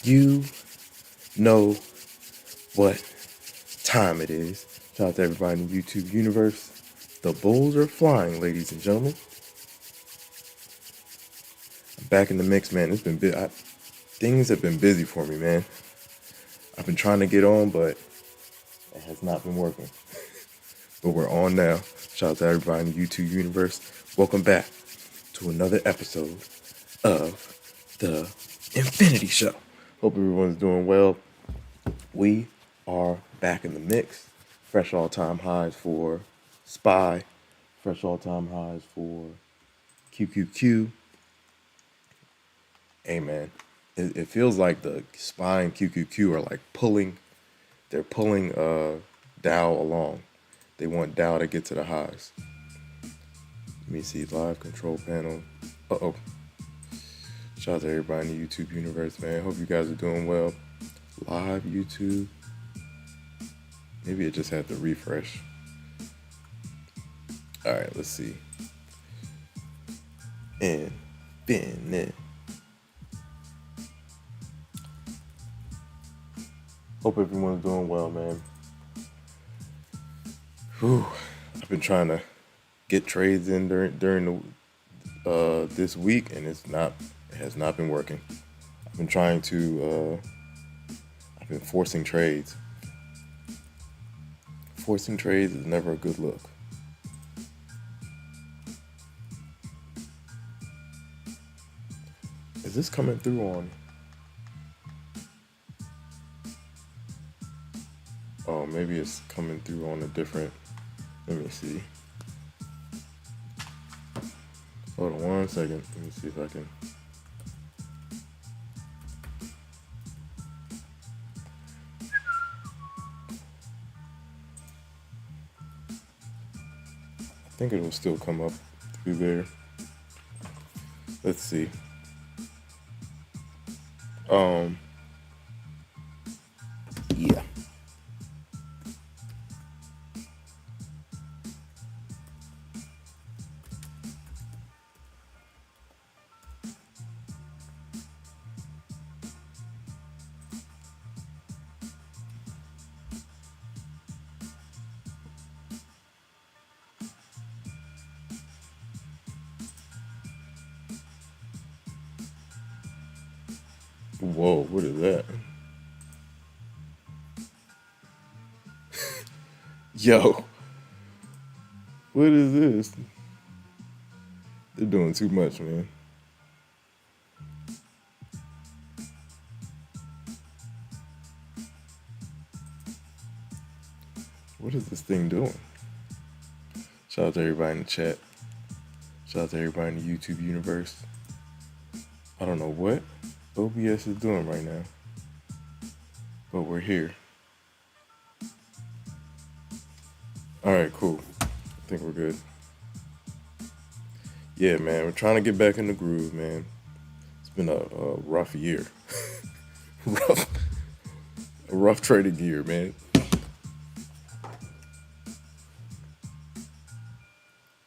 You know what time it is. Shout out to everybody in the YouTube universe. The Bulls are flying, ladies and gentlemen. I'm back in the mix, man. It's been things have been busy for me, man. I've been trying to get on, but it has not been working. But we're on now. Shout out to everybody in the YouTube universe. Welcome back to another episode of the Infinity Show. Hope everyone's doing well. We are back in the mix. Fresh all-time highs for SPY. Fresh all-time highs for QQQ. Hey, man. It feels like the SPY and QQQ are like they're pulling Dow along. They want Dow to get to the highs. Let me see, live control panel. Uh-oh. Shout out to everybody in the YouTube universe, man. Hope you guys are doing well. Live YouTube. Maybe it just had to refresh. All right, let's see. Infinite. Hope everyone's doing well, man. Whew. I've been trying to get trades in during the this week, and it has not been working. I've been trying to I've been forcing trades. Forcing trades is never a good look. Is this coming through on? Oh, maybe it's coming through on a different. Let me see. Hold on one second. Let me see if I can. I think it will still come up through there. Let's see. Yeah. Whoa, what is that? Yo, what is this? They're doing too much, man. What is this thing doing? Shout out to everybody in the chat. Shout out to everybody in the YouTube universe. I don't know what OBS is doing right now, but we're here. All right, cool. I think we're good. Yeah, man, we're trying to get back in the groove, man. It's been a rough year. A rough trading year, man.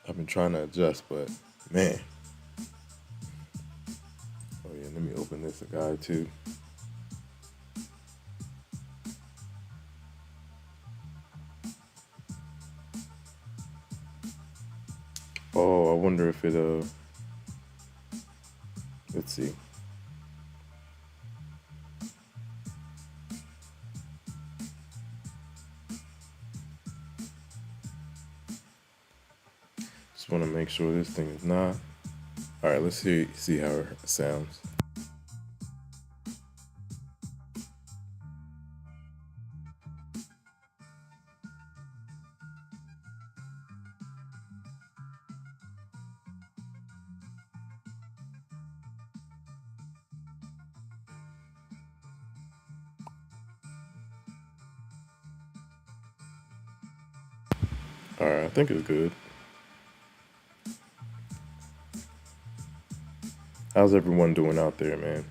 I've been trying to adjust, but man. Oh yeah, let me open this guide too. Oh, I wonder if it let's see. Just want to make sure this thing is not. All right, let's see how it sounds. All right, I think it's good. How's everyone doing out there, man?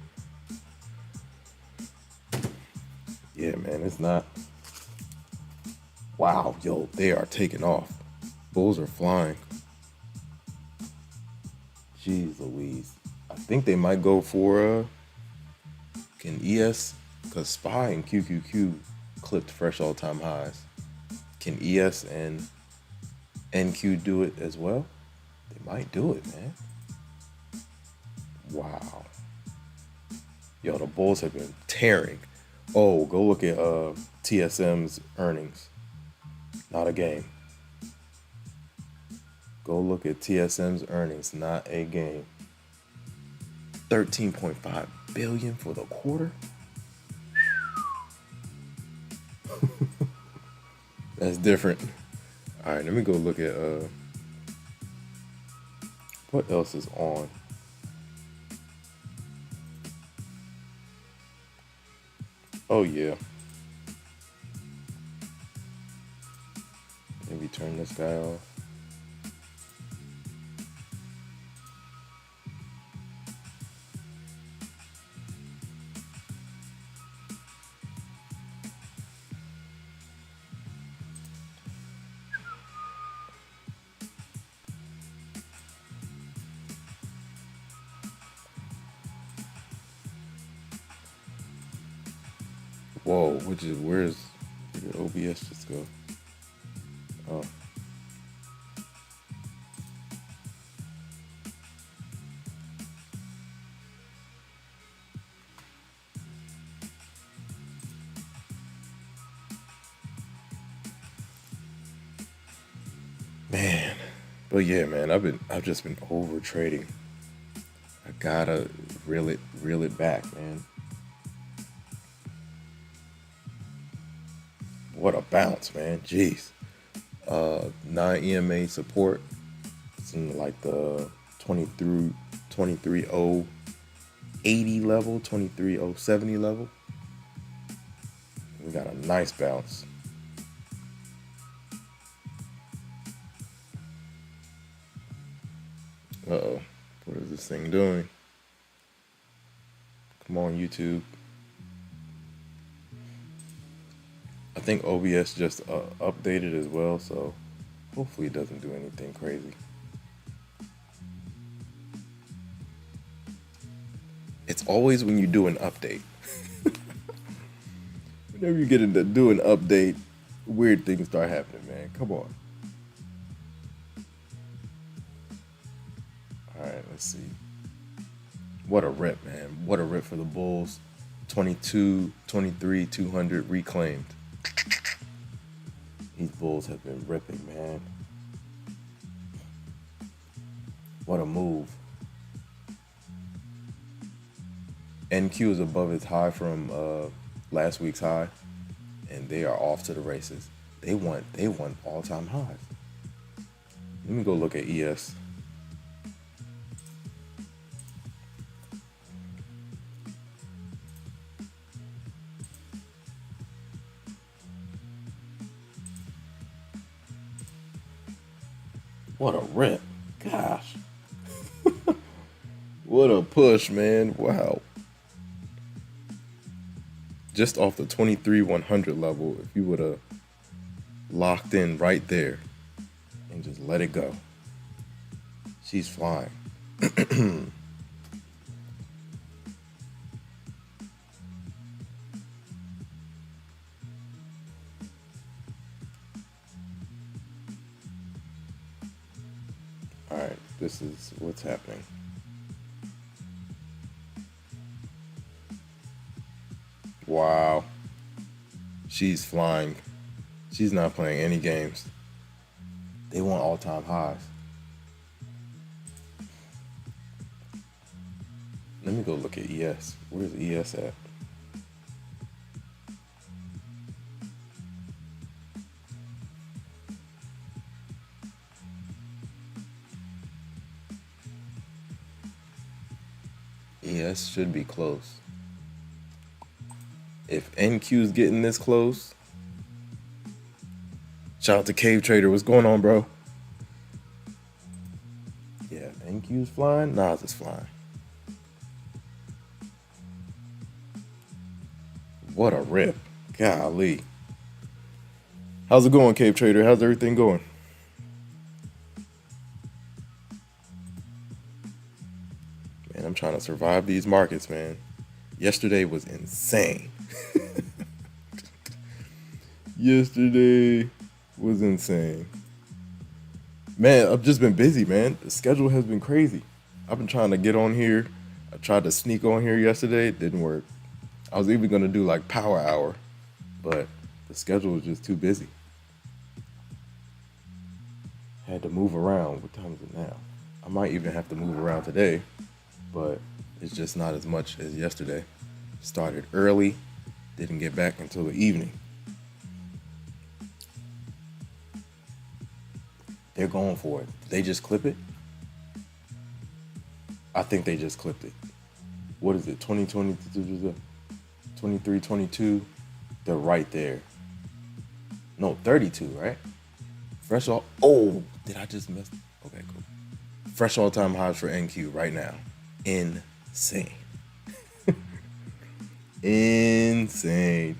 Yeah, man, it's not. Wow, yo, they are taking off. Bulls are flying. Jeez Louise. I think they might go for Can ES, because SPY and QQQ clipped fresh all-time highs. Can ES and NQ do it as well? They might do it, man. Wow. Yo, the bulls have been tearing. Oh, go look at TSM's earnings. Not a game. Go look at TSM's earnings. Not a game. 13.5 billion for the quarter. That's different. All right, let me go look at what else is on. Oh yeah. Maybe turn this guy off. Whoa, where did OBS just go? Oh. Man. But yeah, man, I've just been over trading. I gotta reel it back, man. What a bounce, man. Jeez. 9 EMA support. It's in like the 23,080 level, 23,070 level. We got a nice bounce. Uh-oh. What is this thing doing? Come on, YouTube. I think OBS just updated as well, so hopefully it doesn't do anything crazy. It's always when you do an update. Whenever you get to do an update, weird things start happening, man. Come on. All right, let's see. What a rip, man. What a rip for the Bulls. 22, 23, 200 reclaimed. These Bulls have been ripping, man. What a move. NQ is above its high from last week's high, and they are off to the races. They want all-time highs. Let me go look at ES. What a rip. Gosh. What a push, man. Wow. Just off the 23,100 level, if you would have locked in right there and just let it go. She's flying. All right, this is what's happening. Wow. She's flying. She's not playing any games. They want all-time highs. Let me go look at ES. Where's ES at? ES should be close. If NQ's getting this close, shout out to Cave Trader. What's going on, bro? Yeah, NQ's flying, Nas is flying. What a rip. Golly. How's it going, Cave Trader? How's everything going? Man, I'm trying to survive these markets, man. Yesterday was insane. Yesterday was insane. Man, I've just been busy, man. The schedule has been crazy. I've been trying to get on here. I tried to sneak on here yesterday. It didn't work. I was even going to do like power hour, but the schedule was just too busy. Had to move around. What time is it now? I might even have to move around today, but it's just not as much as yesterday. Started early, didn't get back until the evening. They're going for it. Did they just clip it? I think they just clipped it. What is it? 2020, 23, 22. They're right there. No, 32, right? Fresh all. Oh, did I just miss? Okay, cool. Fresh all-time highs for NQ right now. Insane. Insane.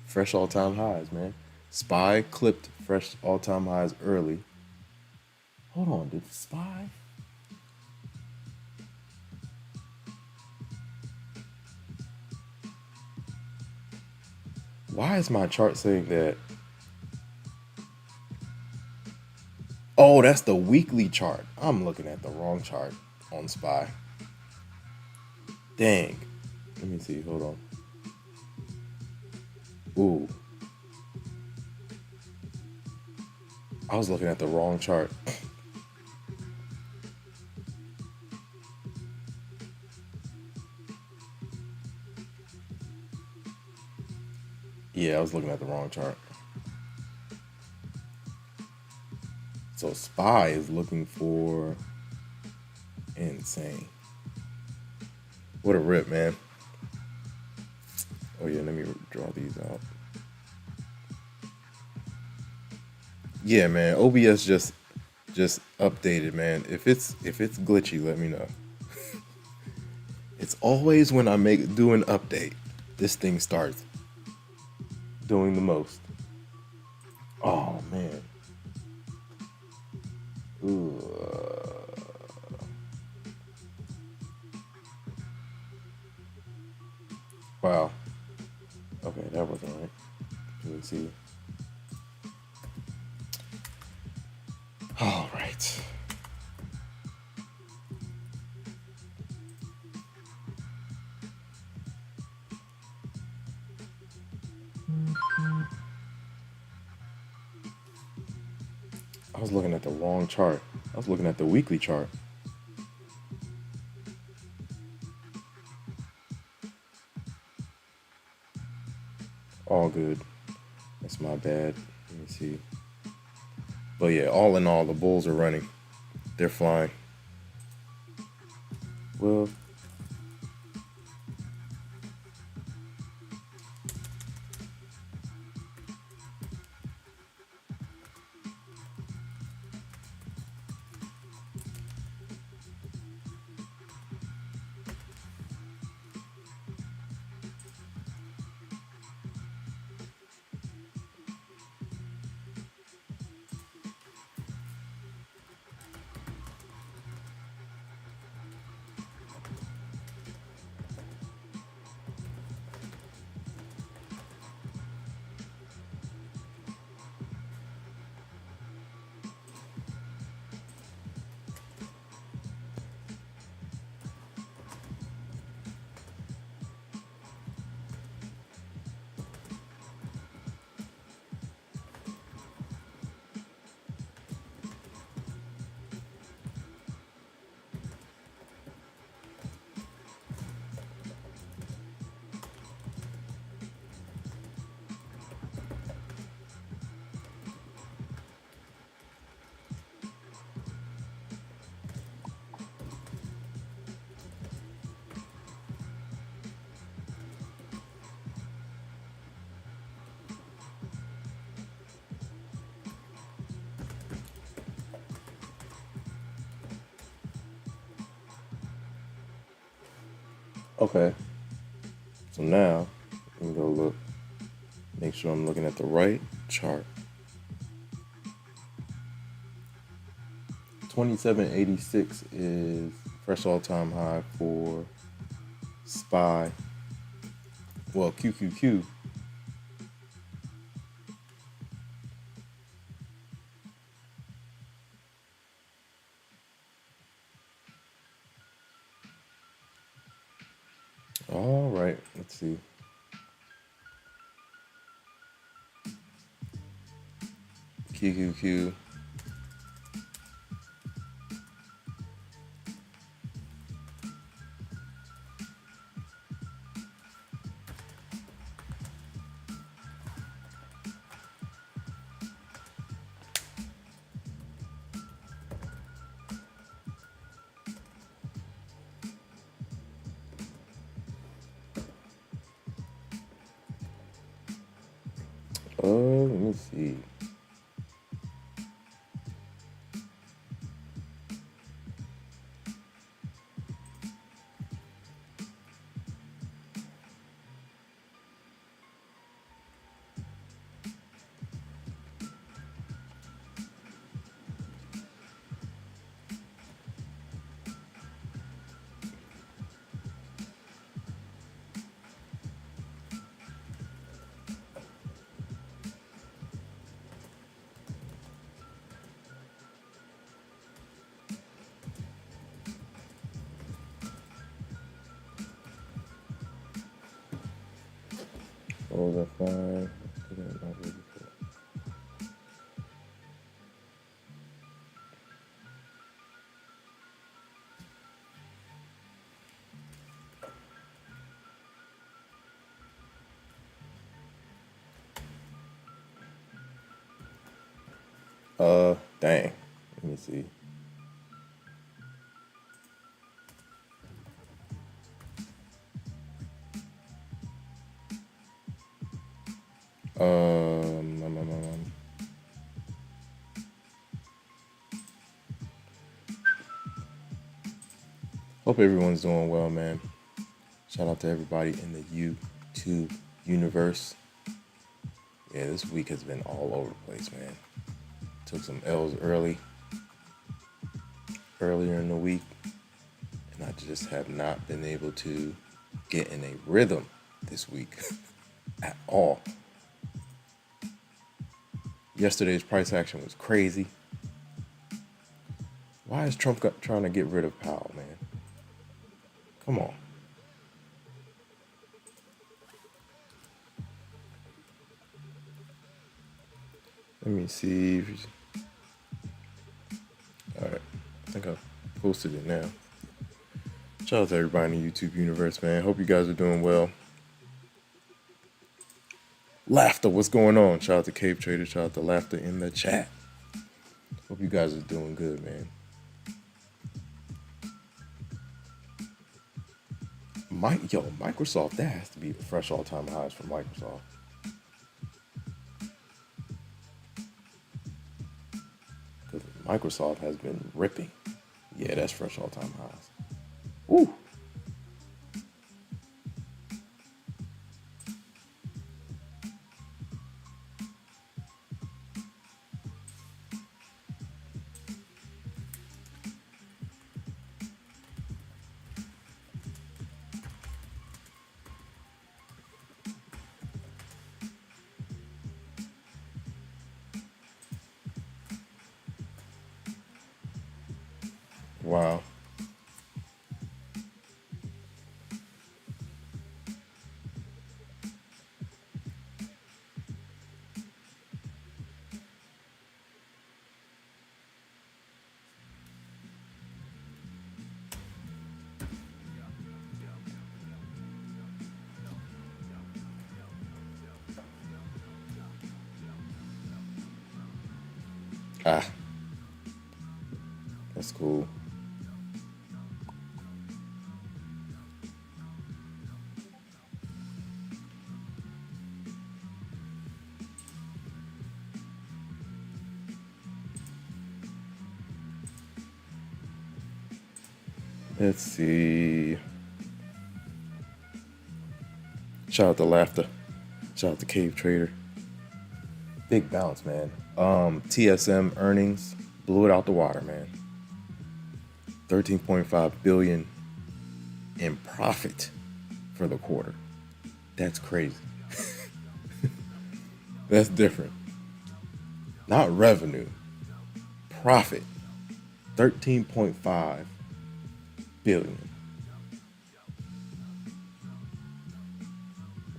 Fresh all-time highs, man. SPY clipped fresh all-time highs early. Hold on, did SPY? Why is my chart saying that? Oh, that's the weekly chart. I'm looking at the wrong chart on SPY. Dang. Let me see. Hold on. Ooh. I was looking at the wrong chart. Yeah, I was looking at the wrong chart. So SPY is looking for insane. What a rip, man. Oh yeah, let me draw these out. Yeah, man. OBS just updated, man. If it's glitchy, let me know. It's always when I do an update, this thing starts doing the most. Oh man. Ooh. Wow. Okay, that wasn't right. Let me see. All right. I was looking at the wrong chart. I was looking at the weekly chart. All good. That's my bad. Let me see. But yeah, all in all, the Bulls are running. They're flying. Well, okay. So now, let me go look. Make sure I'm looking at the right chart. 2786 is Fresh all-time high for SPY. Well, QQQ. All right, let's see. QQQ. Oh, let me see. What was I fine? Dang. Let me see. Um, um, um, um, um. Hope everyone's doing well, man. Shout out to everybody in the YouTube universe. Yeah, this week has been all over the place, man. Took some L's earlier in the week, and I just have not been able to get in a rhythm this week at all. Yesterday's price action was crazy. Why is Trump trying to get rid of Powell, man? Come on. Let me see. All right. I think I posted it now. Shout out to everybody in the YouTube universe, man. Hope you guys are doing well. Laughter, what's going on? Shout out to Cave Trader. Shout out to Laughter in the chat. Hope you guys are doing good, man. Microsoft, that has to be the fresh all-time highs for Microsoft. Because Microsoft has been ripping. Yeah, that's fresh all-time highs. Woo! Wow. Ah, that's cool. Let's see. Shout out to Laughter. Shout out to Cave Trader. Big bounce, man. TSM earnings blew it out the water, man. 13.5 billion in profit for the quarter. That's crazy. That's different. Not revenue, profit. 13.5 billion.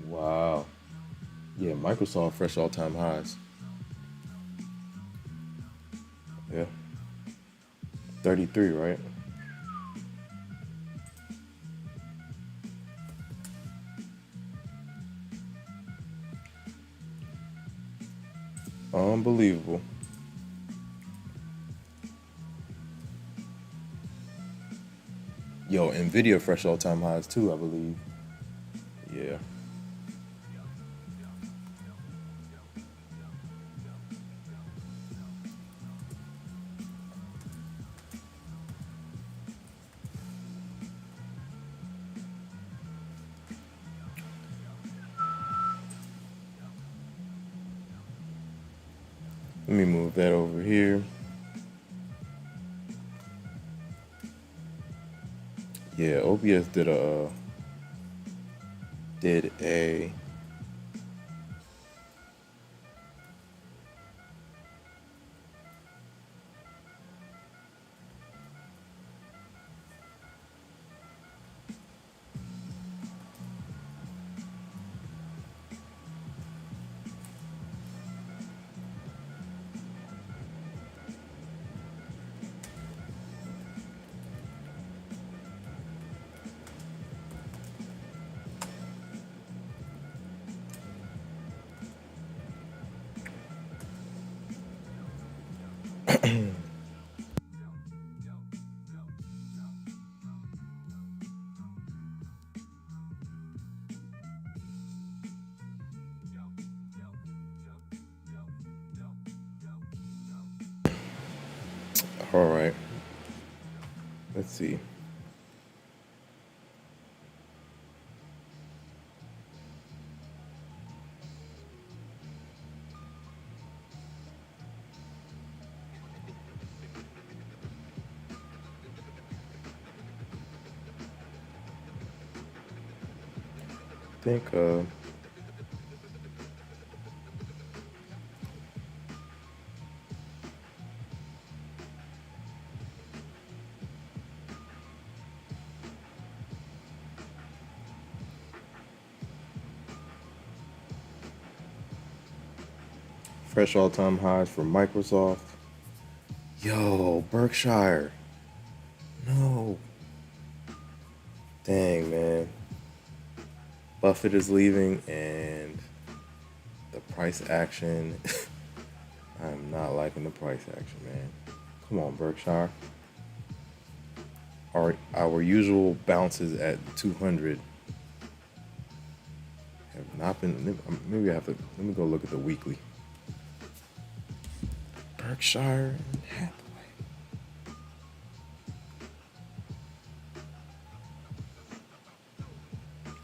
Wow. Yeah, Microsoft fresh all-time highs. Yeah. 33, right? Unbelievable. Yo, Nvidia fresh all-time highs too, I believe. Yeah. Let me move that over here. Yeah, OBS did a all right. Let's see. I think fresh all-time highs for Microsoft. Yo, Berkshire. No. Dang, man. Buffett is leaving and the price action. I'm not liking the price action, man. Come on, Berkshire. Our usual bounces at 200 have not been. Maybe I have to. Let me go look at the weekly. Berkshire Hathaway.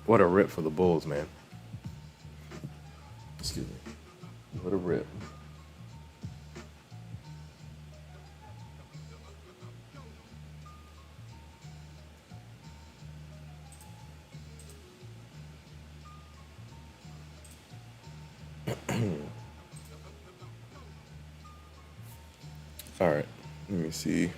What a rip for the Bulls, man. Excuse me. What a rip. All right, let me see.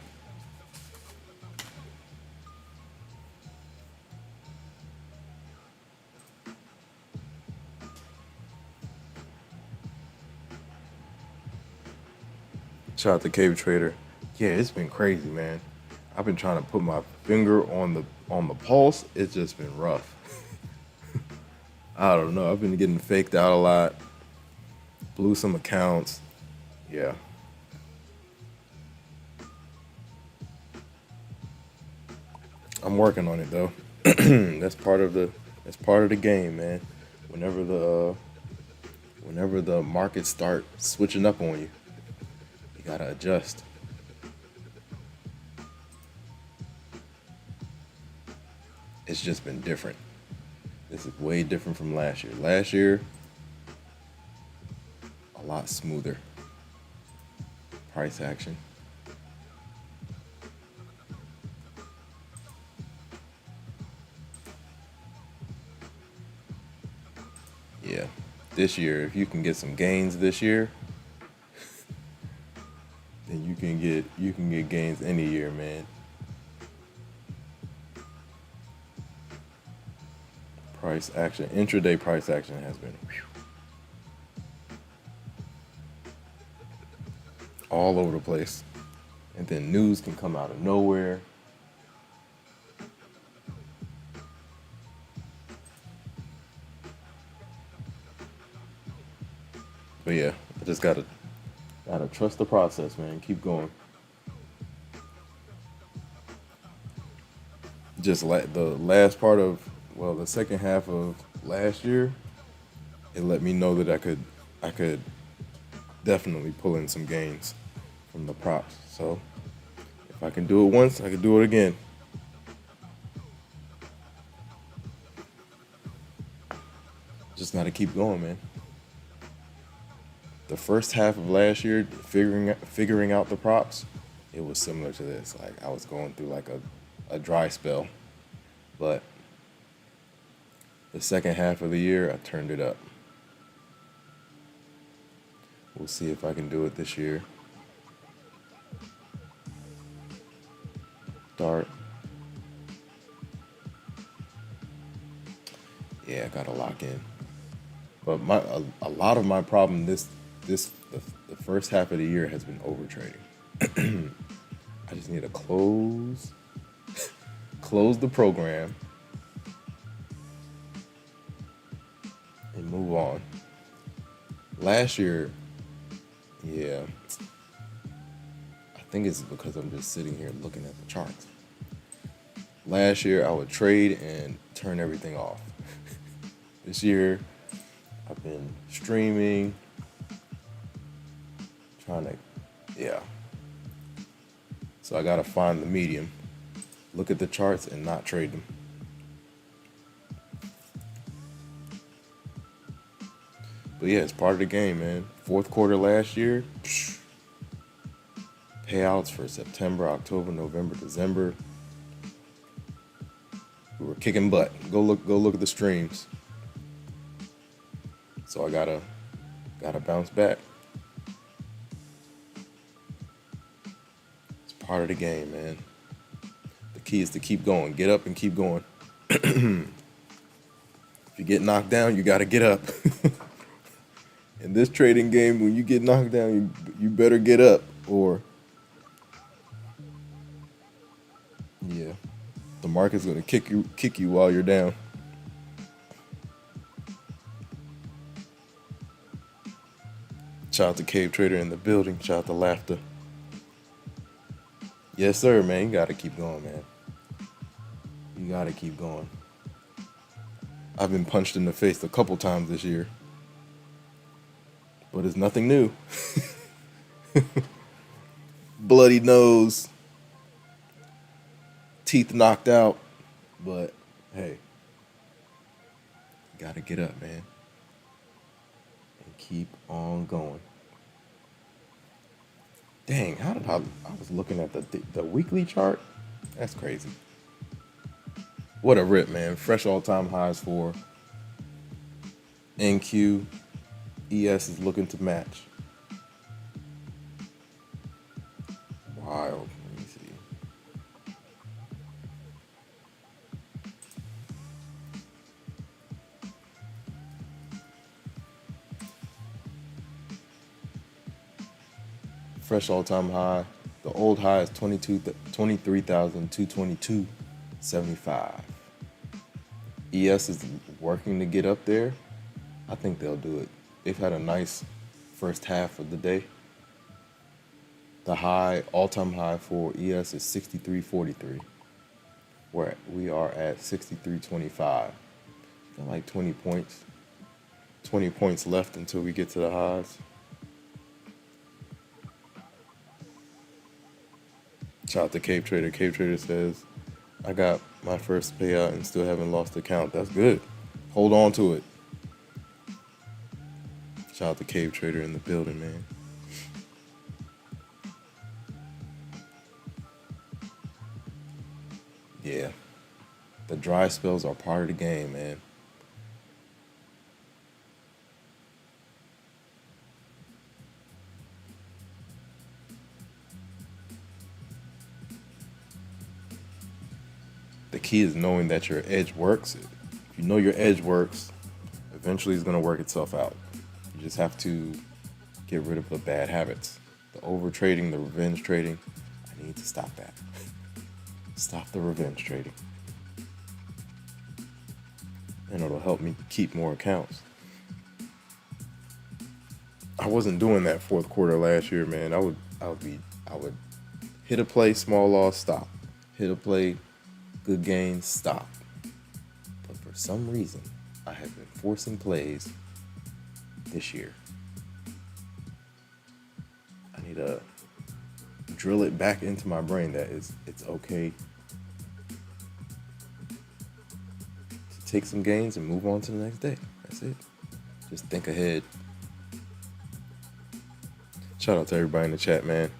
Shout out to Cave Trader. Yeah, it's been crazy, man. I've been trying to put my finger on the pulse. It's just been rough. I don't know. I've been getting faked out a lot. Blew some accounts. Yeah. I'm working on it though. That's part of the game, man. Whenever the markets start switching up on you, you gotta adjust. It's just been different. This is way different from last year. Last year, a lot smoother. Price action. this year. If you can get some gains this year, then you can get gains any year, man. Price action, intraday price action has been all over the place. And then news can come out of nowhere. But yeah, I just gotta trust the process, man. Keep going. Just like the last part of, well, the second half of last year, it let me know that I could definitely pull in some gains from the props. So if I can do it once, I can do it again. Just gotta keep going, man. The first half of last year, figuring out the props, it was similar to this. Like I was going through like a dry spell, but the second half of the year, I turned it up. We'll see if I can do it this year. Start. Yeah, I gotta lock in. But a lot of my problem the first half of the year has been over trading. I just need to close the program and move on. Last year, yeah, I think it's because I'm just sitting here looking at the charts. Last year, I would trade and turn everything off. This year, I've been streaming, trying to, yeah. So I gotta find the medium, look at the charts and not trade them. But yeah, it's part of the game, man. Fourth quarter last year, payouts for September, October, November, December. We were kicking butt. Go look at the streams. So I gotta bounce back. It's part of the game, man. The key is to keep going. Get up and keep going. If you get knocked down, you gotta get up. In this trading game, when you get knocked down, you better get up, or yeah, the market's gonna kick you while you're down. Shout out to Cave Trader in the building. Shout out to Laughter. Yes, sir, man. You gotta keep going, man. You gotta keep going. I've been punched in the face a couple times this year, but it's nothing new. Bloody nose, teeth knocked out, but hey, gotta get up, man, and keep on going. Dang, how did I was looking at the weekly chart? That's crazy. What a rip, man. Fresh all-time highs for NQ. ES is looking to match. Wild. Let me see. Fresh all-time high. The old high is 23,222.75. ES is working to get up there. I think they'll do it. They've had a nice first half of the day. The high, all-time high for ES is 63.43. We are at 63.25. Got like 20 points. 20 points left until we get to the highs. Shout out to Cave Trader. Cave Trader says, I got my first payout and still haven't lost the count. That's good. Hold on to it. Shout out to Cave Trader in the building, man. Yeah. The dry spells are part of the game, man. key is knowing that your edge works. If you know your edge works, eventually it's going to work itself out. You just have to get rid of the bad habits. The over trading, the revenge trading. I need to stop that. Stop the revenge trading. And it'll help me keep more accounts. I wasn't doing that fourth quarter last year, man. I would hit a play, small loss, stop. Hit a play, good gain, stop. But for some reason, I have been forcing plays this year. I need to drill it back into my brain that it's okay to take some gains and move on to the next day. That's it. Just think ahead. Shout out to everybody in the chat, man.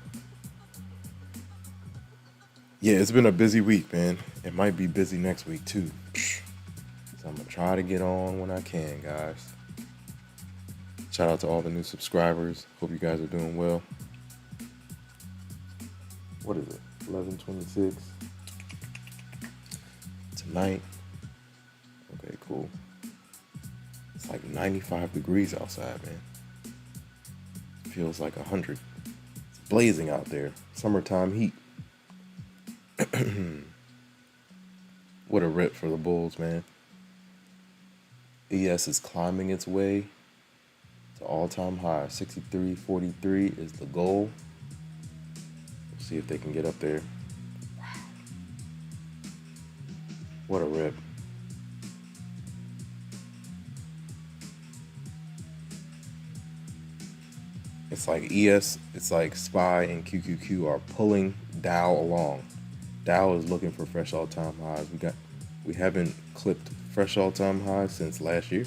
Yeah, it's been a busy week, man. It might be busy next week, too. So I'm going to try to get on when I can, guys. Shout out to all the new subscribers. Hope you guys are doing well. What is it? 11:26 tonight. Okay, cool. It's like 95 degrees outside, man. It feels like 100. It's blazing out there. Summertime heat. What a rip for the Bulls, man. ES is climbing its way to all-time high. 63.43 is the goal. We'll see if they can get up there. Wow. What a rip. It's like ES, it's like SPY and QQQ are pulling Dow along. Dow is looking for fresh all-time highs. We haven't clipped fresh all-time highs since last year.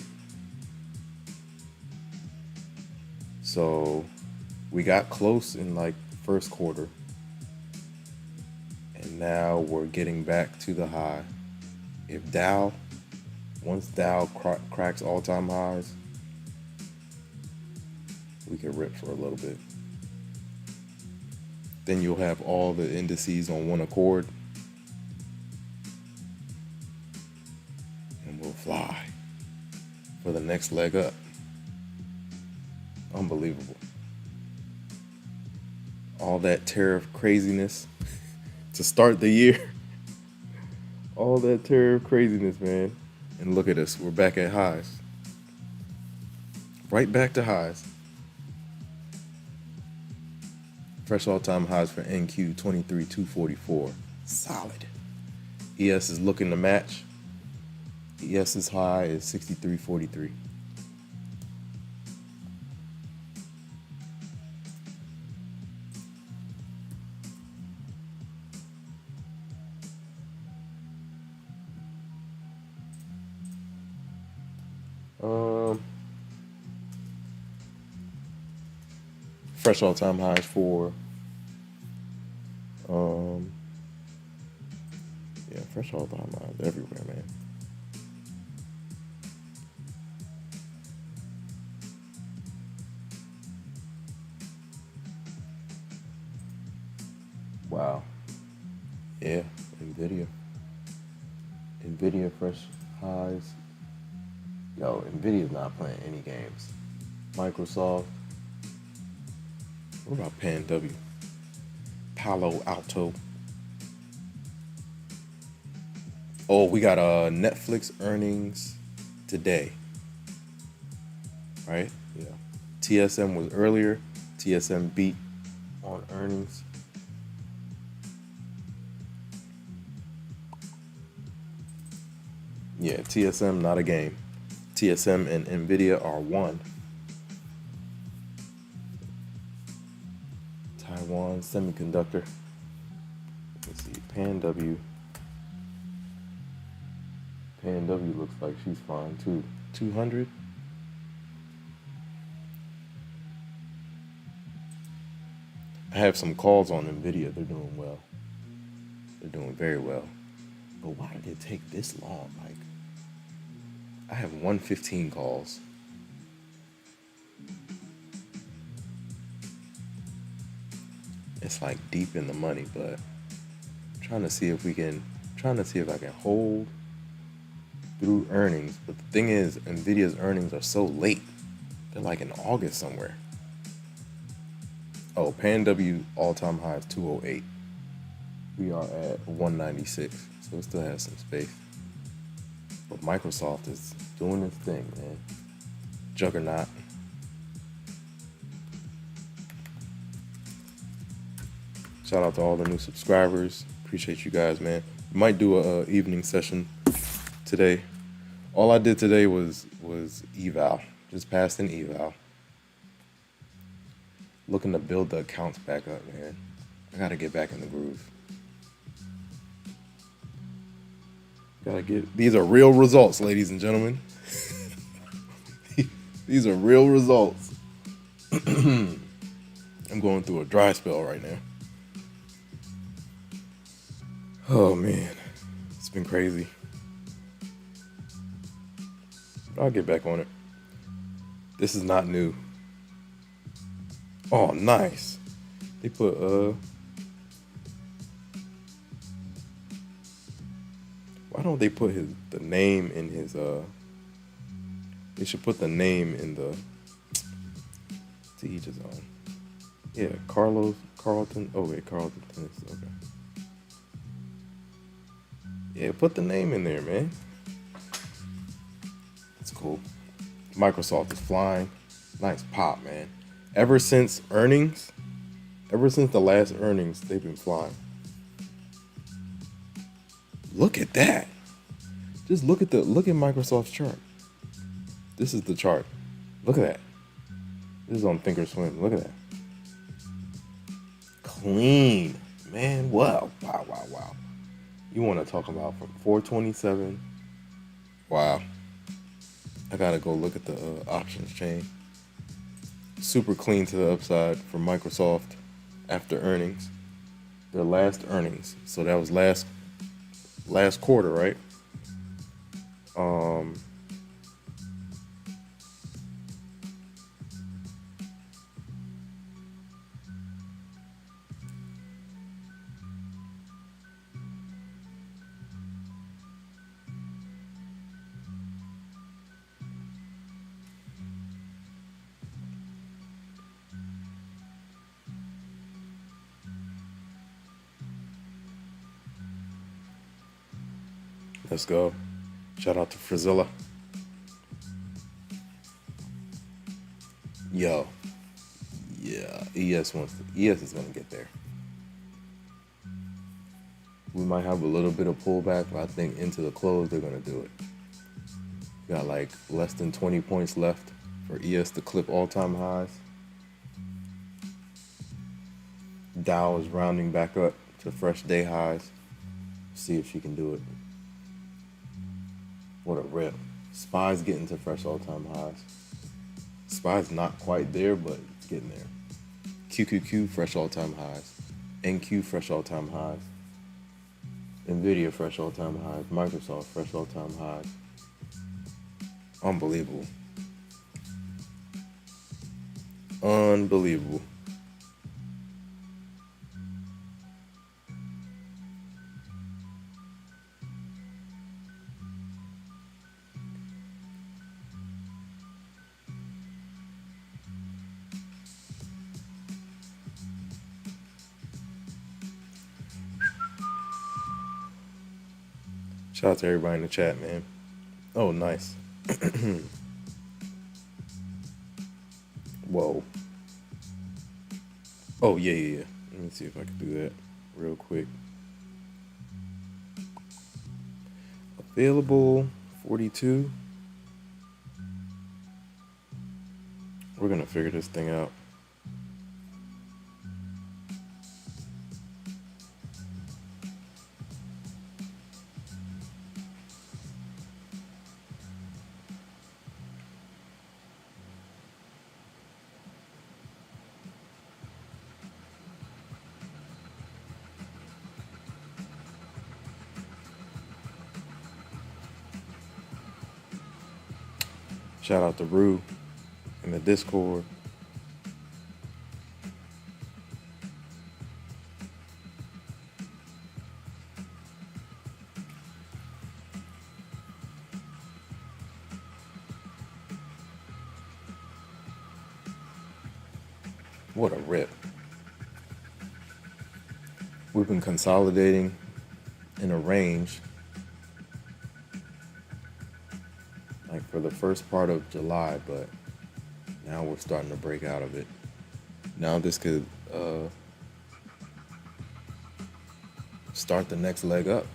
So we got close in like the first quarter. And now we're getting back to the high. Once Dow cracks all-time highs, we can rip for a little bit. Then you'll have all the indices on one accord. And we'll fly for the next leg up. Unbelievable. All that tariff craziness to start the year. All that tariff craziness, man. And look at us. We're back at highs. Right back to highs. Fresh all-time highs for NQ 23,244. Solid. ES is looking to match. ES's high is 63.43. Fresh all-time highs for fresh all-time highs everywhere, man. Wow. Yeah, Nvidia fresh highs. Yo, Nvidia's not playing any games. Microsoft. What about PanW? Palo Alto. Oh, we got Netflix earnings today. Right? Yeah. TSM was earlier. TSM beat on earnings. Yeah, TSM not a game. TSM and Nvidia are one. Taiwan Semiconductor. Let's see, PanW. PanW looks like she's fine too. 200. I have some calls on Nvidia. They're doing well. They're doing very well. But why did it take this long? Like, I have 115 calls. It's like deep in the money, but I'm trying to see if we can trying to see if I can hold through earnings, but the thing is, Nvidia's earnings are so late. They're like in August somewhere. Oh, PanW all-time high is 208. We are at 196, so it still has some space. But Microsoft is doing its thing, man. Juggernaut. Shout out to all the new subscribers. Appreciate you guys, man. Might do a evening session today. All I did today was eval. Just passed an eval. Looking to build the accounts back up, man. I gotta get back in the groove. These are real results, ladies and gentlemen. These are real results. I'm going through a dry spell right now. Oh man, it's been crazy. I'll get back on it. This is not new. Oh, nice. They put why don't they put the name in his they should put the name in the, to each his own. Yeah, Carlton. Oh wait, Carlton Tennis. Okay. Yeah, put the name in there, man. That's cool. Microsoft is flying. Nice pop, man. Ever since the last earnings, they've been flying. Look at that. Just look at Microsoft's chart. This is the chart. Look at that. This is on Thinkorswim. Look at that. Clean. Man, wow. Wow. You want to talk about from 427. Wow. I got to go look at the options chain. Super clean to the upside for Microsoft after earnings. Their last earnings. So that was last quarter, right? Let's go. Shout out to Frizilla. Yo. Yeah, ES is gonna get there. We might have a little bit of pullback, but I think into the close they're gonna do it. Got like less than 20 points left for ES to clip all-time highs. Dow is rounding back up to fresh day highs. See if she can do it. What a rip. SPY's getting to fresh all-time highs. SPY's not quite there, but it's getting there. QQQ, fresh all-time highs. NQ, fresh all-time highs. Nvidia, fresh all-time highs. Microsoft, fresh all-time highs. Unbelievable. Unbelievable. Shout out to everybody in the chat, man. Oh, nice. Whoa. Oh, yeah. Let me see if I can do that real quick. Available 42. We're gonna figure this thing out. Shout out to Rue in the Discord. What a rip. We've been consolidating in a range like for the first part of July, but now we're starting to break out of it. Now this could start the next leg up.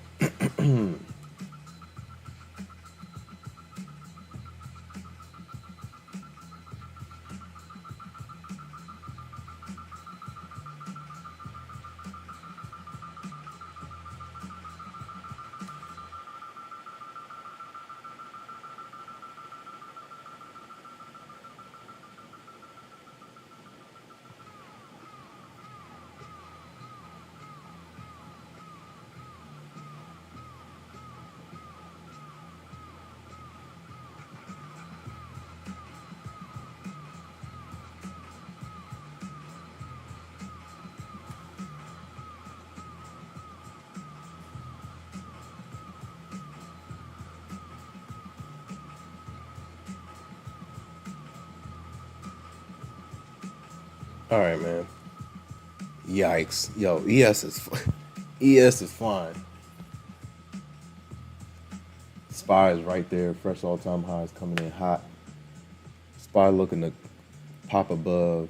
All right, man. Yikes. Yo, ES is fine. SPY is right there. Fresh all-time highs coming in hot. SPY looking to pop above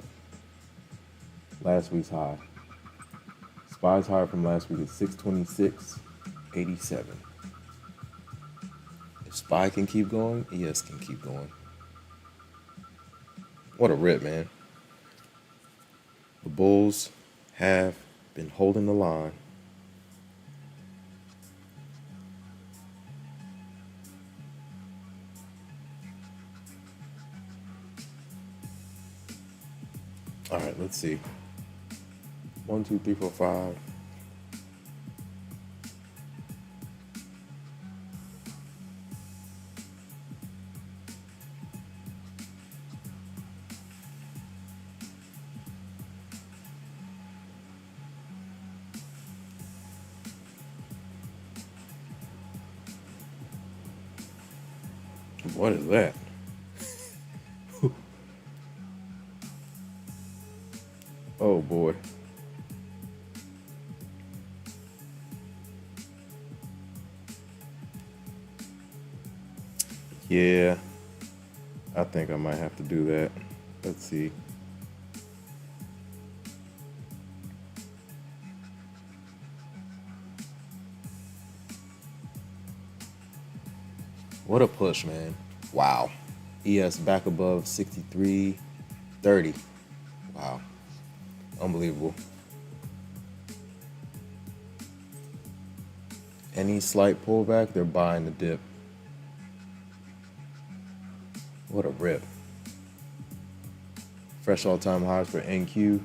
last week's high. SPY's high from last week is 626.87. If SPY can keep going, ES can keep going. What a rip, man. The bulls have been holding the line. All right, let's see. 1, 2, 3, 4, 5. What is that? Oh boy. Yeah, I think I might have to do that. Let's see. What a push, man. Wow. ES back above 63.30. Wow. Unbelievable. Any slight pullback, they're buying the dip. What a rip. Fresh all-time highs for NQ.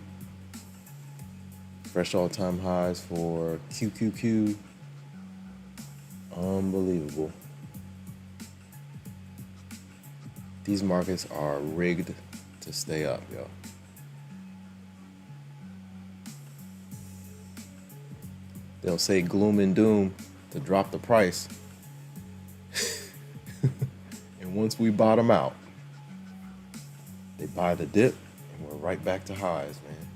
Fresh all-time highs for QQQ. Unbelievable. These markets are rigged to stay up, yo. They'll say gloom and doom to drop the price. And once we bottom out, they buy the dip and we're right back to highs, man.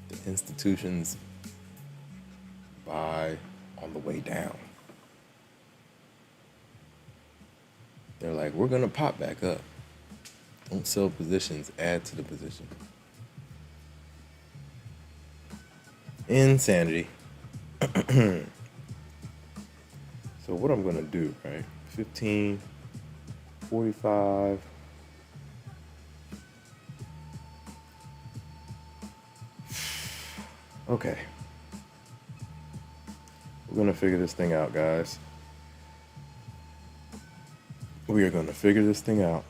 The institutions buy on the way down. They're like, we're going to pop back up. Don't sell positions, add to the position. Insanity. So what I'm going to do, right? 15, 45. Okay. We're going to figure this thing out, guys. We are going to figure this thing out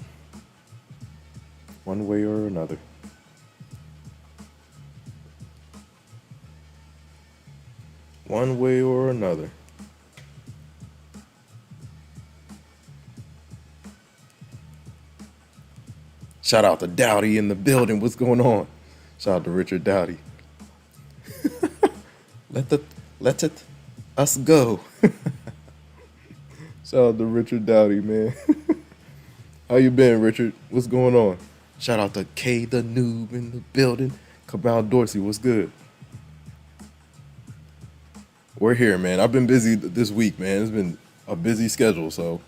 one way or another. One way or another. Shout out to Dowdy in the building. What's going on? Shout out to Richard Dowdy. Let it us go. Shout out to Richard Dowdy, man. How you been, Richard? What's going on? Shout out to K the noob in the building. Cabal Dorsey, what's good? We're here, man. I've been busy this week, man. It's been a busy schedule, so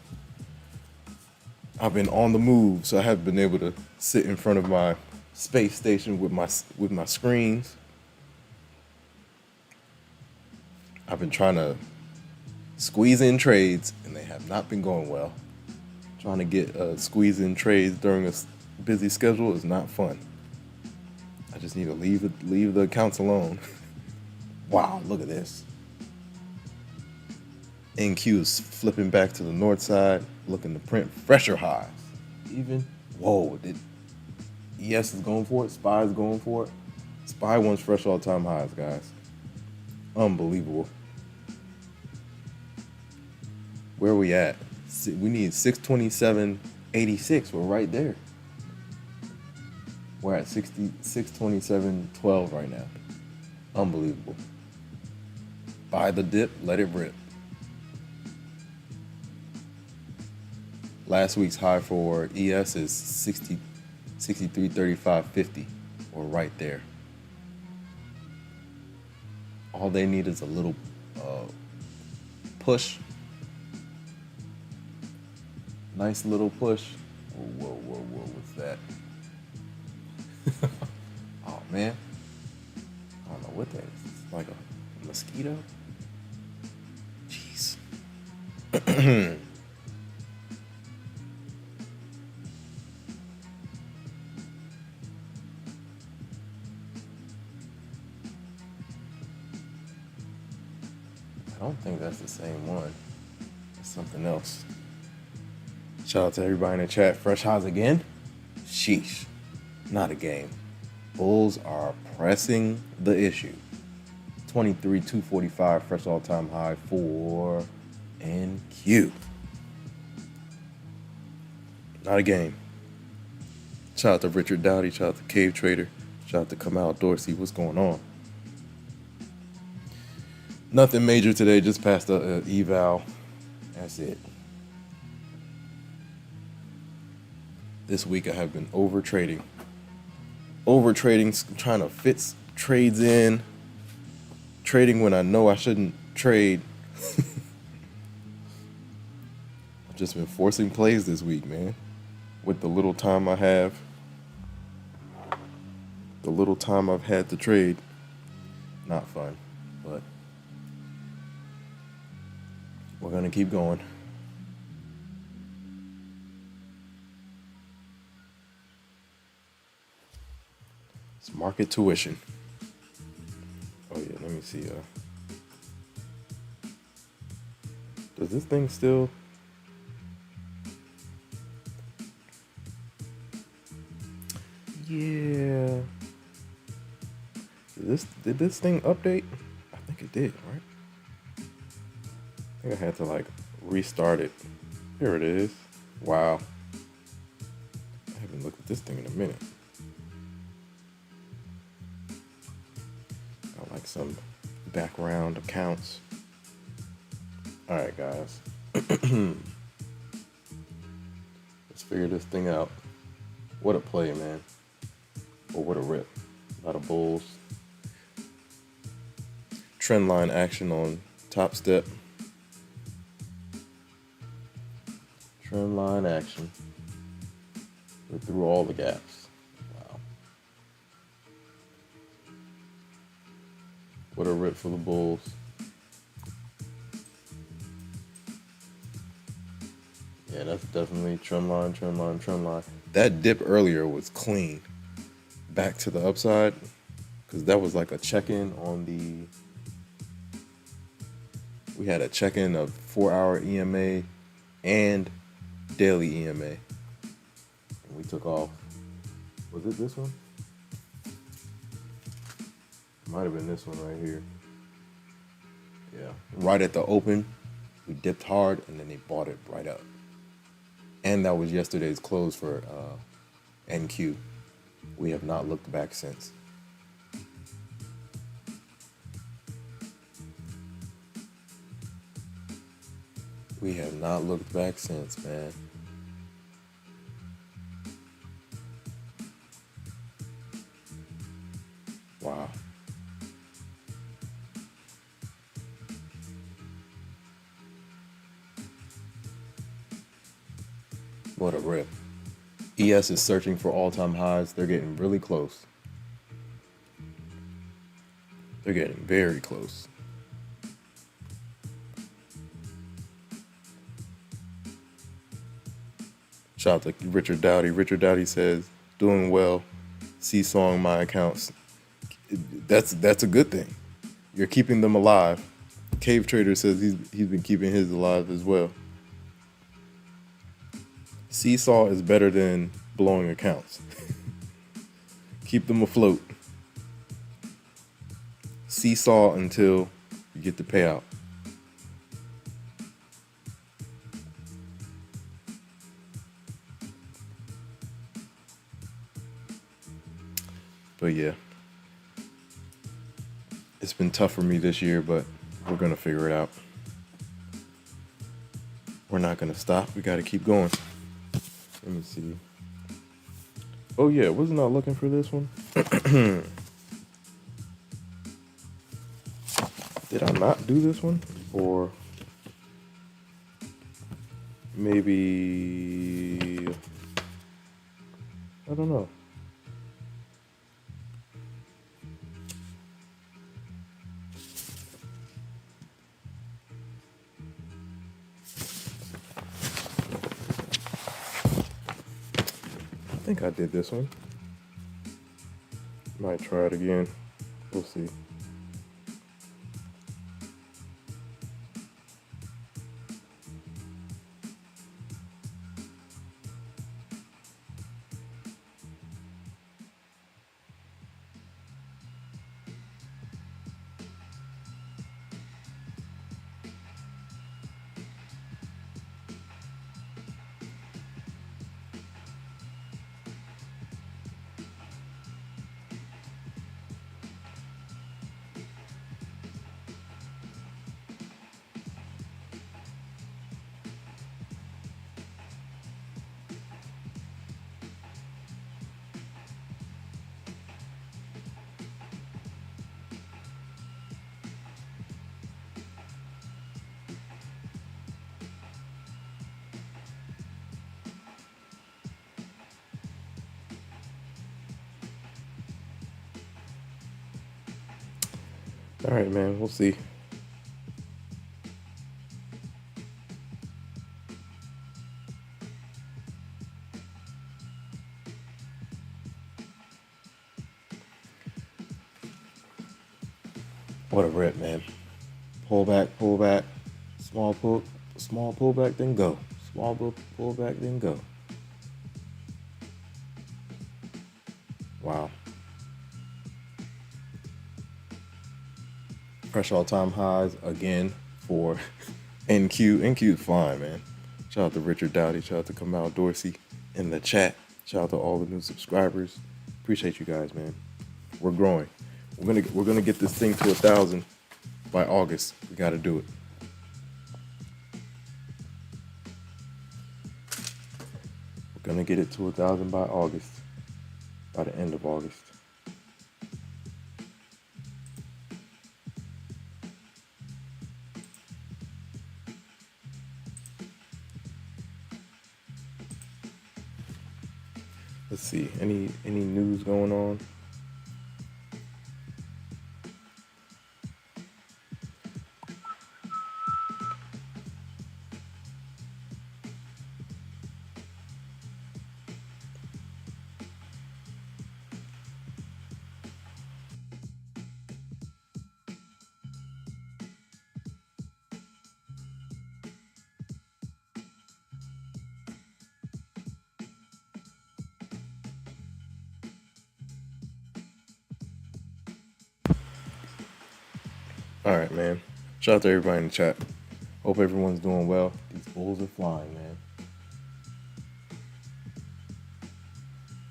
I've been on the move. So I haven't been able to sit in front of my space station with my screens. I've been trying to squeeze in trades, and they have not been going well. Trying to get squeeze in trades during a busy schedule is not fun. I just need to leave the accounts alone. Wow, look at this. NQ is flipping back to the north side, looking to print fresher highs. Even, whoa, ES is going for it, SPY is going for it. SPY wants fresh all-time highs, guys. Unbelievable. Where are we at? We need 627.86. We're right there. We're at 627.12 right now. Unbelievable. Buy the dip, let it rip. Last week's high for ES is 63.35.50. We're right there. All they need is a little push. Nice little push. Whoa, what's that? Oh, man. I don't know what that is. It's like a mosquito? Jeez. I don't think that's the same one. It's something else. Shout out to everybody in the chat. Fresh highs again? Sheesh. Not a game. Bulls are pressing the issue. 23.245 fresh all-time high for NQ. Not a game. Shout out to Richard Dowdy. Shout out to Cave Trader. Shout out to Kamal Dorsey. What's going on? Nothing major today. Just passed the eval. That's it. This week I have been over trading, trying to fit trades in, trading when I know I shouldn't trade. I've just been forcing plays this week, man. With the little time I have, the little time I've had to trade, not fun, but we're gonna keep going. It's market tuition. Oh yeah, let me see. Does this thing still? Yeah. Did this thing update? I think it did, right? I think I had to like restart it. Here it is. Wow. I haven't looked at this thing in a minute. Like some background accounts. All right, guys. Let's figure this thing out. What a play, man. Or what a rip. A lot of bulls. Trend line action on Topstep. Trend line action. We're through all the gaps. What a rip for the bulls. Yeah, that's definitely trend line. That dip earlier was clean. Back to the upside, because that was like a check-in on the... We had a check-in of 4-hour EMA and daily EMA. And we took off. Was it this one? Might have been this one right here. Yeah. Right at the open, we dipped hard, and then they bought it right up. And that was yesterday's close for NQ. We have not looked back since. We have not looked back since, man. Wow. What a rip. ES is searching for all-time highs. They're getting really close. They're getting very close. Shout out to Richard Dowdy. Richard Dowdy says, doing well, seesawing my accounts. That's a good thing. You're keeping them alive. Cave Trader says he's been keeping his alive as well. Seesaw is better than blowing accounts. Keep them afloat. Seesaw until you get the payout. But yeah, it's been tough for me this year, but we're gonna figure it out. We're not gonna stop. We gotta keep going. Let me see. Oh yeah, wasn't I looking for this one? Did I not do this one? Or maybe, I don't know. I think I did this one. Might try it again. We'll see. All right, man. We'll see. What a rip, man. Pull back, small pullback, then go. Small pullback, then go. Wow. Fresh all-time highs again for NQ. NQ is fine, man. Shout out to Richard Dowdy. Shout out to Kamal Dorsey in the chat. Shout out to all the new subscribers. Appreciate you guys, man. We're growing. We're gonna get this thing to 1,000 by August. We got to do it. We're gonna get it to 1,000 by August. By the end of August. Let's see. Any news going on? All right, man. Shout out to everybody in the chat. Hope everyone's doing well. These bulls are flying, man.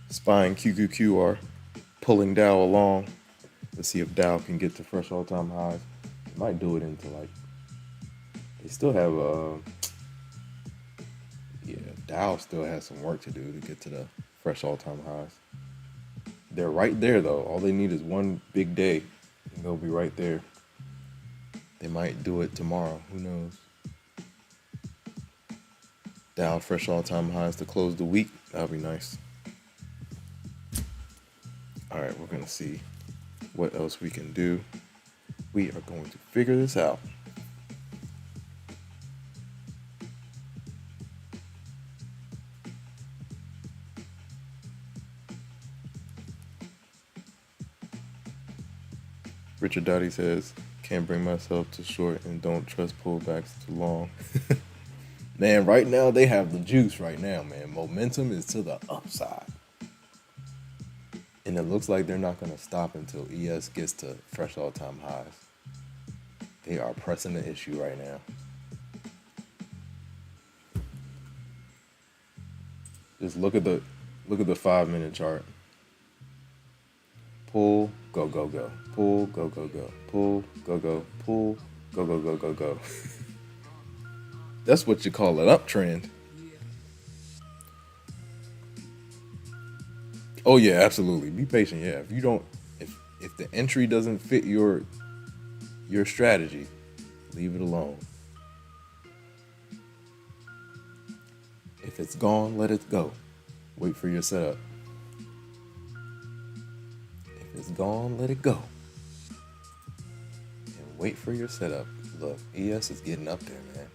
SPY and QQQ are pulling Dow along. Let's see if Dow can get to fresh all-time highs. They might do it into like. They still have Dow still has some work to do to get to the fresh all-time highs. They're right there though. All they need is one big day and they'll be right there. They might do it tomorrow. Who knows? Dow fresh all-time highs to close the week. That'll be nice. All right, we're going to see what else we can do. We are going to figure this out. Richard Dottie says, can't bring myself to short and don't trust pullbacks too long. Man, right now they have the juice right now, man. Momentum is to the upside. And it looks like they're not going to stop until ES gets to fresh all-time highs. They are pressing the issue right now. Just look at the 5-minute chart. Pull, go, go, go. Pull, go, go, go. Pull, go, go. Pull, go, go, go, go, go. That's what you call an uptrend. Oh yeah, absolutely. Be patient. Yeah, if you don't, if the entry doesn't fit your strategy, leave it alone. If it's gone, let it go. Wait for your setup. If it's gone, let it go. And wait for your setup. Look, ES is getting up there, man.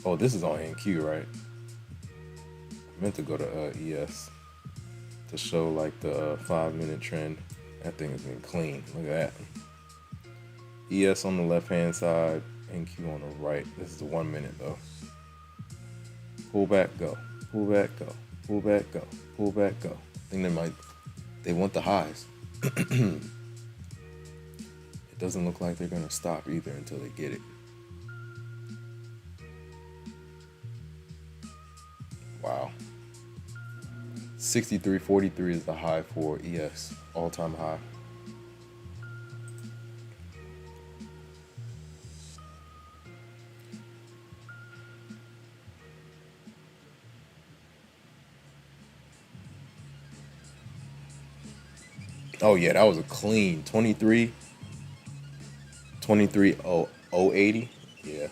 Oh, this is on NQ, right? I meant to go to ES to show like the 5-minute trend. That thing has been clean. Look at that. ES on the left-hand side, NQ on the right. This is the 1 minute though. Pull back, go. Pull back, go. Pull back, go. Pull back, go. I think they want the highs. It doesn't look like they're gonna stop either until they get it. Wow. 63.43 is the high for ES, all-time high. Oh yeah, that was a clean 23.080. Yeah,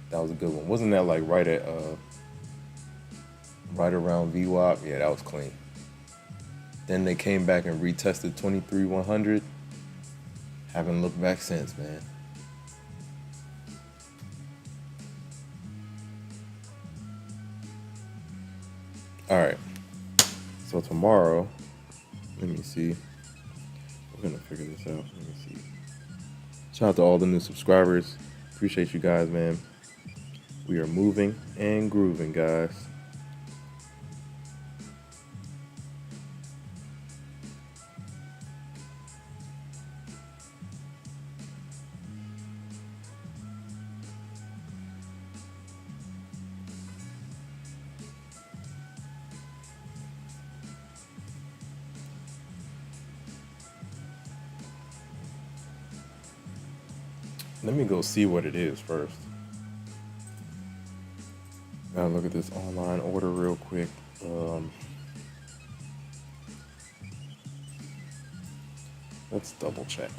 that was a good one. Wasn't that like right around VWAP? Yeah, that was clean. Then they came back and retested 23.100. Haven't looked back since, man. All right. So tomorrow, let me see. We're gonna figure this out. Let me see. Shout out to all the new subscribers. Appreciate you guys, man. We are moving and grooving, guys. Let me go see what it is first. Gotta look at this online order real quick. Let's double check.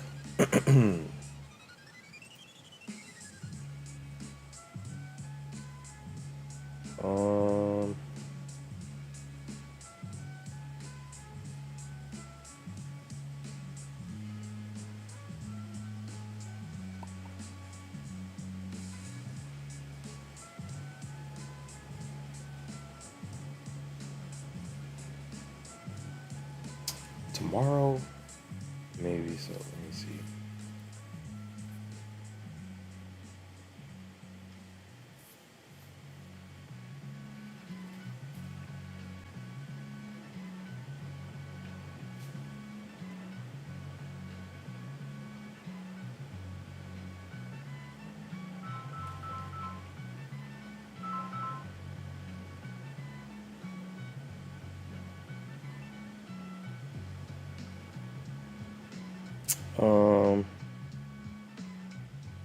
Tomorrow, maybe. So let me see.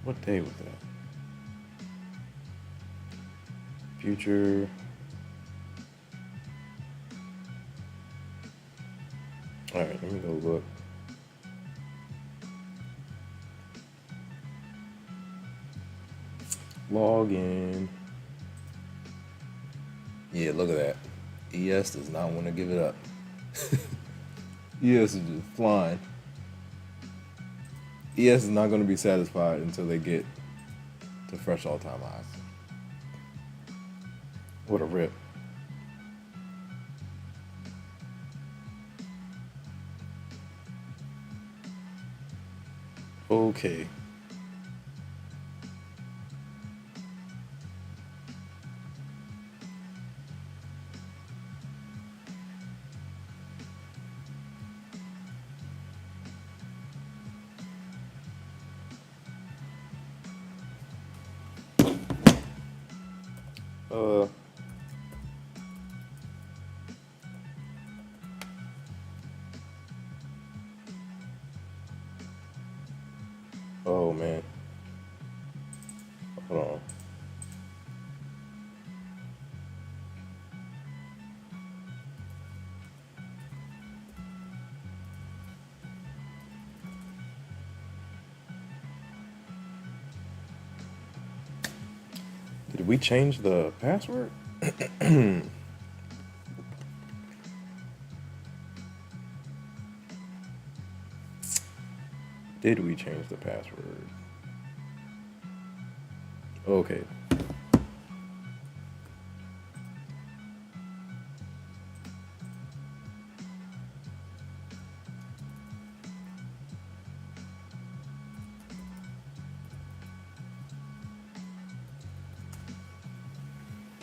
What day was that? Future. All right, let me go look. Log in. Yeah, look at that. ES does not want to give it up. ES is just flying. ES is not going to be satisfied until they get to fresh all-time highs. What a rip. Okay. Uh, oh man. Hold on. Did we change the password? Did we change the password? Okay.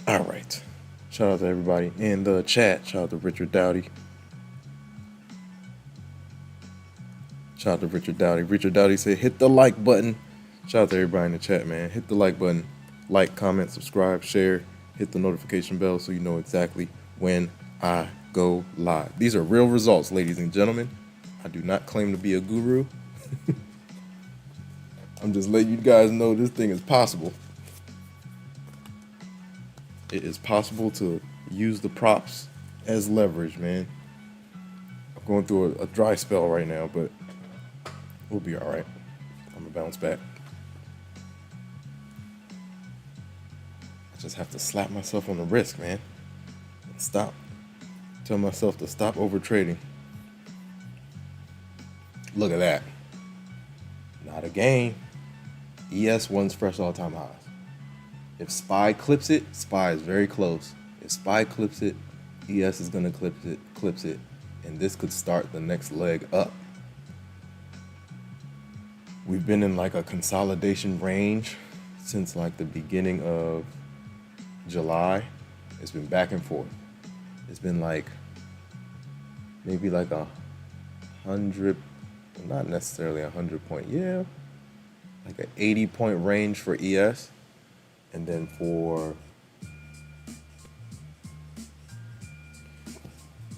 All right. Shout out to everybody in the chat. Shout out to Richard Dowdy. Shout out to Richard Dowdy. Richard Dowdy said, hit the like button. Shout out to everybody in the chat, man. Hit the like button. Like, comment, subscribe, share. Hit the notification bell so you know exactly when I go live. These are real results, ladies and gentlemen. I do not claim to be a guru. I'm just letting you guys know this thing is possible. It is possible to use the props as leverage, man. I'm going through a dry spell right now, but we'll be all right. I'm gonna bounce back. I just have to slap myself on the wrist, man. And stop. Tell myself to stop over trading. Look at that. Not a game. ES wants fresh all-time highs. If SPY clips it, SPY is very close. If SPY clips it, ES is gonna clips it, and this could start the next leg up. We've been in like a consolidation range since like the beginning of July. It's been back and forth. It's been like maybe like 100, not necessarily 100 point, yeah, like an 80 point range for ES. And then for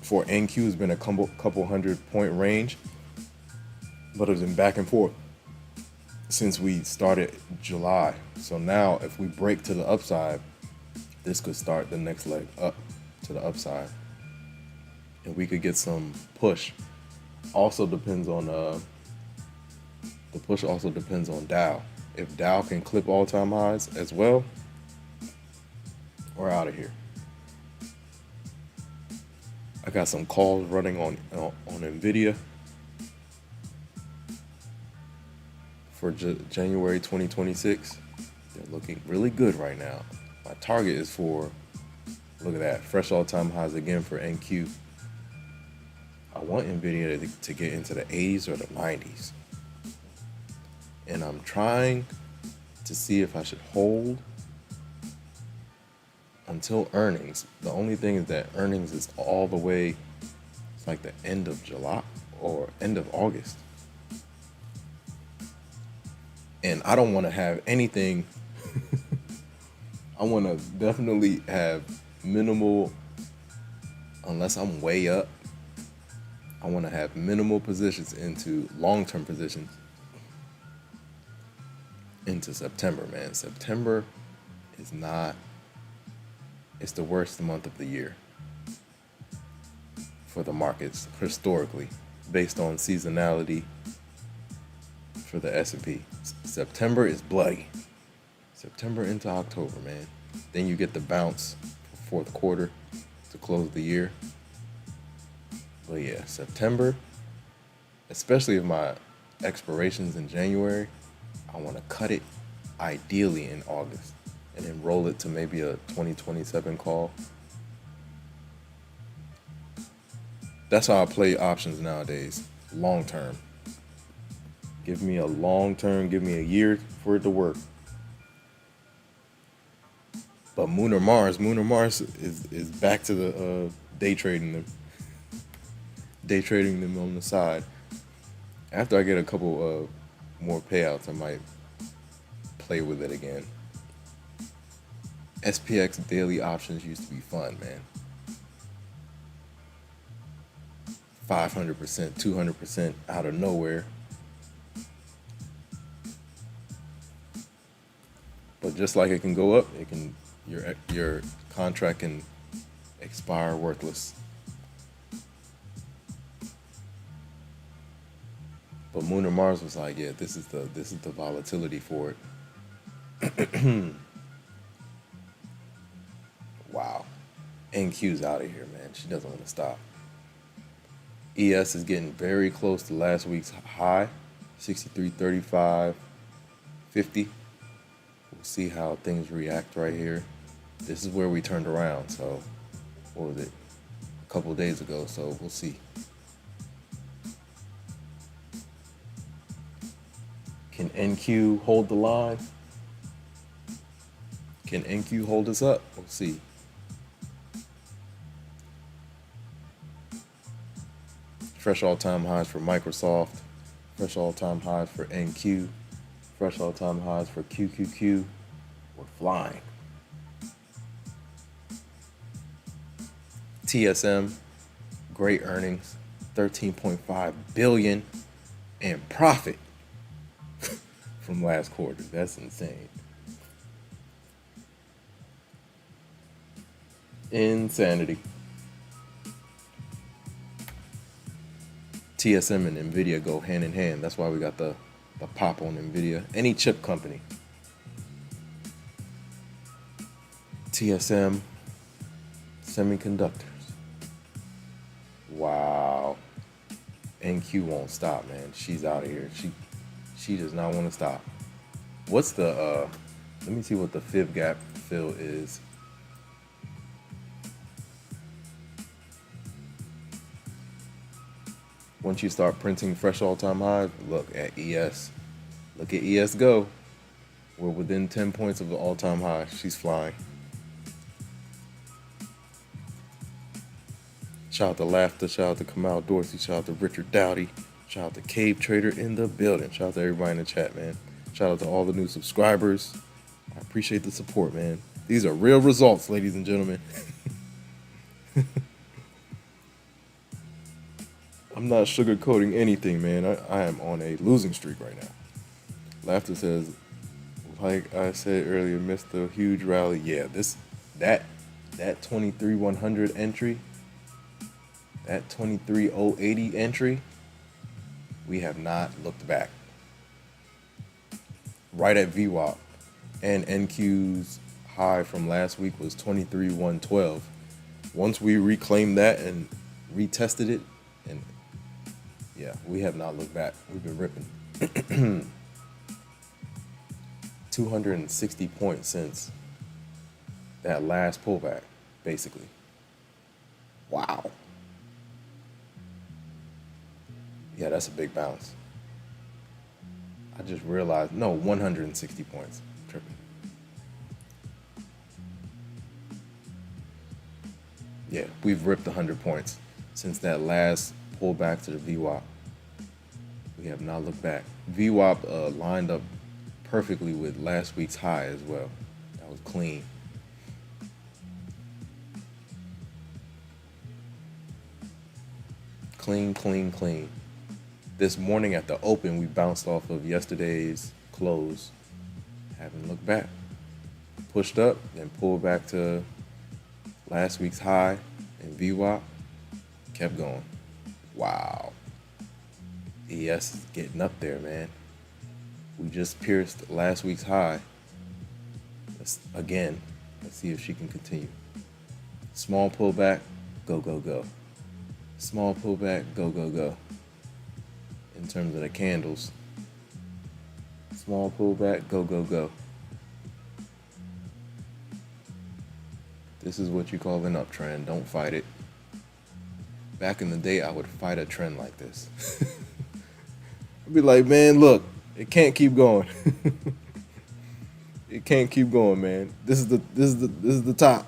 NQ has been a couple 100 point range, but it's been back and forth since we started July. So now if we break to the upside, this could start the next leg up to the upside. And we could get some push. Also depends on the push also depends on Dow. If Dow can clip all-time highs as well, we're out of here. I got some calls running on NVIDIA for January 2026. They're looking really good right now. My target is for, look at that, fresh all-time highs again for NQ. I want NVIDIA to get into the 80s or the 90s. And I'm trying to see if I should hold until earnings. The only thing is that earnings is all the way, it's like the end of July or end of August. And I don't want to have anything. I want to definitely have minimal, unless I'm way up, I want to have minimal positions into long-term positions into September, man. September is not, it's the worst month of the year for the markets historically, based on seasonality for the S&P. September is bloody. September into October, man. Then you get the bounce for fourth quarter to close the year. But yeah, September, especially if my expirations in January, I want to cut it ideally in August and then roll it to maybe a 2027 call. That's how I play options nowadays, long term. Give me a long term, give me a year for it to work. But Moon or Mars is back to the day trading them on the side. After I get a couple more payouts, I might play with it again. SPX daily options used to be fun, man. 500%, 200% out of nowhere. But just like it can go up, it can your contract can expire worthless. But Moon or Mars was like, yeah, this is the volatility for it. Wow. NQ's out of here, man. She doesn't want to stop. ES is getting very close to last week's high, 63.35.50. We'll see how things react right here. This is where we turned around, so what was it? A couple days ago, so we'll see. Can NQ hold the line? Can NQ hold us up? We'll see. Fresh all-time highs for Microsoft. Fresh all-time highs for NQ. Fresh all-time highs for QQQ. We're flying. TSM, great earnings, 13.5 billion in profit from last quarter. That's insane. Insanity. TSM and NVIDIA go hand in hand. That's why we got the pop on NVIDIA. Any chip company. TSM, semiconductors. Wow. NQ won't stop, man. She's out of here. She does not want to stop. What's the let me see what the fib gap fill is. Once you start printing fresh all-time highs, look at ES. Look at ES go. We're within 10 points of the all-time high. She's flying. Shout out to Laughter, shout out to Kamal Dorsey, shout out to Richard Dowdy, shout out to Cave Trader in the building. Shout out to everybody in the chat, man. Shout out to all the new subscribers. I appreciate the support, man. These are real results, ladies and gentlemen. I'm not sugarcoating anything, man. I am on a losing streak right now. Laughter says, like I said earlier, missed the huge rally. Yeah, that 23,100 entry, that 23,080 entry, we have not looked back. Right at VWAP, and NQ's high from last week was 23,112. Once we reclaimed that and retested it, and yeah, we have not looked back. We've been ripping. 260 points since that last pullback, basically. Wow. Yeah, that's a big bounce. I just realized, no, 160 points. Tripping. Yeah, we've ripped 100 points since that last pullback to the VWAP. We have not looked back. VWAP lined up perfectly with last week's high as well. That was clean. Clean, clean, clean. This morning at the open, we bounced off of yesterday's close. Haven't looked back. Pushed up, then pulled back to last week's high in VWAP. kept going. Wow. ES is getting up there, man. We just pierced last week's high. Again, let's see if she can continue. Small pullback, go, go, go. Small pullback, go, go, go. In terms of the candles. Small pullback, go, go, go. This is what you call an uptrend. Don't fight it. Back in the day, I would fight a trend like this. I'd be like, man, look, it can't keep going. It can't keep going, man. This is the top.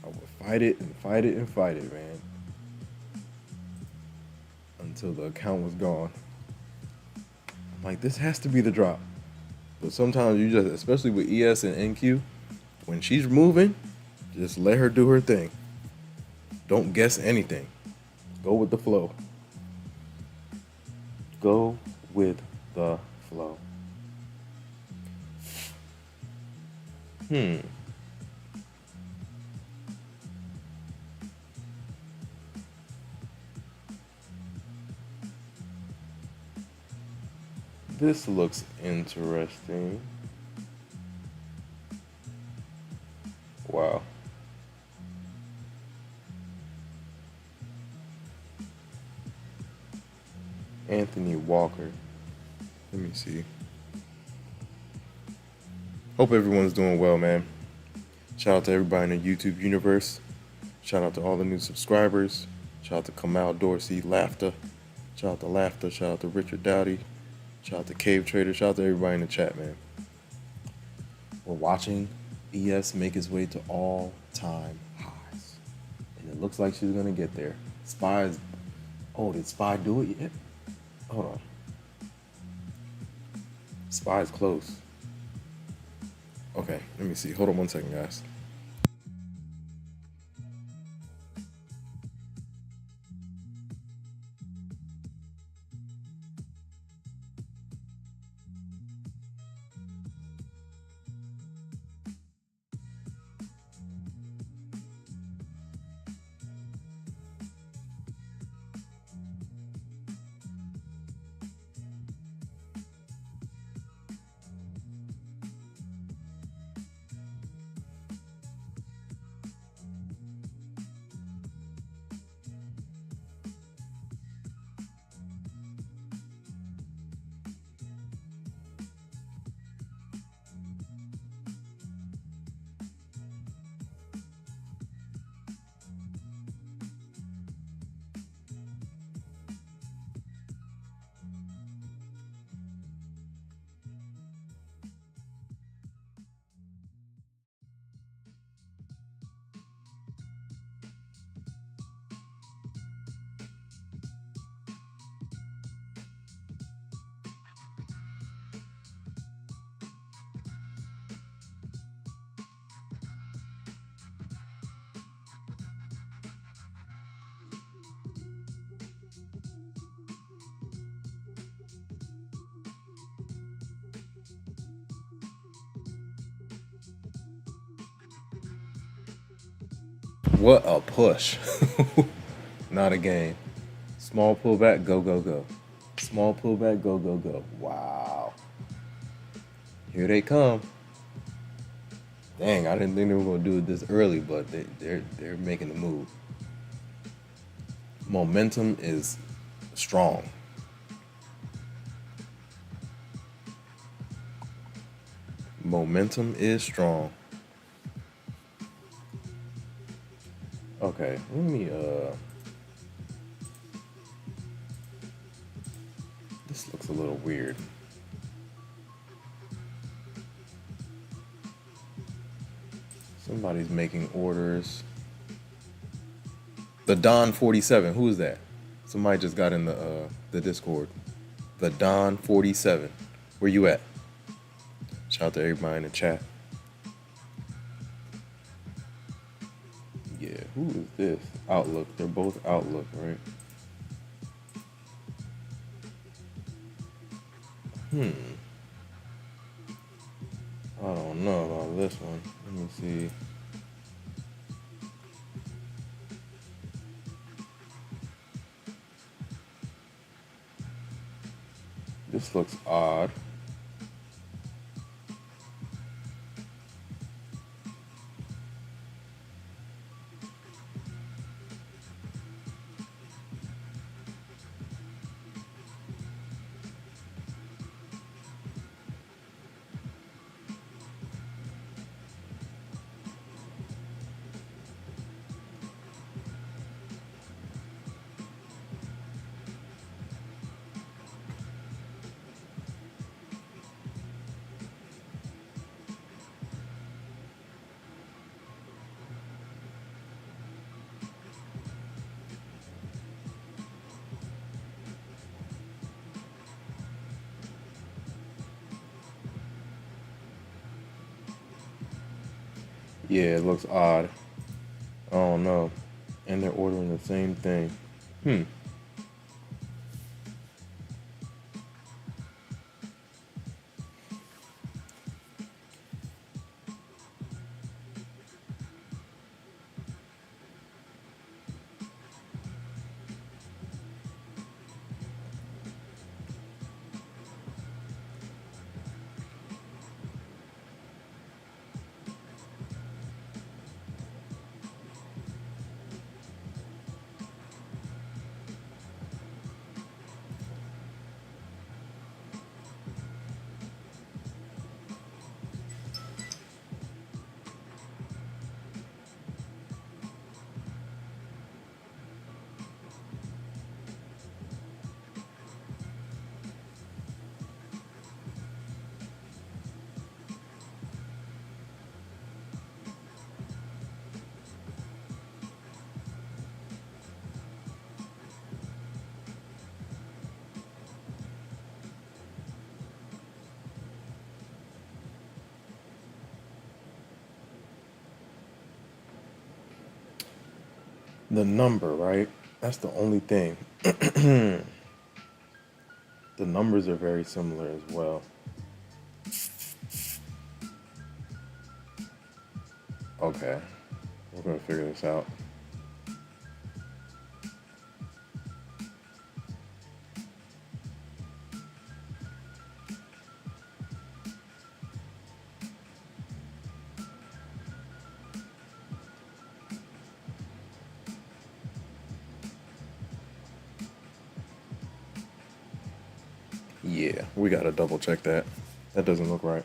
I would fight it and fight it and fight it, man. Until the account was gone. I'm like, this has to be the drop. But sometimes you just, especially with ES and NQ, when she's moving, just let her do her thing. Don't guess anything. Go with the flow. Go with the flow. This looks interesting. Wow. Anthony Walker. Let me see. Hope everyone's doing well, man. Shout out to everybody in the YouTube universe. Shout out to all the new subscribers. Shout out to Kamal Dorsey, Laughter. Shout out to Laughter. Shout out to Richard Dowdy. Shout out to Cave Trader. Shout out to everybody in the chat, man. We're watching ES make his way to all-time highs. And it looks like she's going to get there. Spy's... Oh, did Spy do it yet? Hold on. Spy's close. Okay, let me see. Hold on one second, guys. What a push. Not a game. Small pullback, go, go, go. Small pullback, go, go, go. Wow. Here they come. Dang, I didn't think they were going to do it this early, but they're making the move. Momentum is strong. Momentum is strong. Okay, let me, this looks a little weird. Somebody's making orders. The Don 47, who is that? Somebody just got in the Discord. The Don 47, where you at? Shout out to everybody in the chat. Yeah, who is this? Outlook. They're both Outlook, right? I don't know about this one. Let me see. This looks odd. Yeah, it looks odd. I don't know. And they're ordering the same thing. The number, right? That's the only thing. The numbers are very similar as well. Okay, we're gonna figure this out. Yeah, we gotta double check that. That doesn't look right.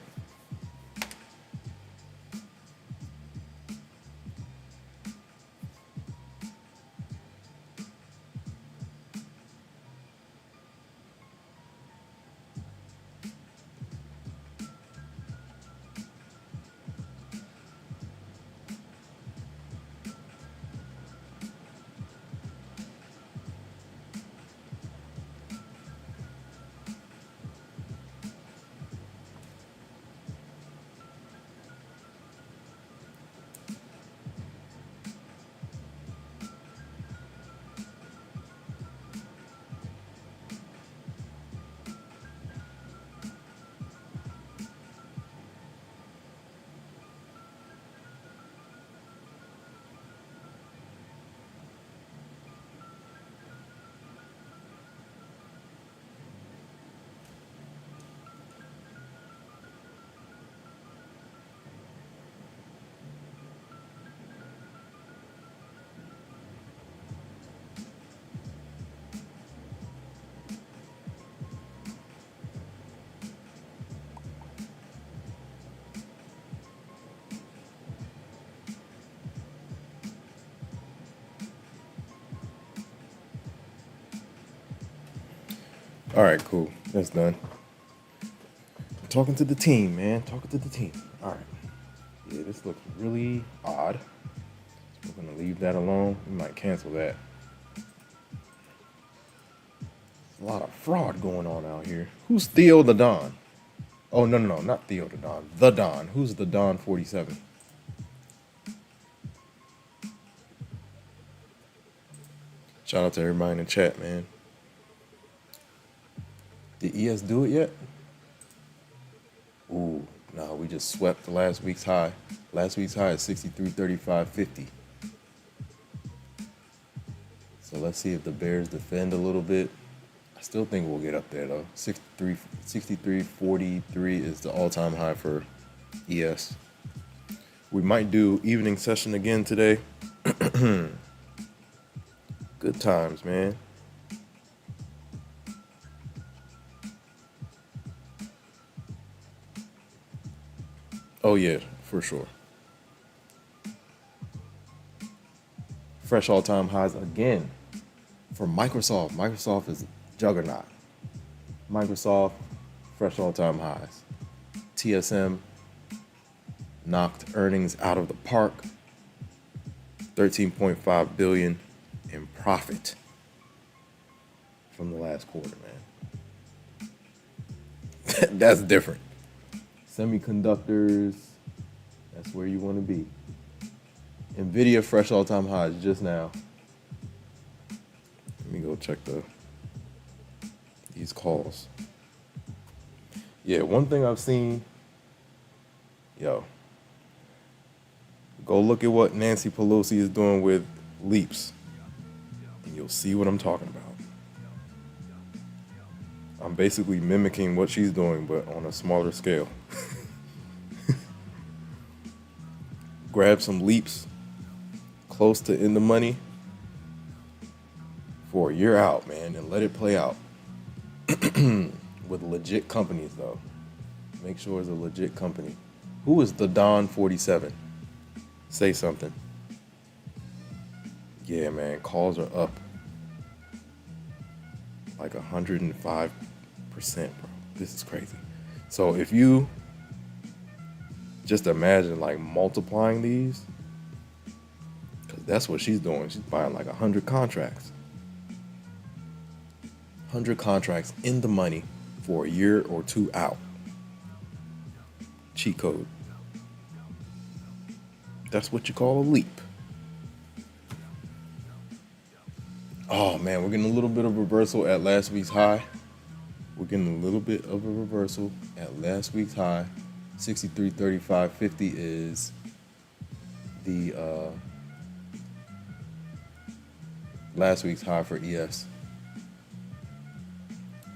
All right, cool. That's done. Talking to the team, man. Talking to the team. All right. Yeah, this looks really odd. We're gonna leave that alone. We might cancel that. There's a lot of fraud going on out here. Who's Theo the Don? Oh, no, not Theo the Don. The Don. Who's the Don 47? Shout out to everybody in the chat, man. Did ES do it yet? Ooh, no, we just swept the last week's high. Last week's high is 63.35.50. So let's see if the Bears defend a little bit. I still think we'll get up there though. 63.43 is the all-time high for ES. We might do evening session again today. Good times, man. Oh yeah, for sure. Fresh all-time highs again for Microsoft. Microsoft is a juggernaut. Microsoft, fresh all-time highs. TSM knocked earnings out of the park. 13.5 billion in profit from the last quarter, man. That's different. Semiconductors, that's where you want to be. Nvidia fresh all-time highs just now. Let me go check these calls. Yeah, one thing I've seen, go look at what Nancy Pelosi is doing with leaps, and you'll see what I'm talking about. I'm basically mimicking what she's doing, but on a smaller scale. Grab some leaps close to in the money for a year out, man, and let it play out. With legit companies, though. Make sure it's a legit company. Who is the Don 47? Say something. Yeah, man, calls are up like 105%, bro. This is crazy. So if you just imagine like multiplying these, because that's what she's doing. She's buying like 100 contracts. 100 contracts in the money for a year or two out. Cheat code. That's what you call a leap. Oh man, we're getting a little bit of reversal at last week's high. We're getting a little bit of a reversal at last week's high. 63.35.50 is the last week's high for ES.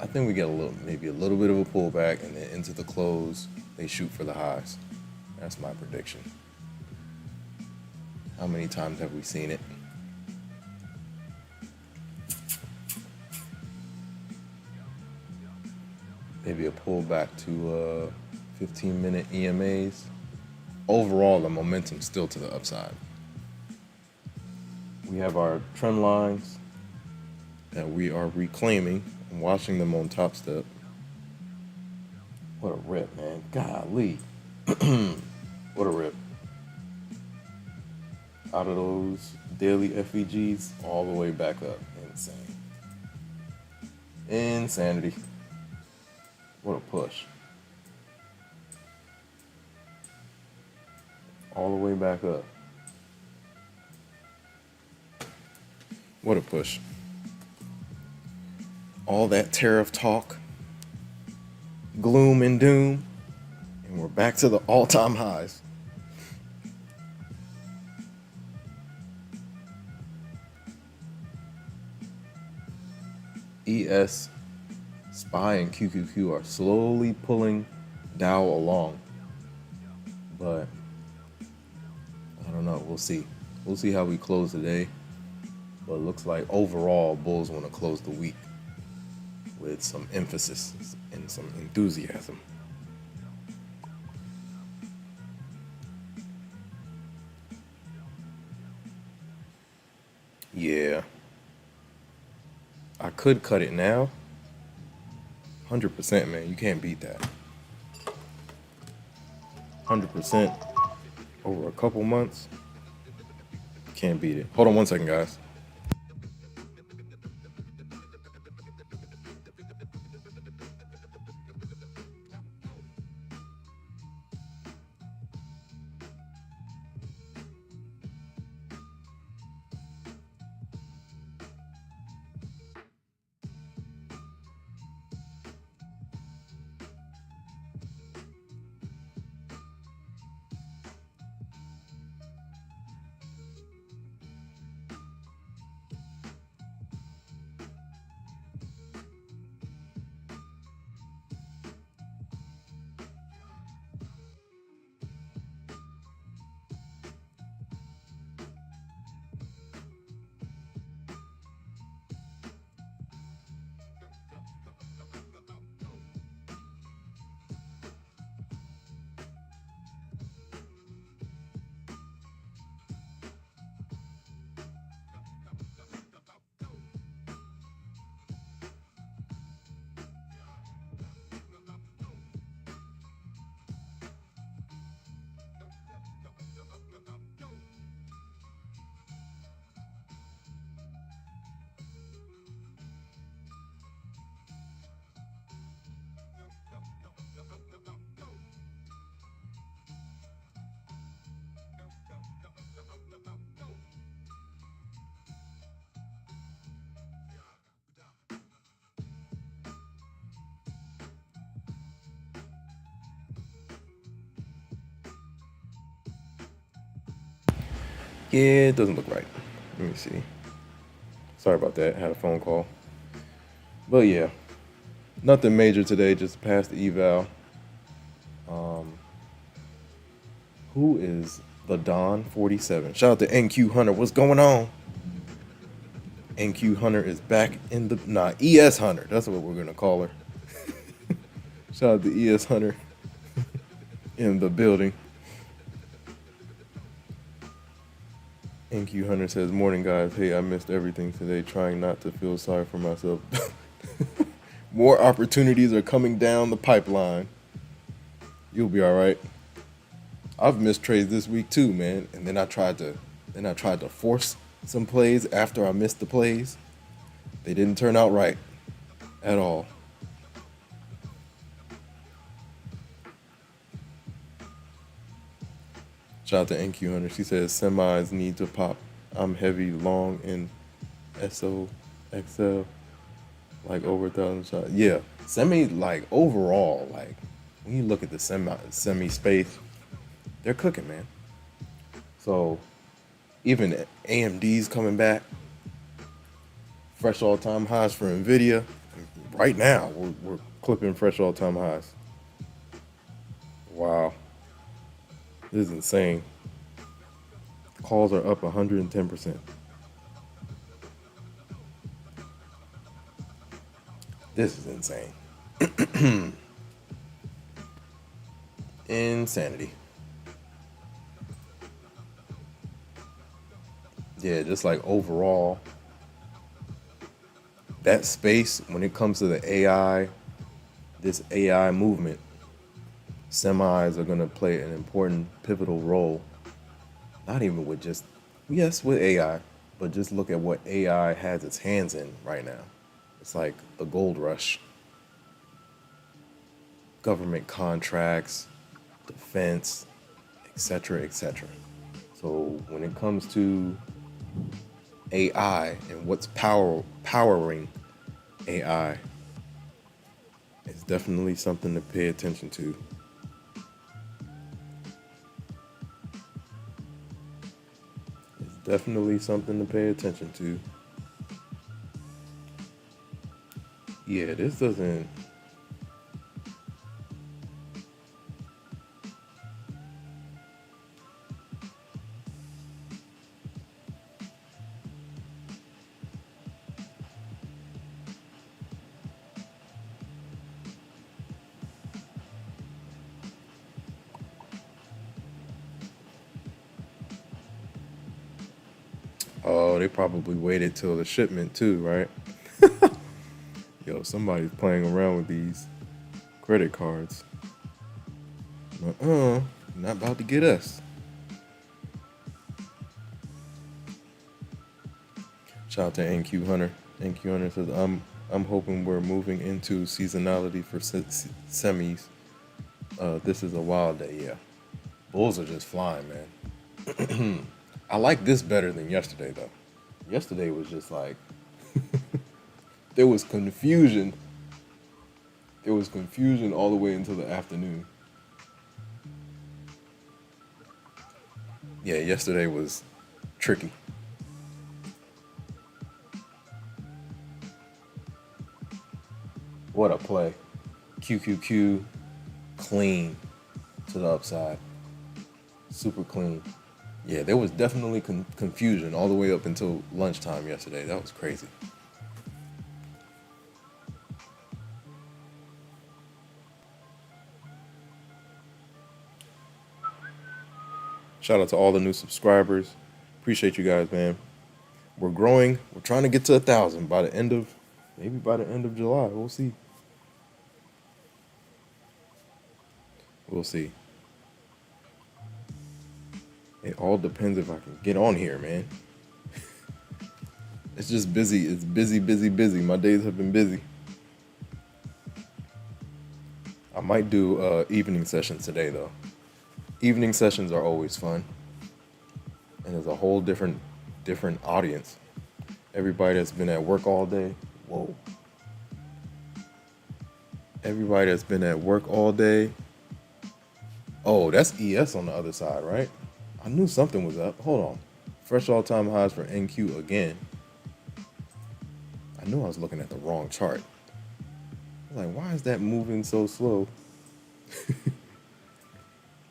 I think we get maybe a little bit of a pullback, and then into the close, they shoot for the highs. That's my prediction. How many times have we seen it? Maybe a pullback to 15-minute EMAs. Overall, the momentum's still to the upside. We have our trend lines that we are reclaiming. I'm watching them on Topstep. What a rip, man. Golly. What a rip. Out of those daily FEGs all the way back up. Insane. Insanity. What a push. All the way back up. What a push. All that tariff talk, gloom and doom, and we're back to the all-time highs. ES, SPY, and QQQ are slowly pulling Dow along, but I don't know. We'll see. We'll see how we close today, but it looks like overall bulls want to close the week with some emphasis and some enthusiasm. Yeah. I could cut it now. 100%, man. You can't beat that. 100% over a couple months. Can't beat it. Hold on one second, guys. Yeah, it doesn't look right. Let me see. Sorry about that. Had a phone call. But yeah, nothing major today. Just passed the eval. Who is the Don 47? Shout out to NQ Hunter. What's going on? NQ Hunter is back in the ES Hunter. That's what we're gonna call her. Shout out to ES Hunter in the building. NQ Hunter says, "Morning guys. Hey, I missed everything today. Trying not to feel sorry for myself. More opportunities are coming down the pipeline. You'll be all right. I've missed trades this week too, man. And then I tried to force some plays after I missed the plays. They didn't turn out right at all. Shout out to NQ Hunter. She says semis need to pop. I'm heavy long in SOXL, like over 1,000 shots. Yeah, semi, like overall, like when you look at the semi space, they're cooking, man. So even AMD's coming back. Fresh all-time highs for NVIDIA. Right now, we're clipping fresh all-time highs. Wow. This is insane. Calls are up 110%. This is insane. Insanity. Yeah, just like overall, that space, when it comes to the AI, this AI movement, semis are going to play an important, pivotal role. Not even with just, yes, with AI, but just look at what AI has its hands in right now. It's like the gold rush. Government contracts, defense, etc., etc. So when it comes to AI and what's powering AI, it's definitely something to pay attention to. It's definitely something to pay attention to. Yeah, this doesn't... Oh, they probably waited till the shipment too, right? Yo, somebody's playing around with these credit cards. Not about to get us. Shout out to NQ Hunter. NQ Hunter says, I'm hoping we're moving into seasonality for semis. This is a wild day, yeah. Bulls are just flying, man. I like this better than yesterday, though. Yesterday was just like, there was confusion. There was confusion all the way until the afternoon. Yeah, yesterday was tricky. What a play. QQQ, clean to the upside. Super clean. Yeah, there was definitely confusion all the way up until lunchtime yesterday. That was crazy. Shout out to all the new subscribers. Appreciate you guys, man. We're growing. We're trying to get to 1,000 by the end of, maybe by the end of July. We'll see. We'll see. It all depends if I can get on here, man. It's just busy. It's busy, busy, busy. My days have been busy. I might do evening sessions today, though. Evening sessions are always fun. And there's a whole different audience. Everybody that's been at work all day. Whoa. Everybody that's been at work all day. Oh, that's ES on the other side, right? I knew something was up. Hold on. Fresh all-time highs for NQ again. I knew I was looking at the wrong chart. I was like, why is that moving so slow?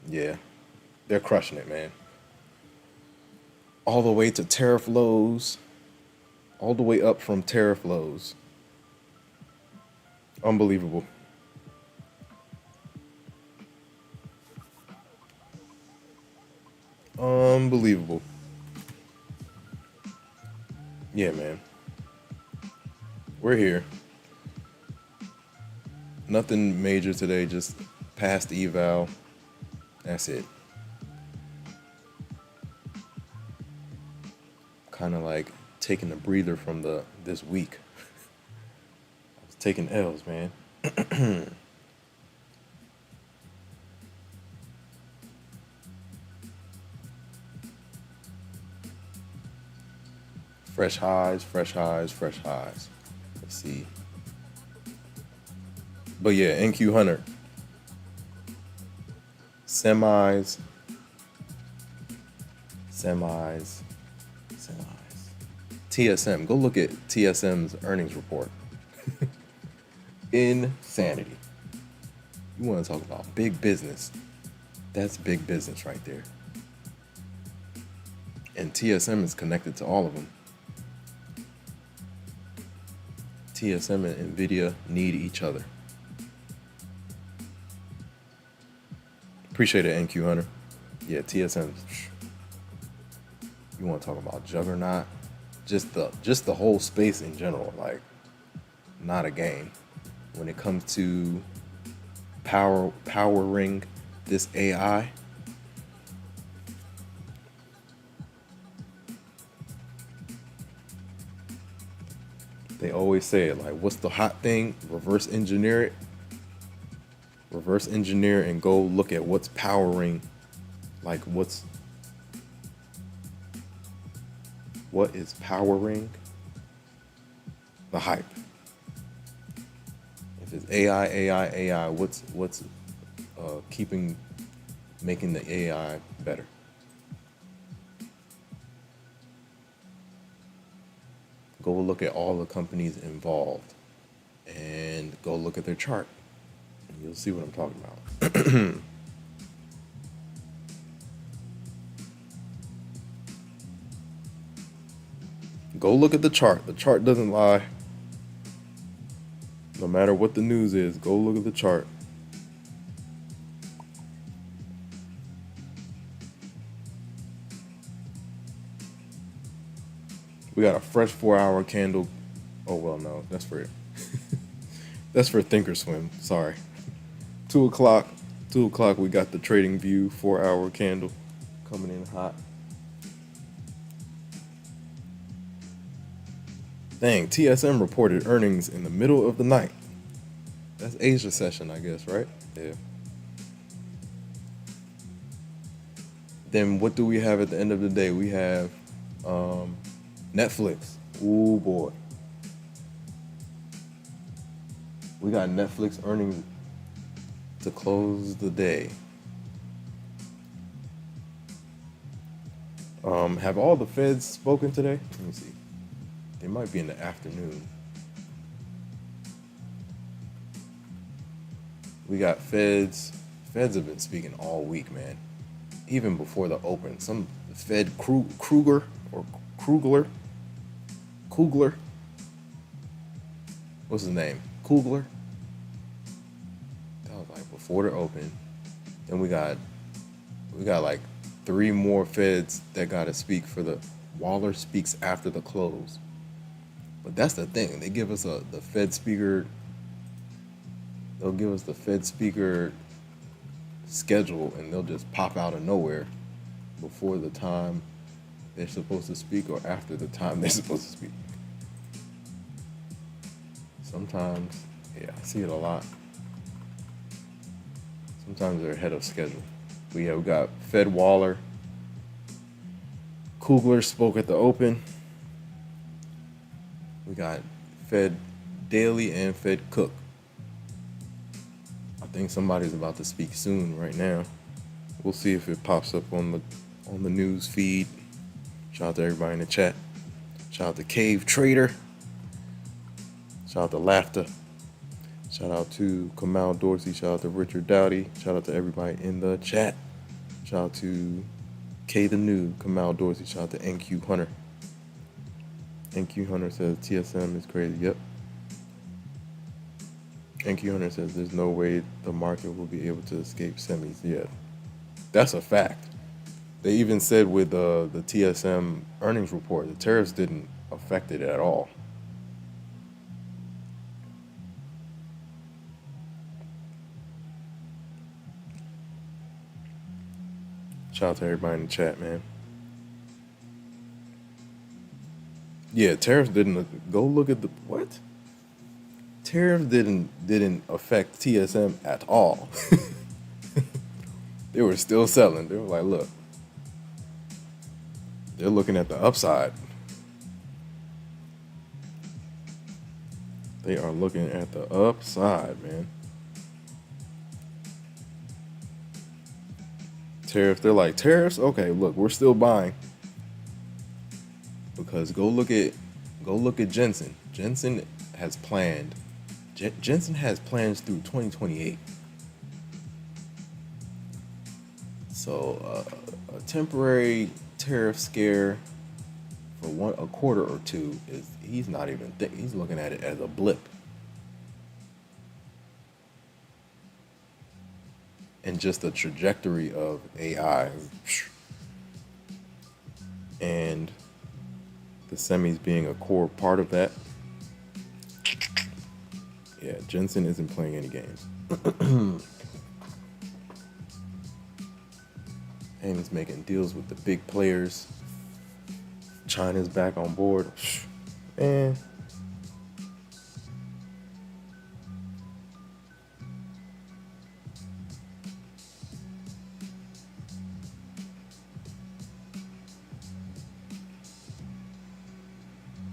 Yeah, they're crushing it, man. All the way to tariff lows. All the way up from tariff lows. Unbelievable. Unbelievable. Yeah, man. We're here. Nothing major today, just past eval. That's it. Kind of like taking a breather from this week. I was taking L's, man. Fresh highs, fresh highs, fresh highs. Let's see. But yeah, NQ100. Semis. TSM. Go look at TSM's earnings report. Insanity. You want to talk about big business. That's big business right there. And TSM is connected to all of them. TSM and NVIDIA need each other. Appreciate it, NQ100. Yeah, TSM. You want to talk about juggernaut? Just the whole space in general, like not a game. When it comes to powering this AI, they always say it like, what's the hot thing? Reverse engineer it. Reverse engineer and go look at what's powering, like what is powering the hype. If it's AI, what's making the AI better? Go look at all the companies involved and go look at their chart. And you'll see what I'm talking about. Go look at the chart. The chart doesn't lie. No matter what the news is, go look at the chart. We got a fresh 4-hour candle. Oh, well, no, that's for that's for Thinkorswim. Sorry. 2 o'clock, we got the Trading View 4-hour candle coming in hot. Dang, TSM reported earnings in the middle of the night. That's Asia session, I guess, right? Yeah. Then what do we have at the end of the day? We have Netflix. Ooh, boy. We got Netflix earnings to close the day. Have all the feds spoken today? Let me see. They might be in the afternoon. We got feds. Feds have been speaking all week, man. Even before the open. Some Fed Kruger. What's his name? Kugler. That was like before the open. Then we got like 3 more feds that got to speak for the Waller speaks after the close. But that's the thing. They give us the Fed speaker. They'll give us the Fed speaker schedule, and they'll just pop out of nowhere before the time they're supposed to speak or after the time they're supposed to speak. Sometimes, yeah, I see it a lot. Sometimes they're ahead of schedule. But yeah, we got Fed Waller. Kugler spoke at the open. We got Fed Daly and Fed Cook. I think somebody's about to speak soon right now. We'll see if it pops up on the news feed. Shout out to everybody in the chat. Shout out to Cave Trader. Shout out to Laughter. Shout out to Kamal Dorsey. Shout out to Richard Dowdy. Shout out to everybody in the chat. Shout out to K the New, Kamal Dorsey. Shout out to NQ Hunter. NQ Hunter says TSM is crazy. Yep. NQ Hunter says there's no way the market will be able to escape semis. Yeah, that's a fact. They even said with the TSM earnings report, the tariffs didn't affect it at all. Shout out to everybody in the chat, man. Yeah, tariffs didn't. Go look at the what? Tariffs didn't affect TSM at all. They were still selling. They were like, look, they're looking at the upside. They are looking at the upside, man. Tariffs, they're like, tariffs? Okay, look, we're still buying. Because go look at Jensen. Jensen has planned. Jensen has plans through 2028. So a temporary tariff scare for a quarter or two is he's not even he's looking at it as a blip. And just the trajectory of AI and the semis being a core part of that. Yeah, Jensen isn't playing any games. And he's making deals with the big players. China's back on board. Man.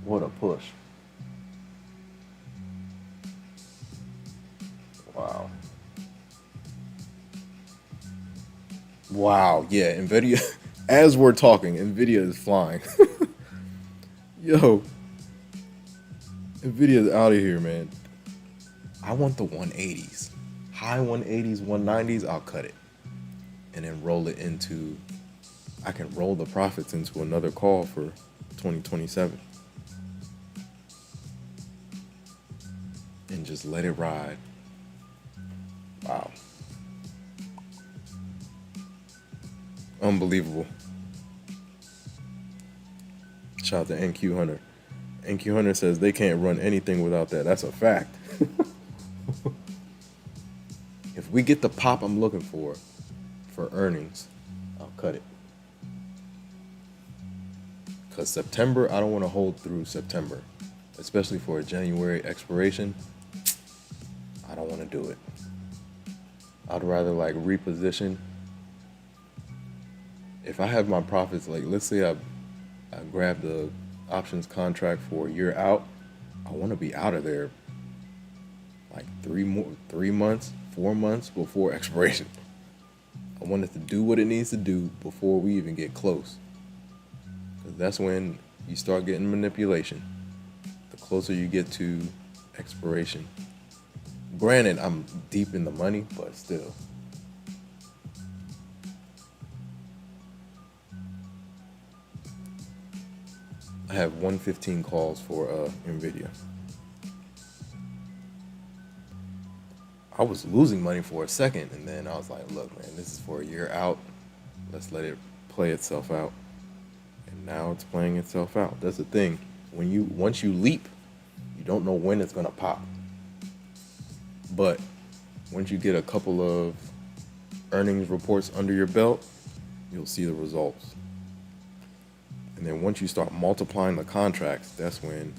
What a push. Wow. Wow, yeah, NVIDIA, as we're talking, NVIDIA is flying. Yo, NVIDIA is out of here, man. I want the 180s. High 180s, 190s, I'll cut it. And then roll it into, I can roll the profits into another call for 2027. And just let it ride. Wow. Unbelievable. Shout out to NQ Hunter. NQ Hunter says they can't run anything without that. That's a fact. If we get the pop I'm looking for earnings, I'll cut it. Because September, I don't want to hold through September, especially for a January expiration. I don't want to do it. I'd rather like reposition. If I have my profits, like let's say I grab the options contract for a year out, I want to be out of there like 3 months, 4 months before expiration. I want it to do what it needs to do before we even get close. Because that's when you start getting manipulation. The closer you get to expiration. Granted, I'm deep in the money, but still. I have 115 calls for NVIDIA. I was losing money for a second, and then I was like, look, man, this is for a year out. Let's let it play itself out. And now it's playing itself out. That's the thing. Once you leap, you don't know when it's gonna pop. But once you get a couple of earnings reports under your belt, you'll see the results. And then once you start multiplying the contracts, that's when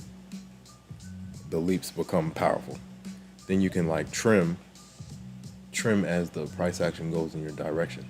the leaps become powerful. Then you can like trim as the price action goes in your direction.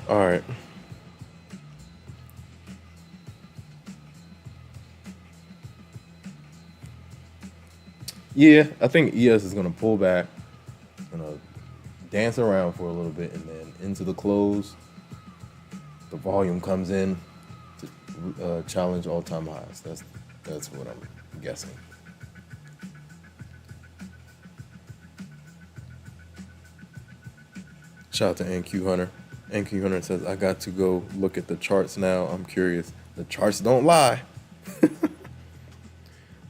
All right. Yeah, I think ES is gonna pull back, gonna dance around for a little bit, and then into the close, the volume comes in to challenge all-time highs. That's what I'm guessing. Shout out to NQ Hunter. NQ Hunter says, I got to go look at the charts now. I'm curious. The charts don't lie.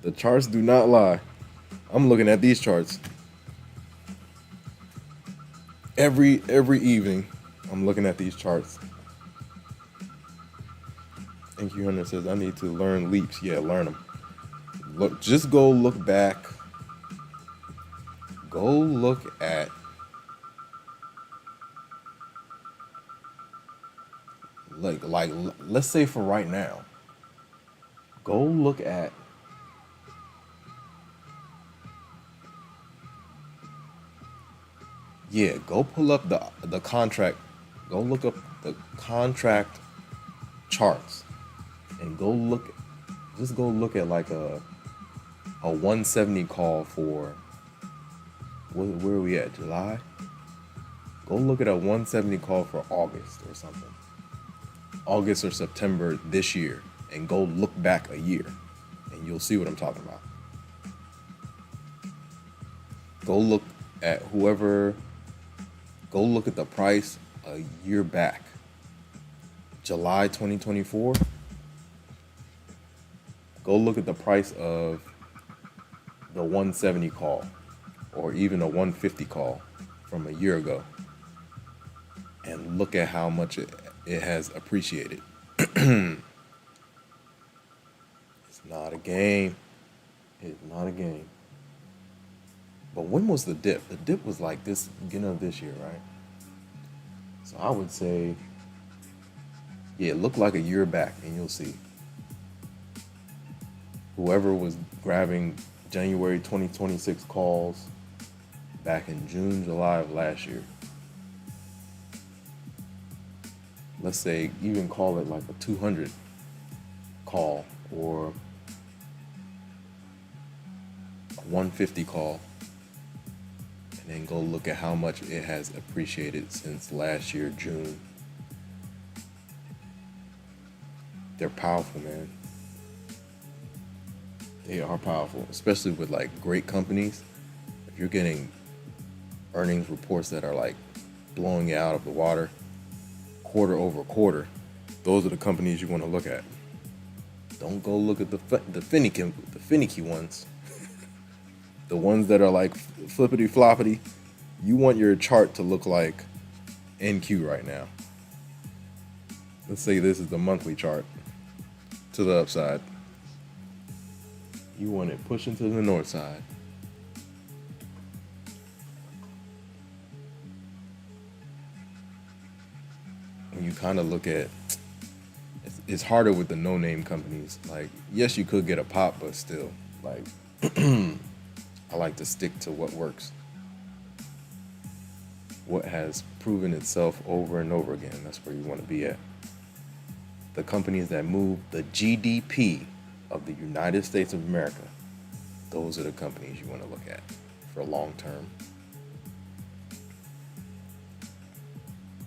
The charts do not lie. I'm looking at these charts every evening. I'm looking at these charts. NQ Hunter says, I need to learn leaps. Yeah, learn them. Look, just go look back. Go look at like let's say for right now. Go look at go pull up the contract. Go look up the contract charts and just go look at like a 170 call for where are we at? July? Go look at a 170 call for August or something. August or September this year, and go look back a year and you'll see what I'm talking about. Go look at go look at the price a year back. July 2024. Go look at the price of the 170 call or even a 150 call from a year ago and look at how much it has appreciated. It's not a game. It's not a game. But when was the dip? The dip was like this beginning of this year, right? So I would say, yeah, look like a year back and you'll see. Whoever was grabbing January 2026 calls back in June, July of last year. Let's say even call it like a 200 call or a 150 call, and then go look at how much it has appreciated since last year, June. They're powerful, man. They are powerful, especially with like great companies. If you're getting earnings reports that are like blowing you out of the water quarter over quarter, those are the companies you want to look at. Don't go look at the finicky ones. The ones that are like flippity floppity. You want your chart to look like NQ right now. Let's say this is the monthly chart to the upside. You want it pushing to the north side. When you kind of look at, it's harder with the no-name companies. Like, yes, you could get a pop, but still, like, I like to stick to what works. What has proven itself over and over again. That's where you want to be at. The companies that move the GDP of the United States of America, those are the companies you want to look at for long term.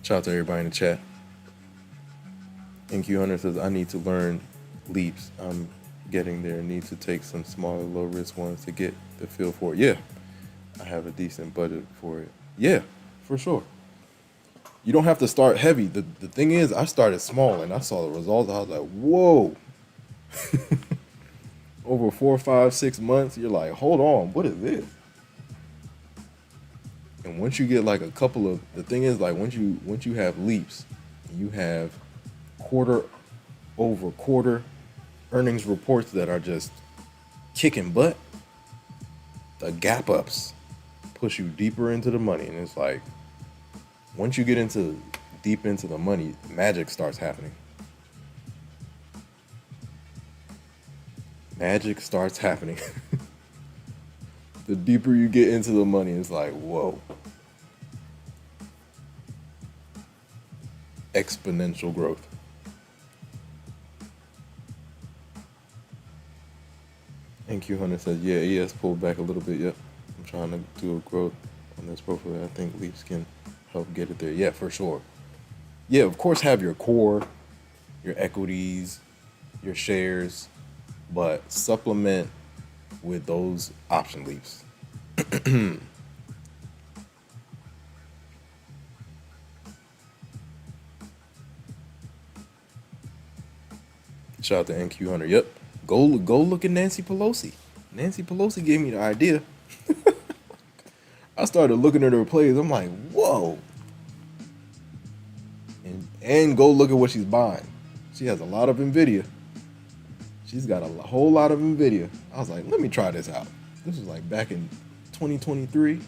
Shout out to everybody in the chat. NQ Hunter says, I need to learn leaps. I'm getting there. Need to take some smaller, low risk ones to get the feel for it. Yeah, I have a decent budget for it. Yeah, for sure. You don't have to start heavy. The thing is, I started small and I saw the results. I was like, whoa. Over 4, 5, 6 months, you're like, hold on, what is this? And once you get like a couple of, the thing is, like, once you have leaps, you have quarter over quarter earnings reports that are just kicking butt, the gap ups push you deeper into the money. And it's like, once you get deep into the money, magic starts happening. Magic starts happening. The deeper you get into the money, it's like, whoa. exponential growth. NQ Hunter says, yeah, ES pulled back a little bit. Yep. I'm trying to do a growth on this portfolio. I think leaps can help get it there. Yeah, for sure. Yeah, of course, have your core, your equities, your shares, but supplement with those option leaps. Shout out to NQ Hunter. Yep. Go look at Nancy Pelosi. Nancy Pelosi gave me the idea. I started looking at her plays. I'm like, whoa. And go look at what she's buying. She has a lot of Nvidia. She's got a whole lot of Nvidia. I was like, let me try this out. This was like back in 2023.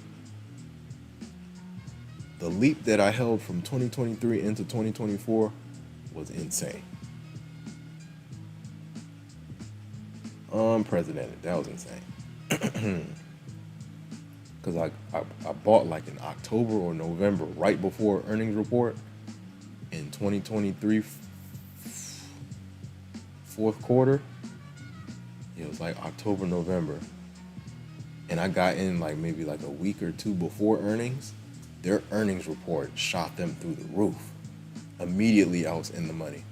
The leap that I held from 2023 into 2024 was insane. Unprecedented. That was insane. Because I bought like in October or November, right before earnings report in 2023, fourth quarter. It was like October, November. And I got in like maybe like a week or two before earnings. Their earnings report shot them through the roof. Immediately I was in the money.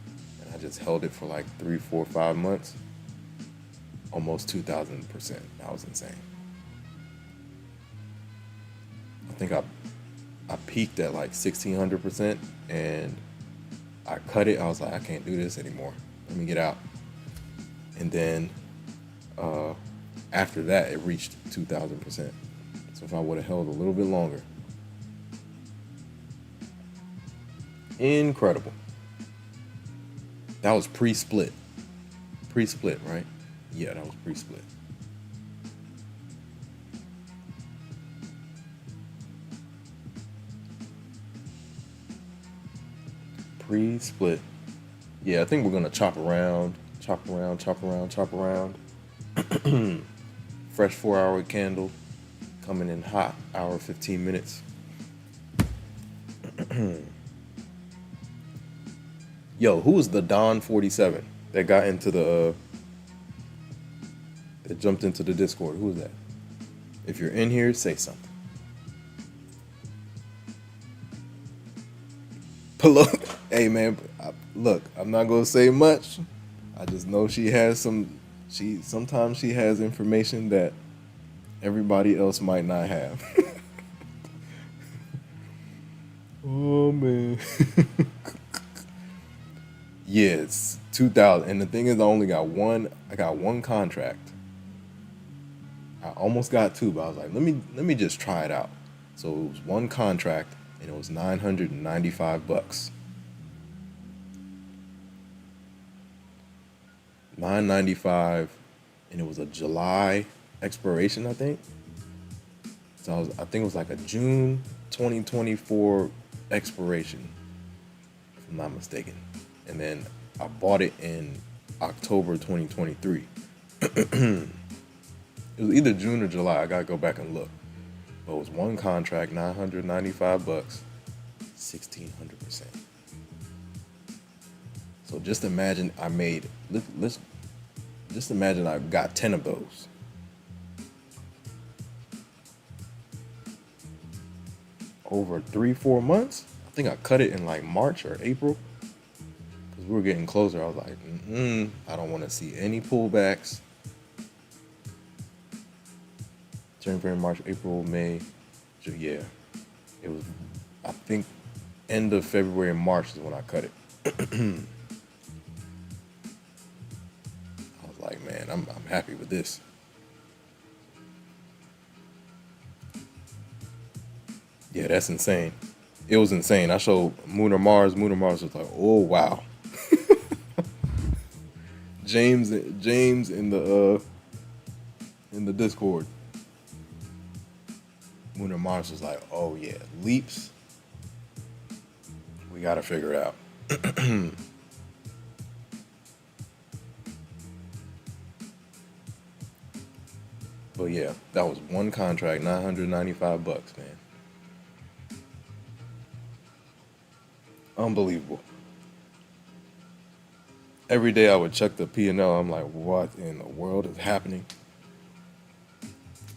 And I just held it for like 3, 4, 5 months. Almost 2,000%. That was insane. I think I peaked at like 1,600% and I cut it. I was like, I can't do this anymore. Let me get out. And then after that, it reached 2,000%. So if I would have held a little bit longer. Incredible. That was pre-split. Pre-split, right? Yeah, that was pre-split. Pre-split. Yeah, I think we're gonna chop around. Fresh 4-hour candle coming in hot, hour 15 minutes. Yo, who was the Don 47 that got into the that jumped into the Discord? Who was that? If you're in here, say something. Hey man, look, I'm not gonna say much. I just know she has sometimes she has information that everybody else might not have. Oh man. Yeah, it's 2,000. And the thing is, I got one contract. I almost got two, but I was like, let me just try it out. So it was one contract and it was $995. $995, and it was a July expiration, I think. So I think it was like a June 2024 expiration, if I'm not mistaken. And then I bought it in October 2023. It was either June or July. I gotta go back and look. But it was one contract, $995, 1,600%. So just imagine just imagine I got 10 of those. Over 3-4 months. I think I cut it in like March or April. Because we were getting closer. I was like, I don't want to see any pullbacks. January, March, April, May. Yeah. It was, I think, end of February and March is when I cut it. Like, man, I'm happy with this. Yeah, that's insane. It was insane. I showed Moon or Mars. Moon or Mars was like, oh wow. James in the Discord. Moon or Mars was like, oh yeah, leaps. We gotta figure it out. But yeah, that was one contract, $995, man. Unbelievable. Every day I would check the P&L. I'm like, what in the world is happening?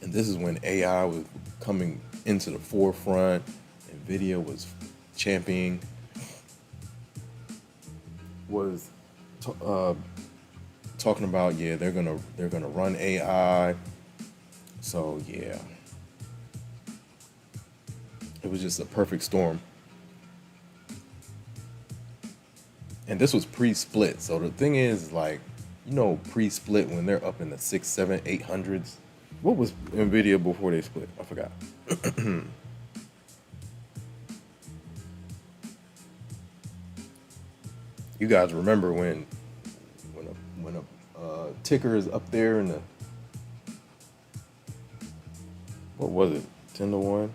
And this is when AI was coming into the forefront. NVIDIA was championing, was talking about, yeah, they're gonna run AI. So yeah, it was just a perfect storm. And this was pre-split. So the thing is, like, pre-split when they're up in the 6, 7, 800s. What was NVIDIA before they split? I forgot. You guys remember when a ticker is up there in the, what was it, 10 to 1?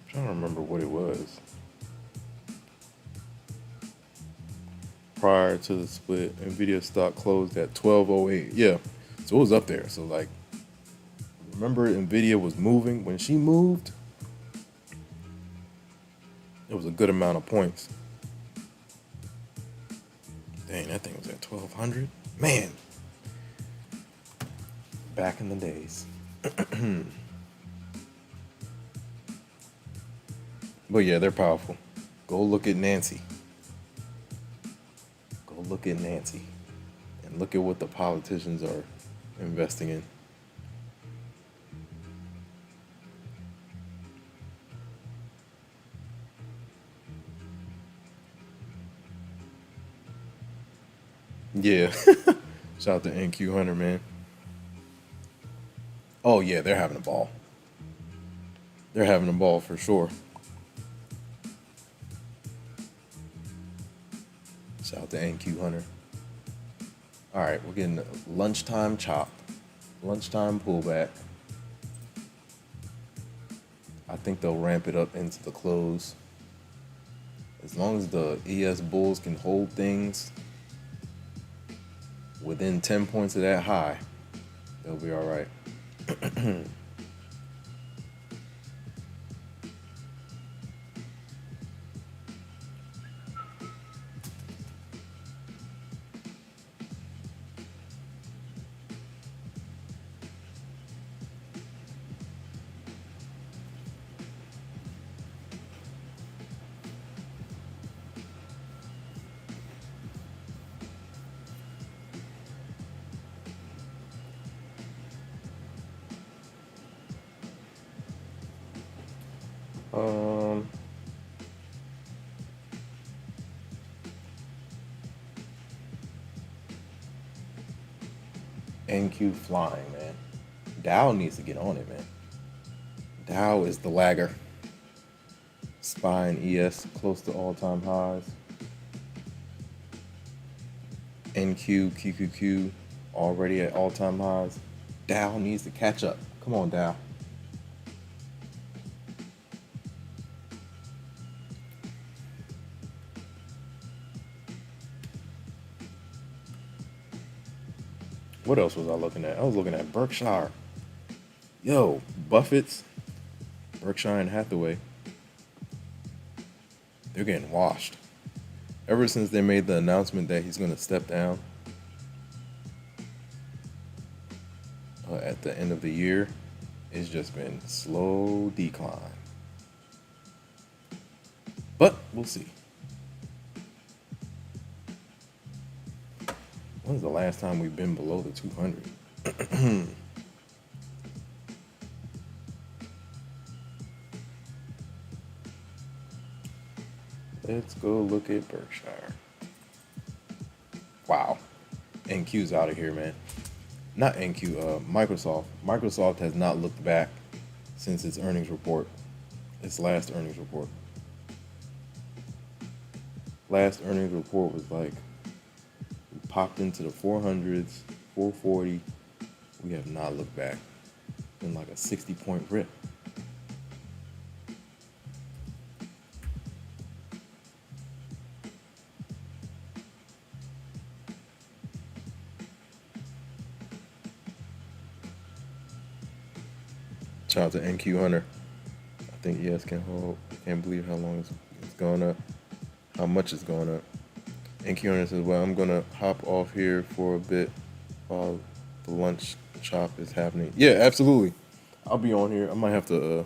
Trying to remember what it was prior to the split. NVIDIA stock closed at 1208. Yeah, so it was up there. So like, remember NVIDIA was moving. When she moved, it was a good amount of points. Dang, that thing was at 1200. Man, back in the days. But yeah, they're powerful. Go look at Nancy. Go look at Nancy. And look at what the politicians are investing in. Yeah. Shout out to NQ Hunter, man. Oh yeah, they're having a ball. They're having a ball for sure. Shout out to NQ Hunter. All right, we're getting lunchtime chop, lunchtime pullback. I think they'll ramp it up into the close. As long as the ES Bulls can hold things within 10 points of that high, they'll be all right. NQ flying, man. Dow needs to get on it, man. Dow is the lagger. SPY and ES close to all-time highs. NQ, QQQ already at all-time highs. Dow needs to catch up. Come on, Dow. What else was I looking at? I was looking at Berkshire. Yo, Buffett's, Berkshire and Hathaway, they're getting washed. Ever since they made the announcement that he's going to step down at the end of the year, it's just been slow decline. But we'll see. When's the last time we've been below the 200? Let's go look at Berkshire. Wow. NQ's out of here, man. Not NQ, Microsoft. Microsoft has not looked back since its earnings report. Its last earnings report. Last earnings report was like, we popped into the 400s, 440. We have not looked back. Been like a 60-point rip. Shout out to NQ Hunter. I think ES can hold. I can't believe how long it's going up, how much it's going up. NQ Hunter says, well, I'm going to hop off here for a bit while the lunch chop is happening. Yeah, absolutely. I'll be on here. I might have to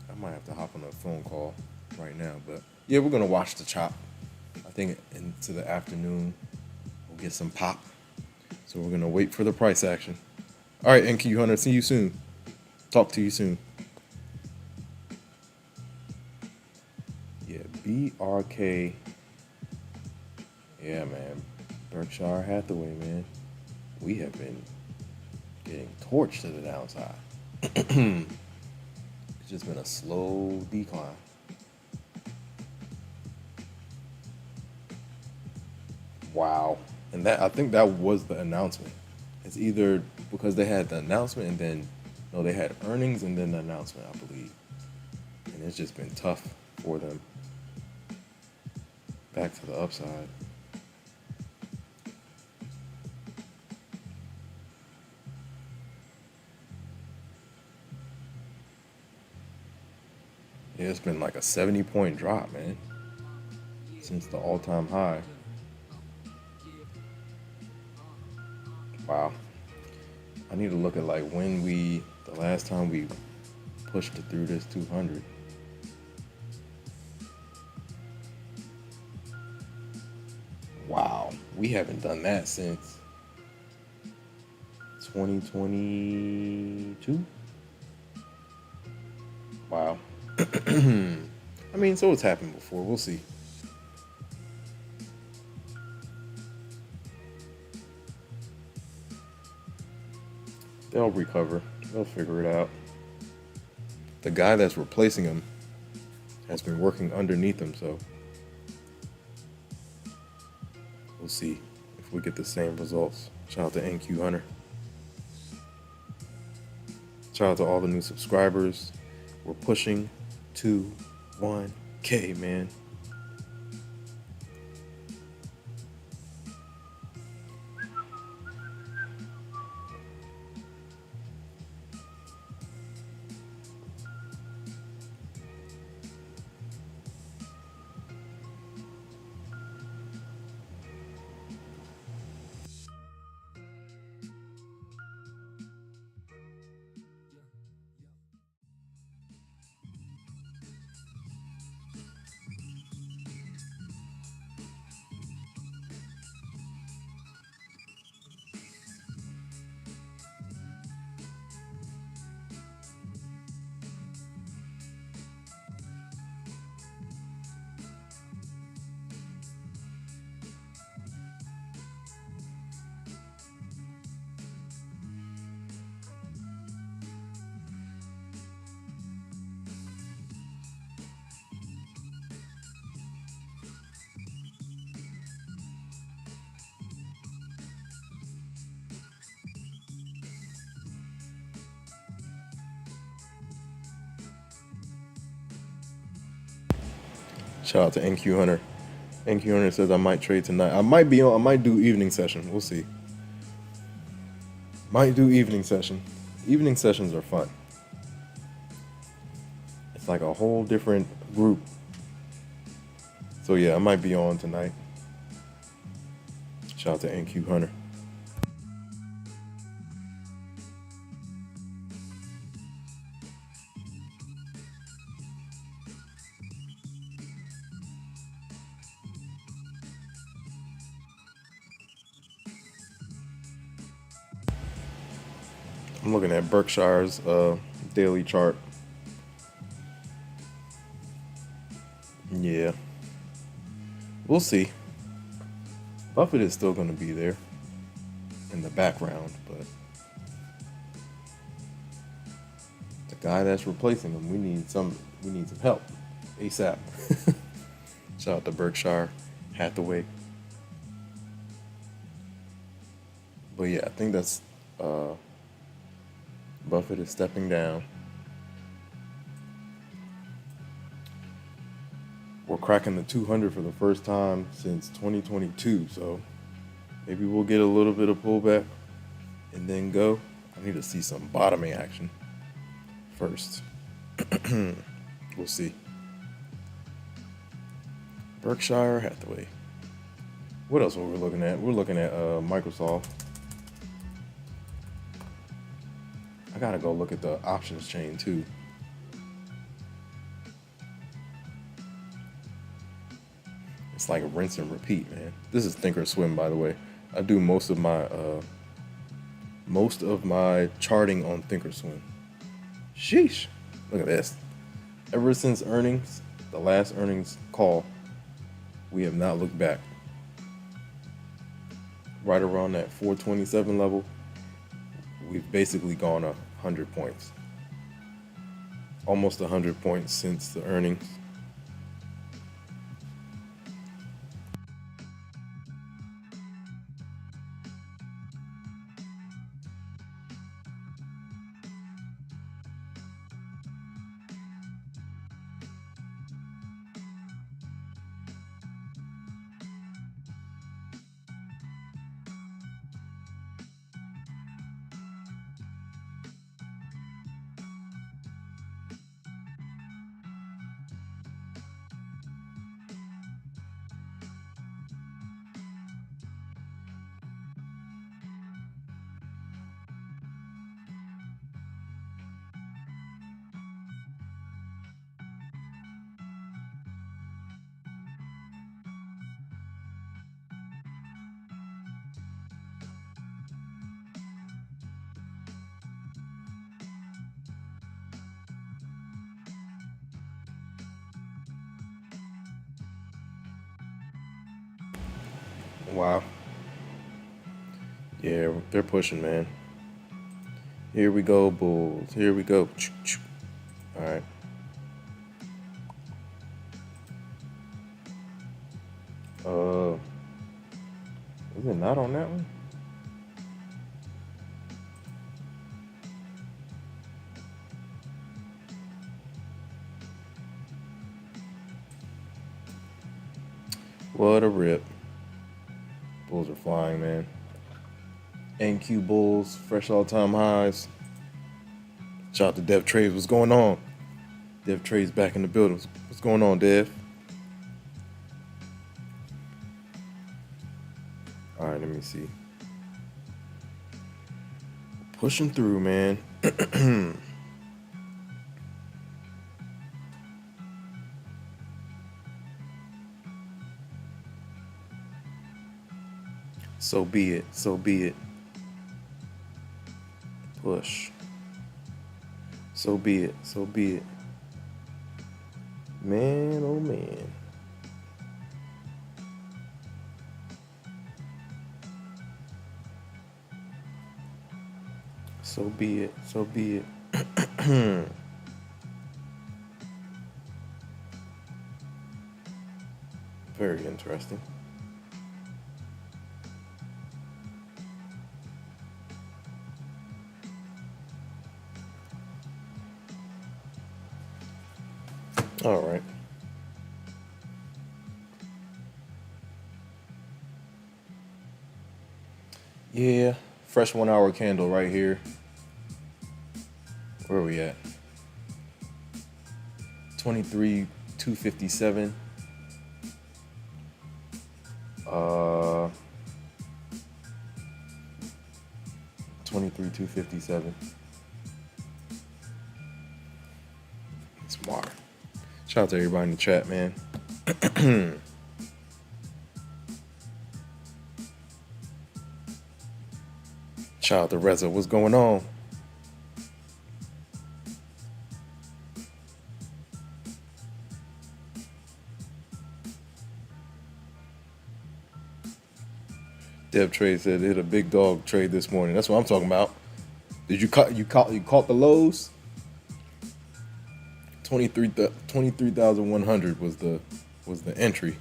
hop on a phone call right now. But yeah, we're going to watch the chop. I think into the afternoon, we'll get some pop. So we're going to wait for the price action. All right, NQ Hunter, see you soon. Talk to you soon. Yeah, BRK. Yeah, man. Berkshire Hathaway, man. We have been getting torched to the downside. It's just been a slow decline. Wow. And I think that was the announcement. It's either because they had the announcement and then, no, they had earnings and then the announcement, I believe. And it's just been tough for them. Back to the upside. Yeah, it's been like a 70-point drop, man, since the all-time high. Wow. I need to look at like when the last time we pushed it through this 200. Wow, we haven't done that since 2022. Wow. I mean, so it's happened before. We'll see. They'll recover. They'll figure it out. The guy that's replacing him has been working underneath him, so we'll see if we get the same results. Shout out to NQ Hunter. Shout out to all the new subscribers. We're pushing to 1K, man. Shout out to NQ Hunter. NQ Hunter says I might trade tonight. I might do evening session. We'll see. Might do evening session. Evening sessions are fun. It's like a whole different group. So yeah, I might be on tonight. Shout out to NQ Hunter. I'm looking at Berkshire's daily chart. Yeah. We'll see. Buffett is still going to be there in the background, but the guy that's replacing him, we need some help ASAP. Shout out to Berkshire Hathaway. But yeah, I think that's Buffett is stepping down. We're cracking the 200 for the first time since 2022, so maybe we'll get a little bit of pullback and then go. I need to see some bottoming action. first. We'll see. Berkshire Hathaway. What else were we looking at? We're looking at Microsoft. I gotta go look at the options chain too. It's like rinse and repeat, man. This is Thinkorswim, by the way. I do most of my charting on Thinkorswim. Sheesh. Look at this. Ever since earnings, the last earnings call, we have not looked back. Right around that 427 level, we've basically gone 100 points. Almost 100 points since the earnings. Wow. Yeah, they're pushing, man. Here we go, Bulls. Here we go. All right. Is it not on that one? What a rip. Bulls are flying, man. NQ Bulls, fresh all-time highs. Shout out to Dev Trades. What's going on? Dev Trades back in the building. What's going on, Dev? All right, let me see. Pushing through, man. So be it. So be it. Push. So be it. So be it. Man, oh man. So be it. So be it. Very interesting. All right. Yeah, fresh 1 hour candle right here. Where are we at? 23,257. 23,257. Smart. Shout out to everybody in the chat, man. Shout out to Reza. What's going on? Dev Trade said they hit a big dog trade this morning. That's what I'm talking about. Did you caught the lows? 23,100 was the entry.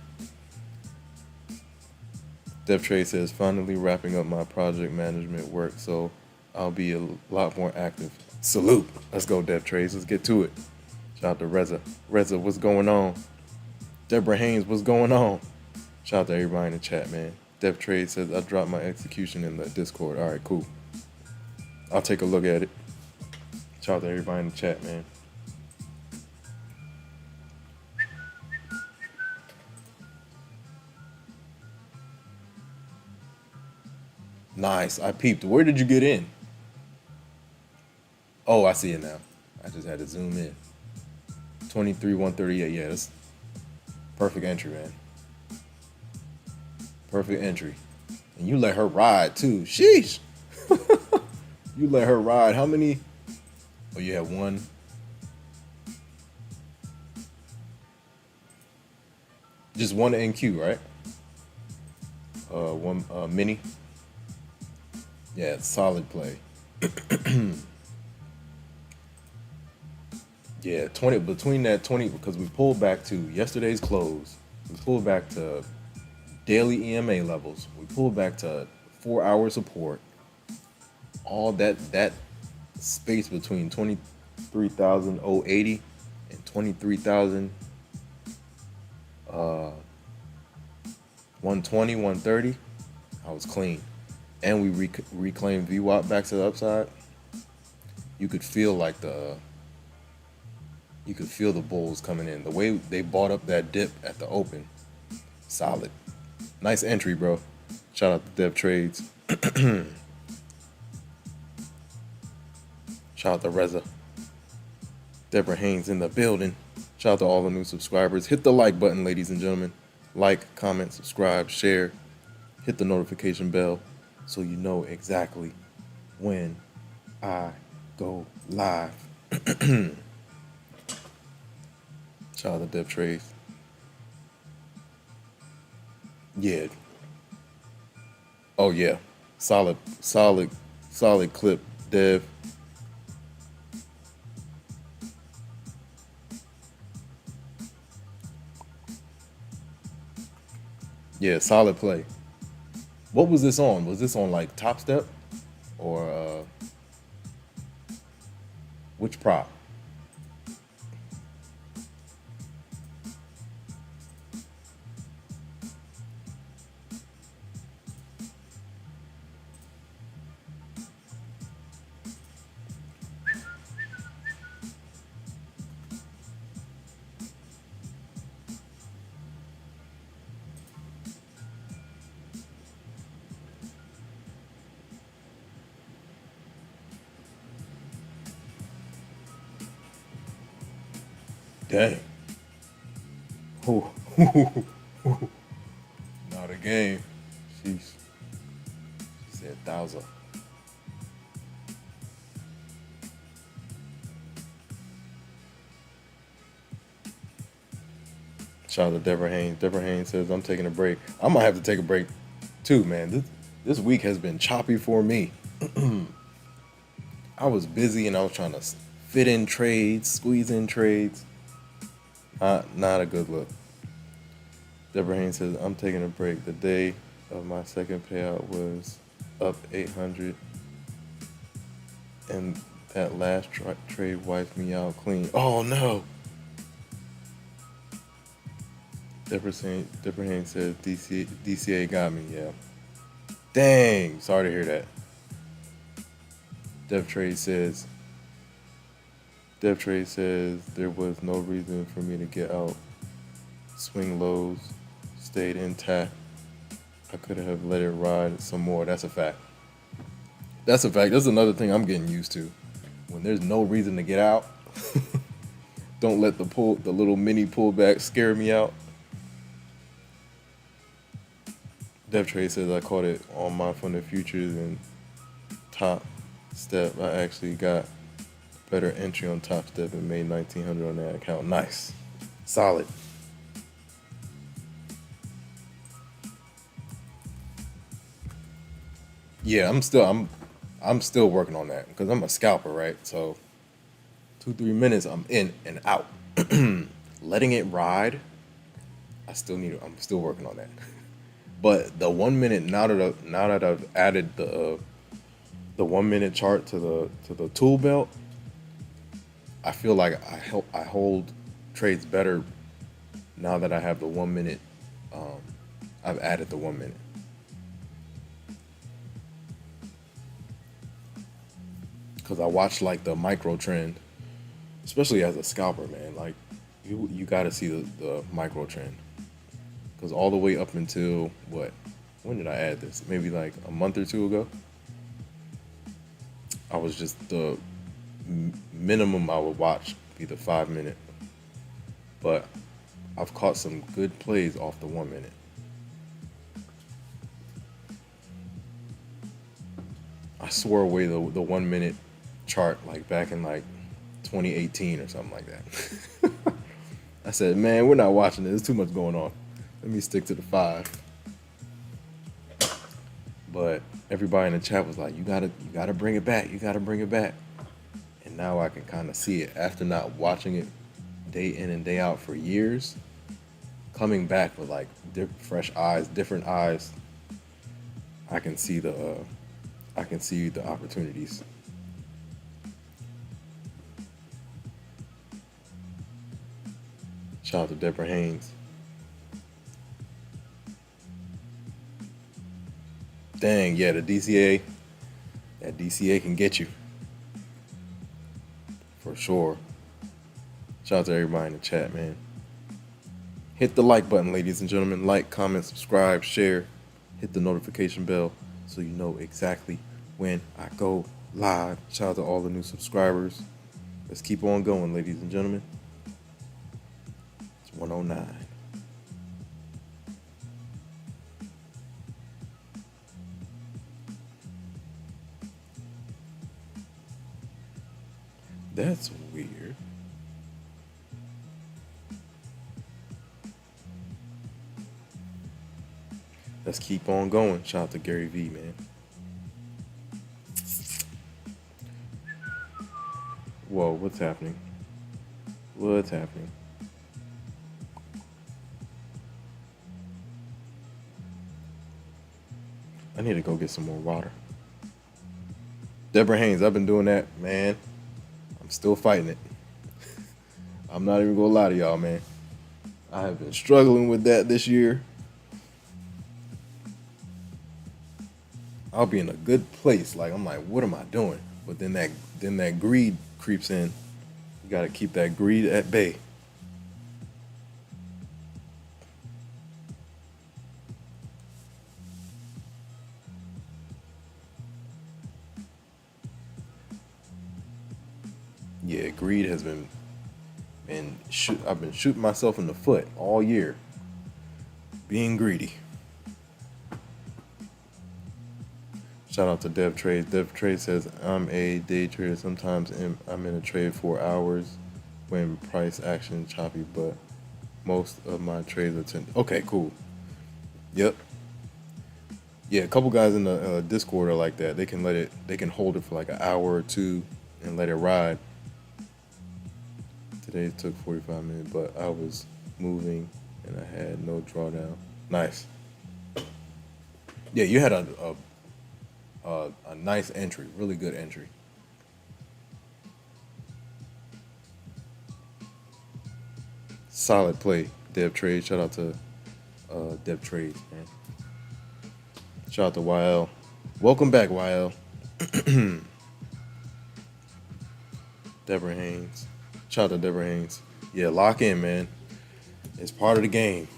Dev Trade says finally wrapping up my project management work, so I'll be a lot more active. Salute. Let's go, Dev Trades. Let's get to it. Shout out to Reza. Reza, what's going on? Deborah Haynes, what's going on? Shout out to everybody in the chat, man. Dev Trade says I dropped my execution in the Discord. All right, cool. I'll take a look at it. Shout out to everybody in the chat, man. Nice. I peeped. Where did you get in? Oh, I see it now. I just had to zoom in. 23, 138. Yeah, that's perfect entry, man. Perfect entry. And you let her ride too. Sheesh. You let her ride. How many? Oh, you have one. Just one NQ, right? One mini. Yeah, solid play. Yeah, 20 between that 20 because we pulled back to yesterday's close. We pulled back to daily EMA levels. We pulled back to 4-hour support. All that space between 23,080 and 23,000 120, 130. I was clean. And we reclaimed VWAP back to the upside. You could feel like you could feel the bulls coming in. The way they bought up that dip at the open, solid. Nice entry, bro. Shout out to Dev Trades. Shout out to Reza. Deborah Haynes in the building. Shout out to all the new subscribers. Hit the like button, ladies and gentlemen. Like, comment, subscribe, share. Hit the notification bell so you know exactly when I go live. Shout out to Dev Trades. Yeah. Oh yeah. Solid clip, Dev. Yeah, solid play. What was this on? Was this on like Topstep or which prop? Dang. Ooh. Not a game. Sheesh. She said 1,000. Shout out to Deborah Haynes. Deborah Haynes says, I'm taking a break. I might have to take a break too, man. This week has been choppy for me. I was busy and I was trying to fit in trades, squeeze in trades. Not a good look. Deborah Haynes says, I'm taking a break. The day of my second payout was up 800 and that last trade wiped me out clean. Oh no. Deborah Haynes says, DCA got me, yeah. Dang, sorry to hear that. Dev Trade says there was no reason for me to get out. Swing lows stayed intact. I could have let it ride some more. That's a fact. That's a fact. That's another thing I'm getting used to. When there's no reason to get out, don't let the little mini pullback scare me out. Dev Trade says I caught it on my funded futures and Topstep. I actually got better entry on Topstep and made $1,900 on that account. Nice, solid. Yeah, I'm still working on that because I'm a scalper, right? So 2-3 minutes, I'm in and out. Letting it ride, I'm still working on that. But the 1 minute, now that I've added the 1 minute chart to the tool belt, I feel like I hold trades better now that I have the 1 minute. I've added the 1 minute. because I watch like the micro trend, especially as a scalper, man. Like you got to see the micro trend, because all the way up until what? When did I add this? Maybe like a month or two ago. I was just the minimum I would watch be the 5 minute, but I've caught some good plays off the 1 minute. I swore away the 1 minute chart like back in like 2018 or something like that. I said, man, we're not watching this. There's too much going on. Let me stick to the 5. But everybody in the chat was like, you gotta bring it back. You gotta bring it back. And now I can kind of see it after not watching it day in and day out for years. Coming back with like fresh eyes, different eyes. I can see the opportunities. Shout out to Deborah Haynes. Dang, yeah, the DCA. That DCA can get you. For sure. Shout out to everybody in the chat, man. Hit the like button, ladies and gentlemen. Like, comment, subscribe, share. Hit the notification bell so you know exactly when I go live. Shout out to all the new subscribers. Let's keep on going, ladies and gentlemen. It's 109. That's weird. Let's keep on going. Shout out to Gary V, man. Whoa, what's happening? What's happening? I need to go get some more water. Deborah Haynes, I've been doing that, man. I'm still fighting it. I'm not even gonna lie to y'all, man. I have been struggling with that this year. I'll be in a good place. Like, I'm like, what am I doing? But then that greed creeps in. You gotta keep that greed at bay. Yeah, greed has been I've been shooting myself in the foot all year. Being greedy. Shout out to Dev Trade. Dev Trade says, I'm a day trader. Sometimes I'm in a trade 4 hours when price action choppy, but most of my trades are 10. Okay, cool. Yep. Yeah, a couple guys in the Discord are like that. They can hold it for like an hour or two and let it ride. Today it took 45 minutes, but I was moving and I had no drawdown. Nice. Yeah, you had a nice entry, really good entry. Solid play, Dev Trade. Shout out to Dev Trades, man. Shout out to YL. Welcome back, YL. Deborah Haynes. Shout out to Deborah Haynes. Yeah, lock in, man. It's part of the game.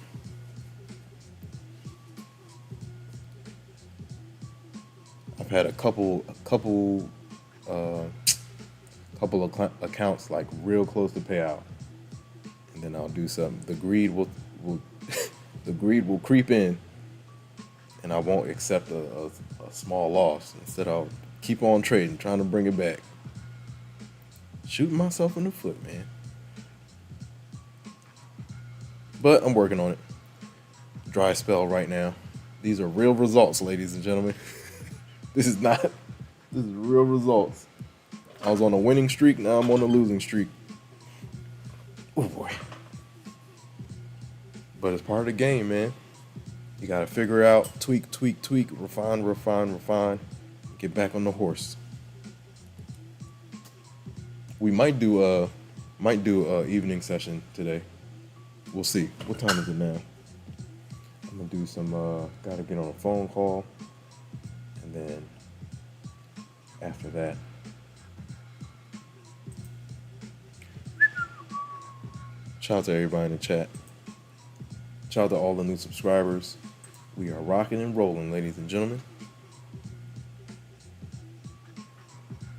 I've had a couple accounts like real close to payout, and then I'll do something. The greed will the greed will creep in, and I won't accept a small loss. Instead, I'll keep on trading, trying to bring it back. Shooting myself in the foot, man. But I'm working on it. Dry spell right now. These are real results, ladies and gentlemen. This is real results. I was on a winning streak, now I'm on a losing streak. Oh boy. But it's part of the game, man. You gotta figure out, tweak, refine, get back on the horse. We might do a evening session today. We'll see. What time is it now? I'm gonna do some gotta get on a phone call, and then after that Shout out to everybody in the chat. Shout out to all the new subscribers. We are rocking and rolling, ladies and gentlemen.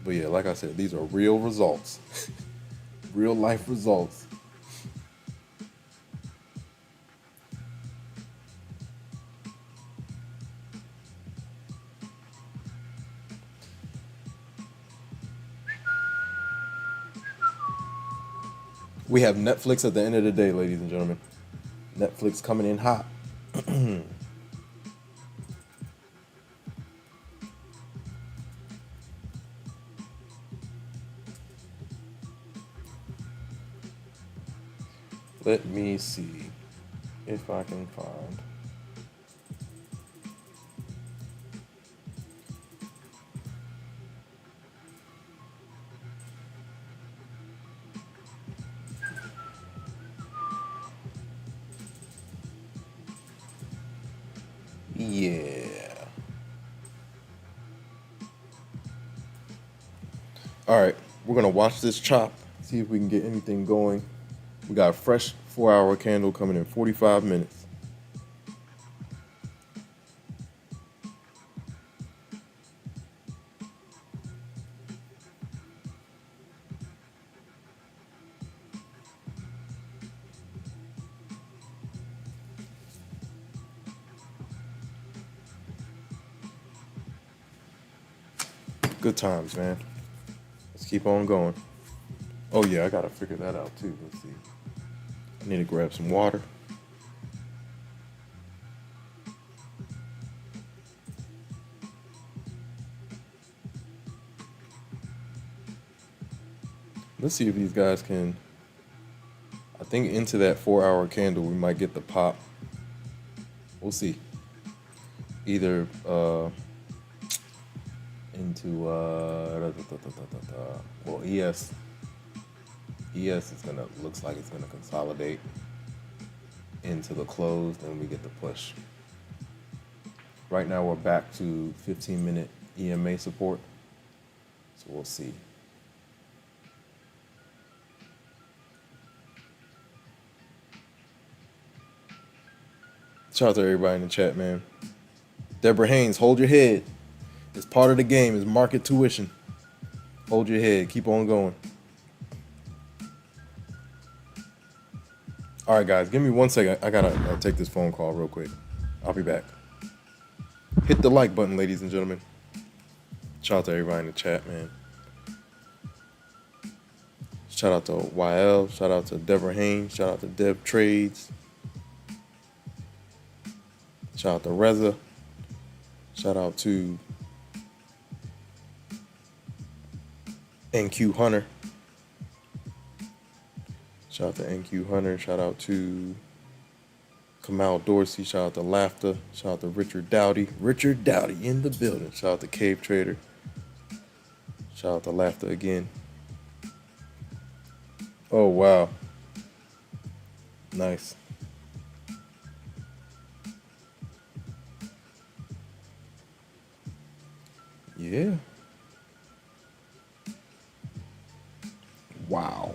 But yeah, like I said, these are real results. Real life results. We have Netflix at the end of the day, ladies and gentlemen. Netflix coming in hot. Let me see if I can find. Yeah. All right, we're gonna watch this chop, see if we can get anything going. We got a fresh 4-hour candle coming in 45 minutes. Good times, man. Let's keep on going. Oh yeah, I gotta figure that out too. Let's see. I need to grab some water. Let's see if these guys can. I think into that 4-hour candle, we might get the pop. We'll see. Either into well, ES is gonna, looks like it's gonna consolidate into the close, then we get the push. Right now we're back to 15-minute EMA support, so we'll see. Shout out to everybody in the chat, man. Deborah Haynes, hold your head. It's part of the game. It's market tuition. Hold your head. Keep on going. All right, guys. Give me 1 second. I gotta take this phone call real quick. I'll be back. Hit the like button, ladies and gentlemen. Shout out to everybody in the chat, man. Shout out to YL. Shout out to Deborah Haynes. Shout out to Deb Trades. Shout out to Reza. Shout out to NQ Hunter. Shout out to NQ Hunter. Shout out to Kamal Dorsey. Shout out to Laughter. Shout out to Richard Dowdy. Richard Dowdy in the building. Shout out to Cave Trader. Shout out to Laughter again. Oh, wow. Nice. Yeah. Wow.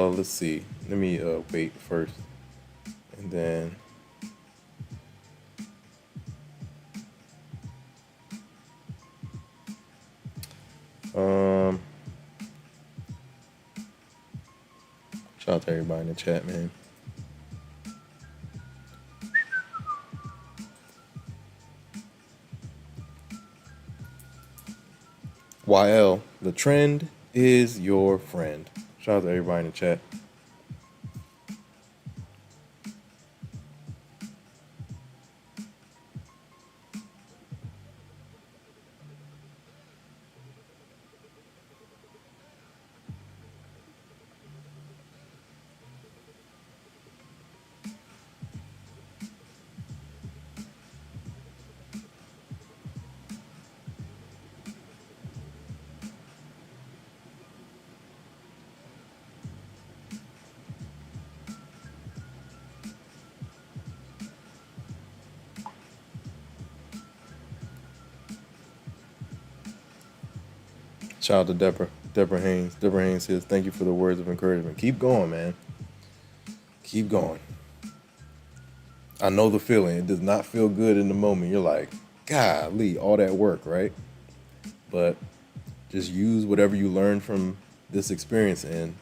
Let's see. Let me wait first, and then shout out to everybody in the chat, man. YL, the trend is your friend. Shout out to everybody in the chat. Shout out to Deborah Haynes. Deborah Haynes says, thank you for the words of encouragement. Keep going, man. Keep going. I know the feeling. It does not feel good in the moment. You're like, golly, all that work, right? But just use whatever you learned from this experience and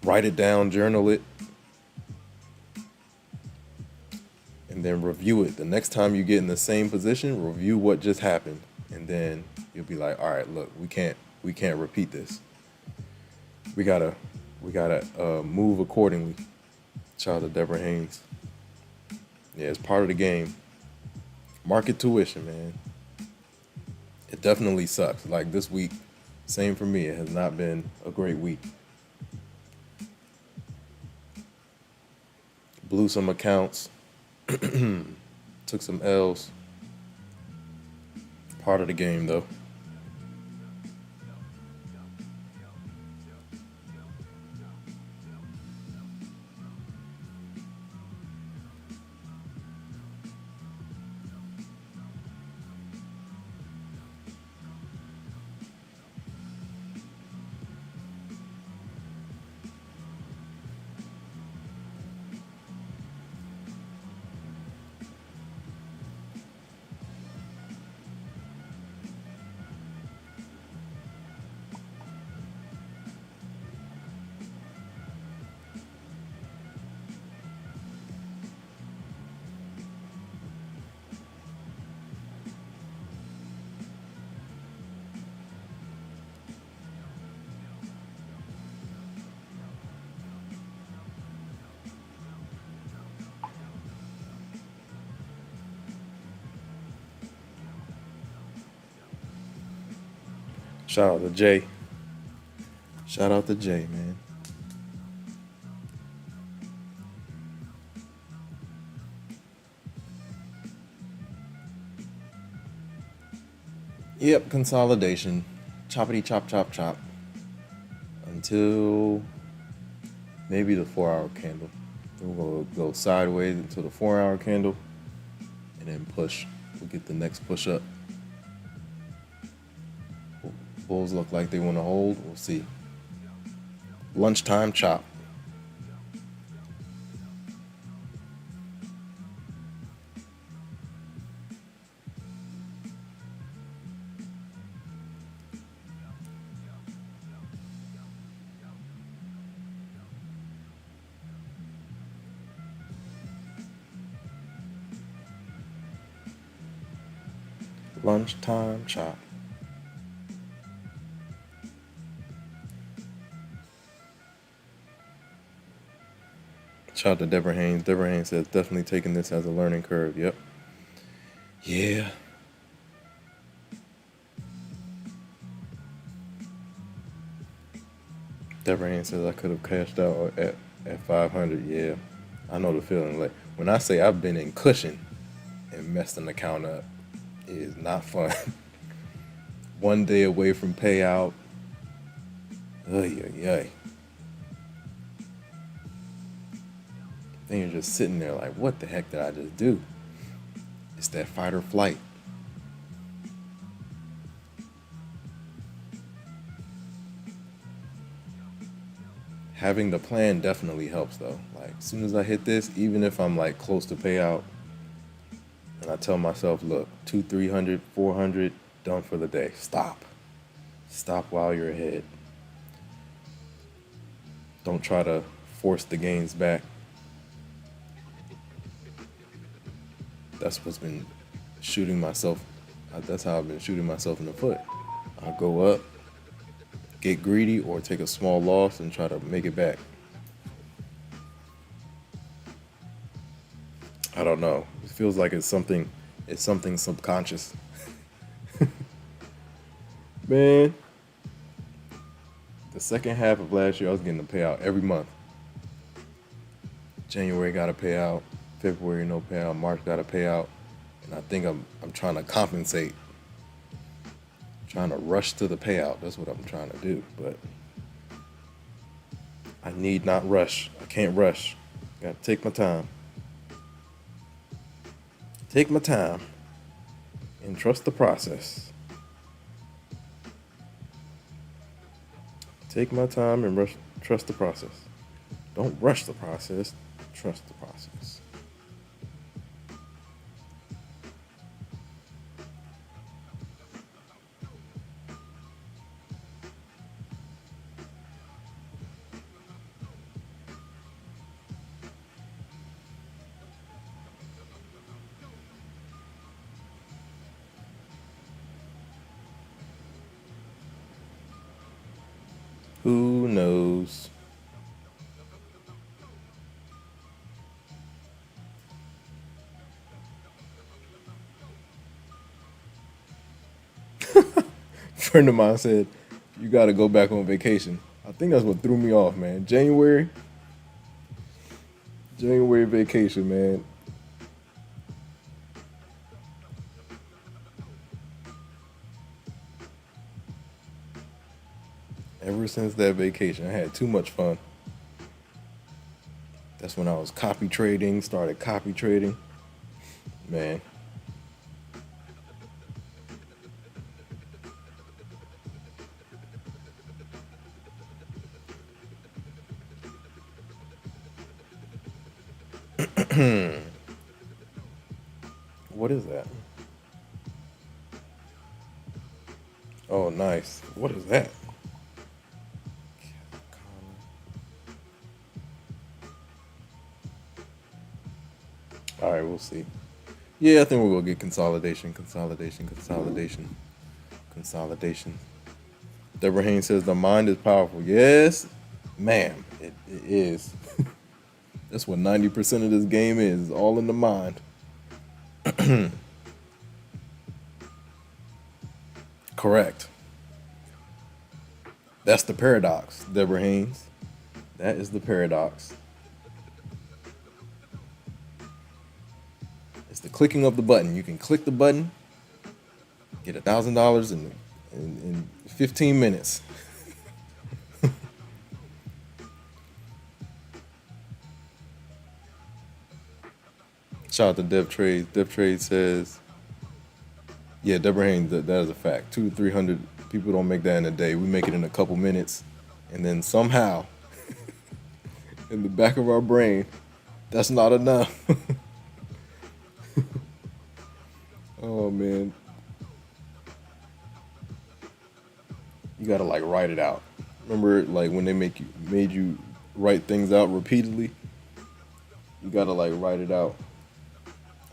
write it down, journal it, and then review it. The next time you get in the same position, review what just happened. And then you'll be like, all right, look, we can't repeat this. We gotta move accordingly. Shout out to Deborah Haynes. Yeah, it's part of the game. Market tuition, man. It definitely sucks. Like this week, same for me. It has not been a great week. Blew some accounts. Took some L's. Part of the game, though. Shout out to Jay. Shout out to Jay, man. Yep, consolidation. Choppity chop chop chop. Until maybe the 4-hour candle. Then we'll go sideways until the 4-hour candle. And then push. We'll get the next push up. Bulls look like they want to hold. We'll see. Lunchtime chop. Lunchtime chop. Shout out to Deborah Haynes. Deborah Haynes says, definitely taking this as a learning curve. Yep. Yeah. Deborah Haynes says, I could have cashed out at 500. Yeah. I know the feeling. Like when I say I've been in cushion and messed an account up, it is not fun. One day away from payout. Ay. Then you're just sitting there like, what the heck did I just do? It's that fight or flight. Having the plan definitely helps though. Like as soon as I hit this, even if I'm like close to payout, and I tell myself, look, 200, 300, 400, done for the day. Stop. Stop while you're ahead. Don't try to force the gains back. That's what's been shooting myself. That's how I've been shooting myself in the foot. I'll go up, get greedy, or take a small loss and try to make it back. I don't know. It feels like it's something subconscious. Man, the second half of last year, I was getting a payout every month. January got a payout, February no payout, March got a payout, and I think I'm trying to compensate. Trying to rush to the payout. That's what I'm trying to do, but I need not rush. I can't rush. Gotta take my time. Take my time and trust the process. Take my time and trust the process. Don't rush the process. Trust the process. Who knows? Friend of mine said, "You got to go back on vacation." I think that's what threw me off, man. January vacation, man. Ever since that vacation, I had too much fun. That's when I was copy trading, started copy trading. Man, what is that? Oh, nice. What is that? All right, we'll see. Yeah, I think we're gonna get consolidation. Deborah Haynes says the mind is powerful. Yes, ma'am, it is. That's what 90% of this game is, all in the mind. Correct. That's the paradox, Deborah Haynes. That is the paradox. It's the clicking of the button. You can click the button, get $1,000 in 15 minutes. Shout out to Dev Trades. Dev Trades says, yeah, Deborah Haynes, that is a fact. 200-300 people don't make that in a day. We make it in a couple minutes. And then somehow, in the back of our brain, that's not enough. Oh, man. You gotta like write it out. Remember, like when they made you write things out repeatedly? You gotta like write it out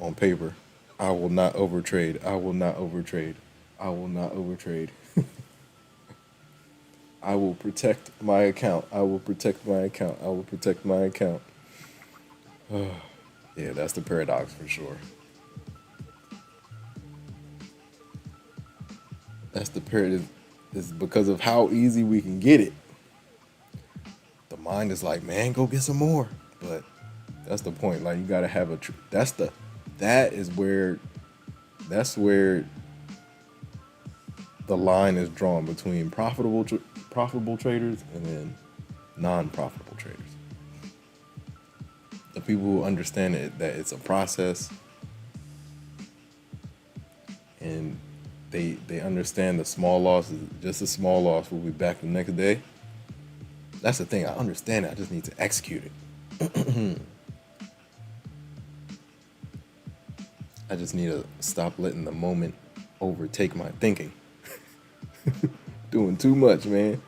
on paper. I will not overtrade. I will not overtrade. I will not overtrade. I will protect my account. I will protect my account. I will protect my account. Yeah, that's the paradox for sure. That's the paradox. It's because of how easy we can get it. The mind is like, man, go get some more. But that's the point. Like you gotta have that's where the line is drawn between profitable traders and then non-profitable traders. The people who understand that it's a process and they understand the small loss is just a small loss. We'll be back the next day. That's the thing. I understand it. I just need to execute it. I just need to stop letting the moment overtake my thinking. Doing too much, man.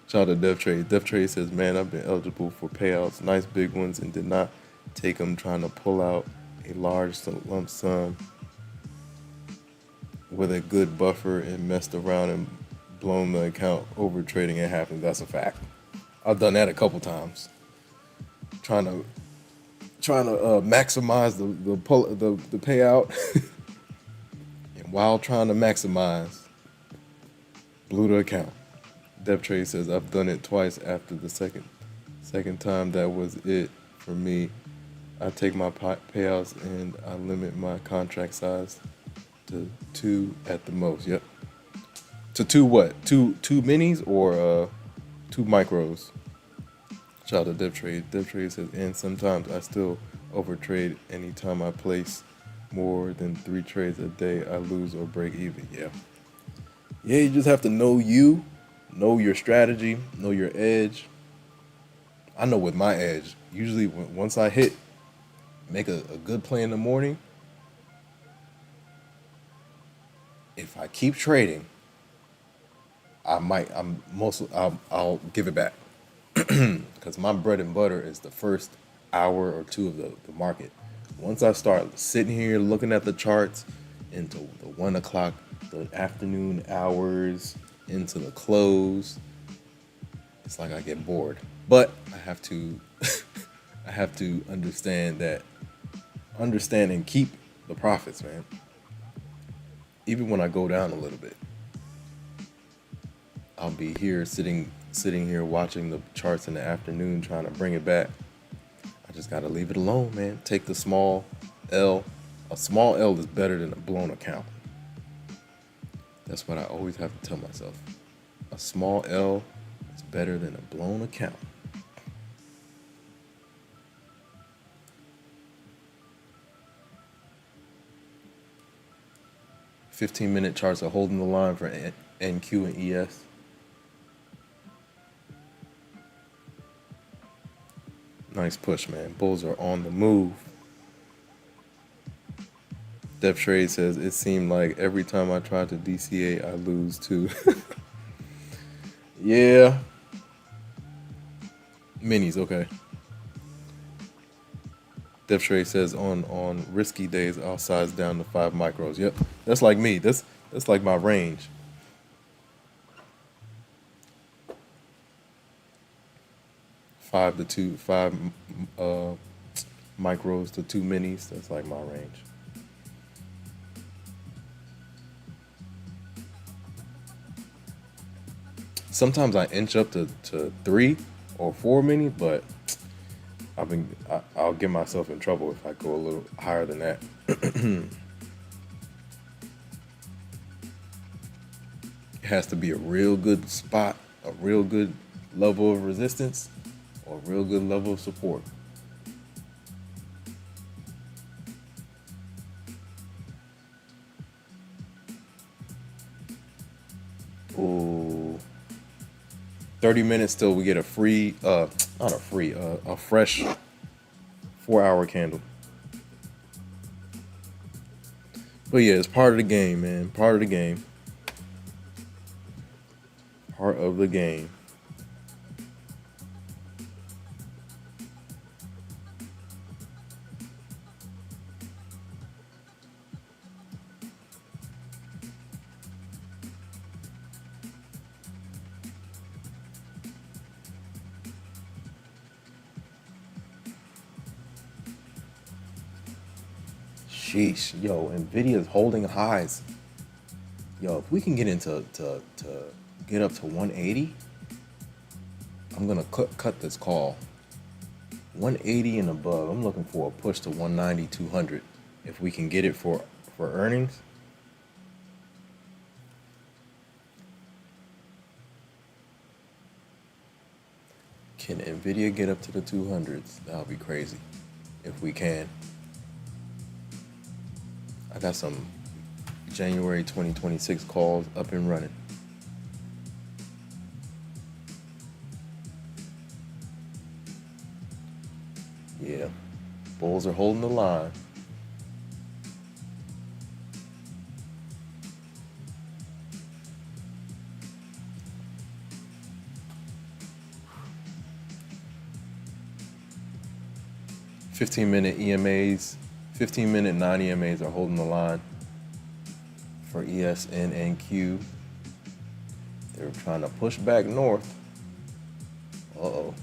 Shout out to Dev Trade. Dev Trade says, man, I've been eligible for payouts, nice big ones, and did not take them trying to pull out a large lump sum with a good buffer and messed around and blown the account over trading. It happens. That's a fact. I've done that a couple times. Trying to maximize the payout, and while trying to maximize, blew the account. Dev Trade says I've done it twice. After the second time, that was it for me. I take my payouts and I limit my contract size to 2 at the most. Yep. To 2 what? 2 minis or 2 micros? Shout out to Dev Trade. Dev Trade says, and sometimes I still overtrade. Anytime I place more than 3 trades a day, I lose or break even. Yeah. Yeah, you just have to know you Know your strategy, know your edge. I know with my edge, usually once I make a good play in the morning, if I keep trading, I'll give it back. Because my bread and butter is the first hour or two of the market. Once I start sitting here looking at the charts into the 1 o'clock, the afternoon hours, into the close, it's like I get bored. But I have to I have to understand and keep the profits, man. Even when I go down a little bit, I'll be here sitting here watching the charts in the afternoon, trying to bring it back. I just gotta leave it alone, man. Take the small L. A small L is better than a blown account. That's what I always have to tell myself. A small L is better than a blown account. "15-minute charts are holding the line for NQ and ES. Nice push, man. Bulls are on the move. Dev Trade says, it seemed like every time I tried to DCA, I lose too. Yeah. Minis, okay. Dev Trade says, on risky days, I'll size down to 5 micros. Yep, that's like me. That's like my range. 5 micros to 2 minis. That's like my range. Sometimes I inch up to 3 or 4 mini, but I'll get myself in trouble if I go a little higher than that. It has to be a real good spot, a real good level of resistance, or a real good level of support. Ooh. 30 minutes till we get a free, not a free, a fresh 4-hour candle. But yeah, it's part of the game, man. Part of the game. Part of the game. Sheesh, yo, Nvidia's holding highs. Yo, if we can get into to get up to 180, I'm gonna cut this call. 180 and above. I'm looking for a push to 190, 200. If we can get it for earnings. Can Nvidia get up to the 200s? That'll be crazy. If we can. I got some January 2026 calls up and running. Yeah, Bulls are holding the line. $15 minute non-EMAs are holding the line for ES and NQ. They're trying to push back north. Uh-oh.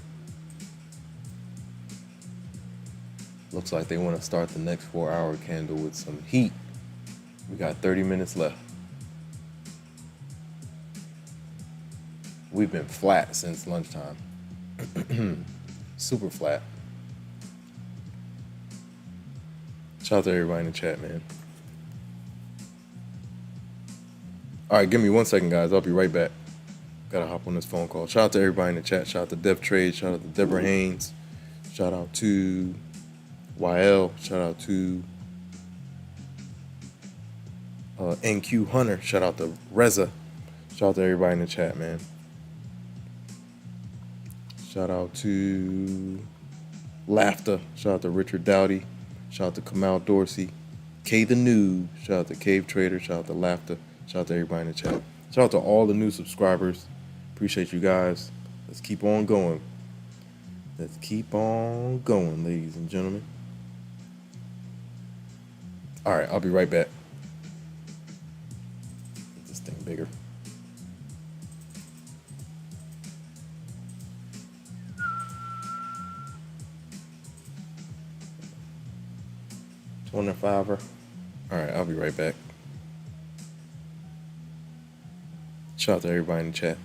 Looks like they want to start the next 4-hour candle with some heat. We got 30 minutes left. We've been flat since lunchtime. Super flat. Shout out to everybody in the chat, man. All right, give me 1 second, guys. I'll be right back. Gotta hop on this phone call. Shout out to everybody in the chat. Shout out to Dev Trade. Shout out to Deborah Haynes. Shout out to YL. Shout out to NQ Hunter. Shout out to Reza. Shout out to everybody in the chat, man. Shout out to Laughter. Shout out to Richard Dowdy. Shout out to Kamal Dorsey. K the Noob. Shout out to Cave Trader. Shout out to Laughter. Shout out to everybody in the chat. Shout out to all the new subscribers. Appreciate you guys. Let's keep on going. Let's keep on going, ladies and gentlemen. All right, I'll be right back. Get this thing bigger. $25. All right, I'll be right back. Shout out to everybody in the chat.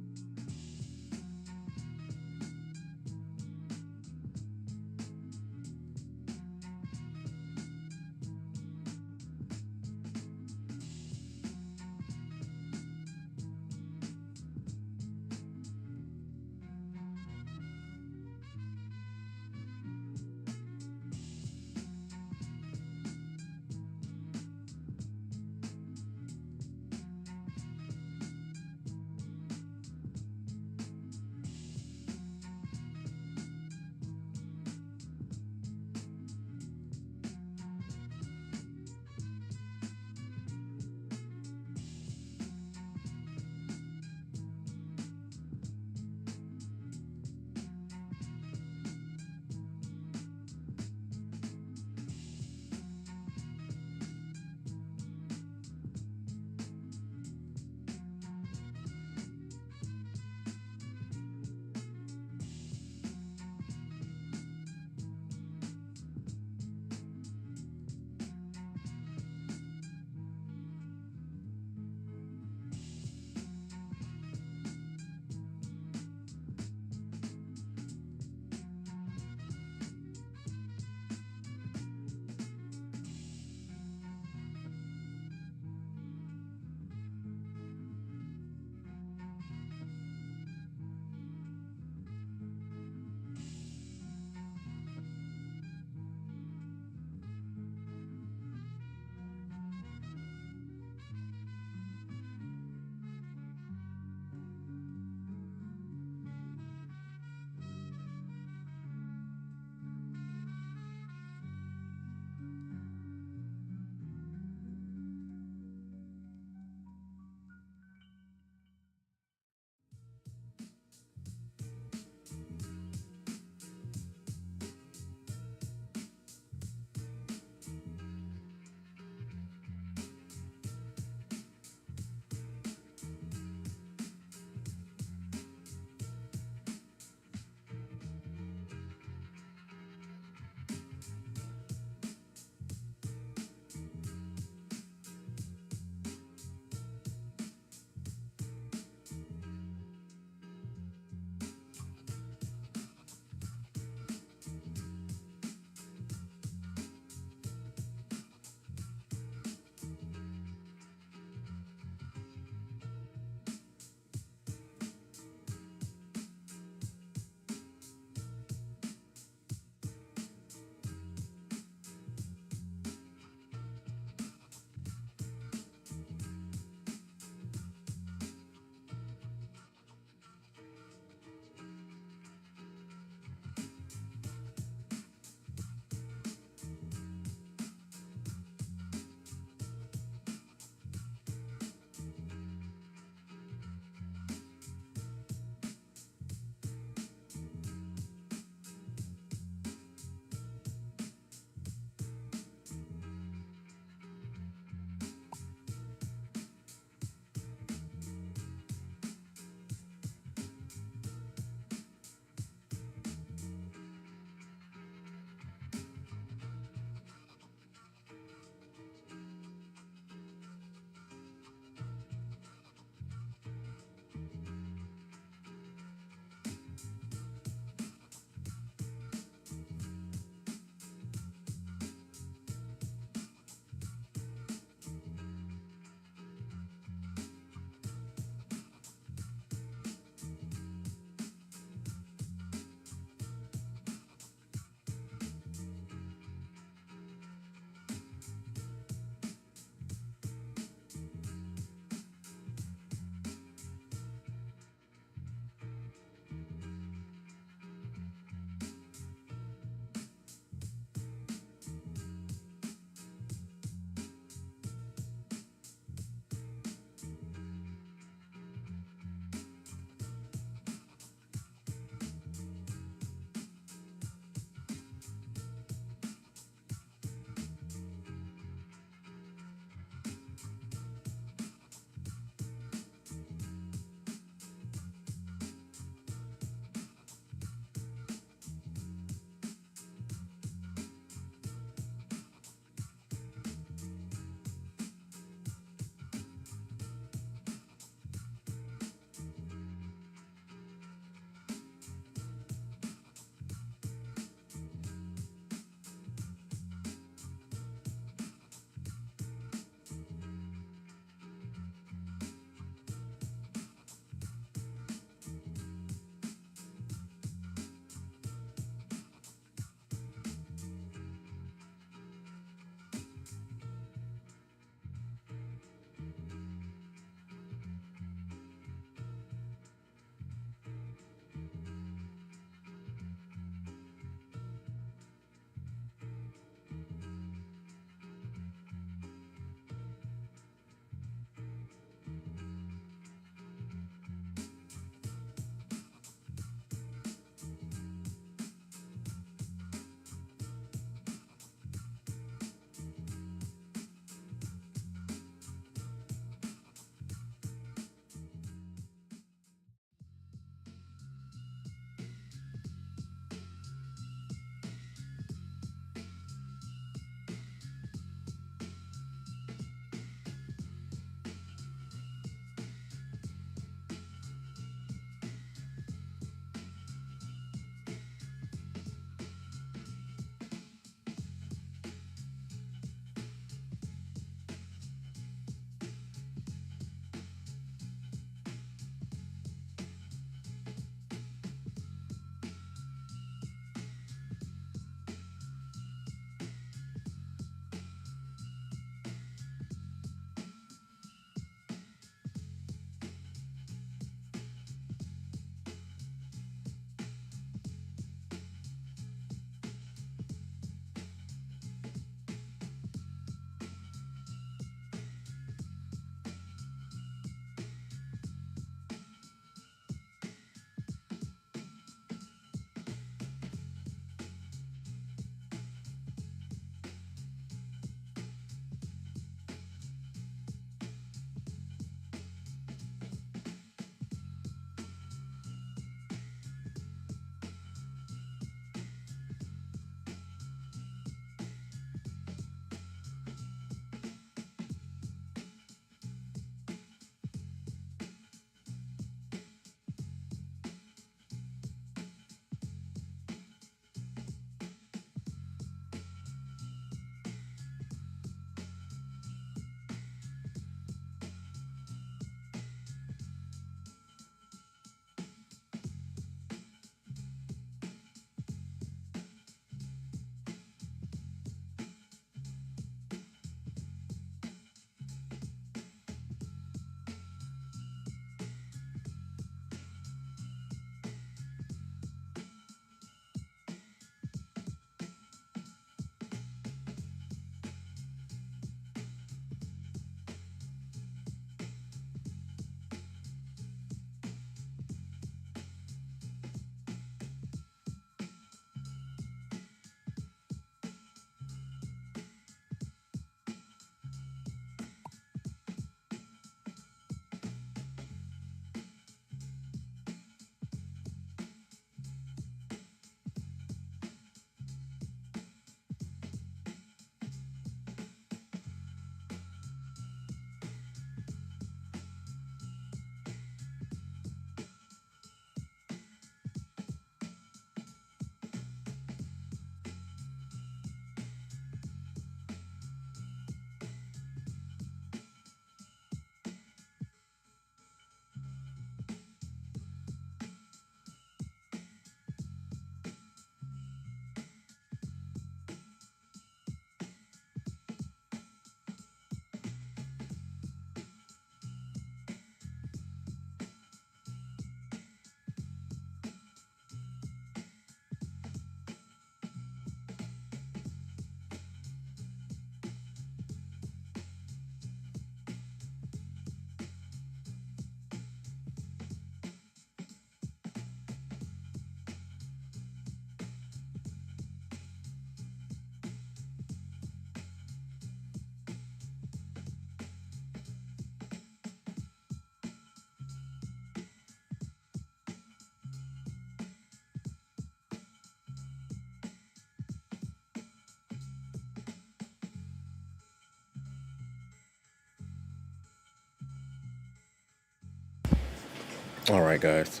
All right, guys.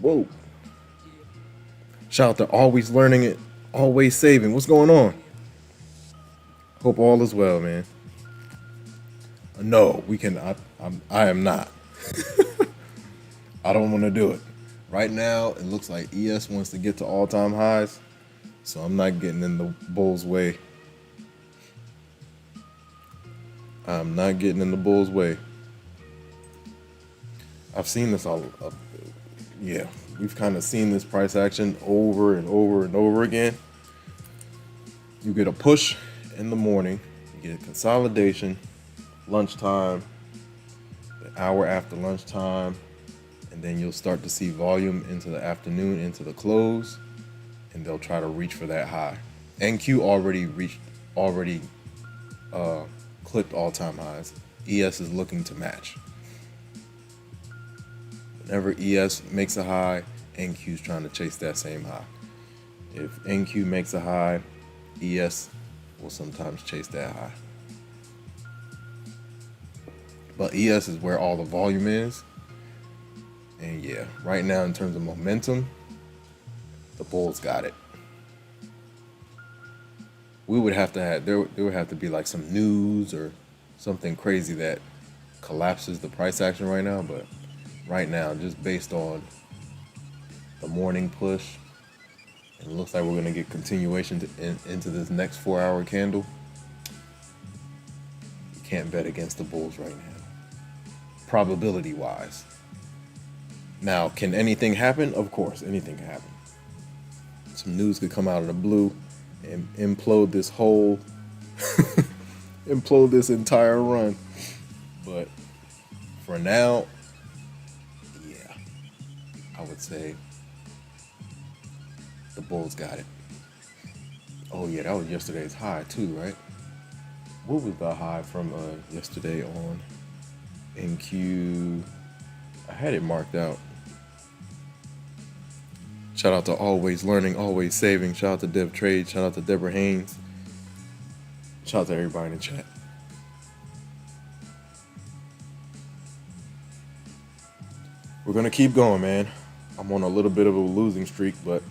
Whoa. Shout out to Always Learning It, Always Saving. What's going on? Hope all is well, man. No, we can. I am not. I don't want to do it. Right now, it looks like ES wants to get to all-time highs, so I'm not getting in the bull's way. I'm not getting in the bull's way. I've seen this all. Yeah, we've kind of seen this price action over and over and over again. You get a push in the morning, you get a consolidation, lunchtime, the hour after lunchtime, and then you'll start to see volume into the afternoon, into the close, and they'll try to reach for that high. NQ already clipped all-time highs. ES is looking to match. Whenever ES makes a high, NQ is trying to chase that same high. If NQ makes a high, ES will sometimes chase that high. But ES is where all the volume is. And yeah, right now in terms of momentum, the bulls got it. We would have to have, there would have to be like some news or something crazy that collapses the price action right now. But right now, just based on the morning push, it looks like we're going to get continuation into this next 4-hour candle. You can't bet against the bulls right now, probability wise. Now, can anything happen? Of course, anything can happen. Some news could come out of the blue and implode this whole, implode this entire run. But for now, yeah, I would say the bulls got it. Oh yeah, that was yesterday's high too, right? What was the high from yesterday on NQ? I had it marked out. Shout out to Always Learning, Always Saving. Shout out to Dev Trade. Shout out to Deborah Haynes. Shout out to everybody in the chat. We're going to keep going, man. I'm on a little bit of a losing streak, but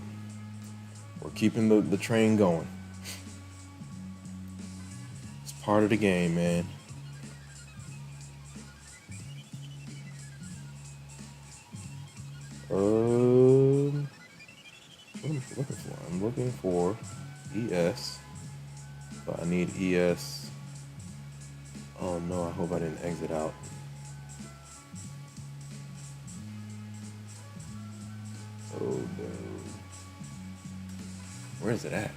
we're keeping the train going. It's part of the game, man. What am I looking for? I'm looking for ES. But I need ES. Oh no, I hope I didn't exit out. Oh no. Where is it at?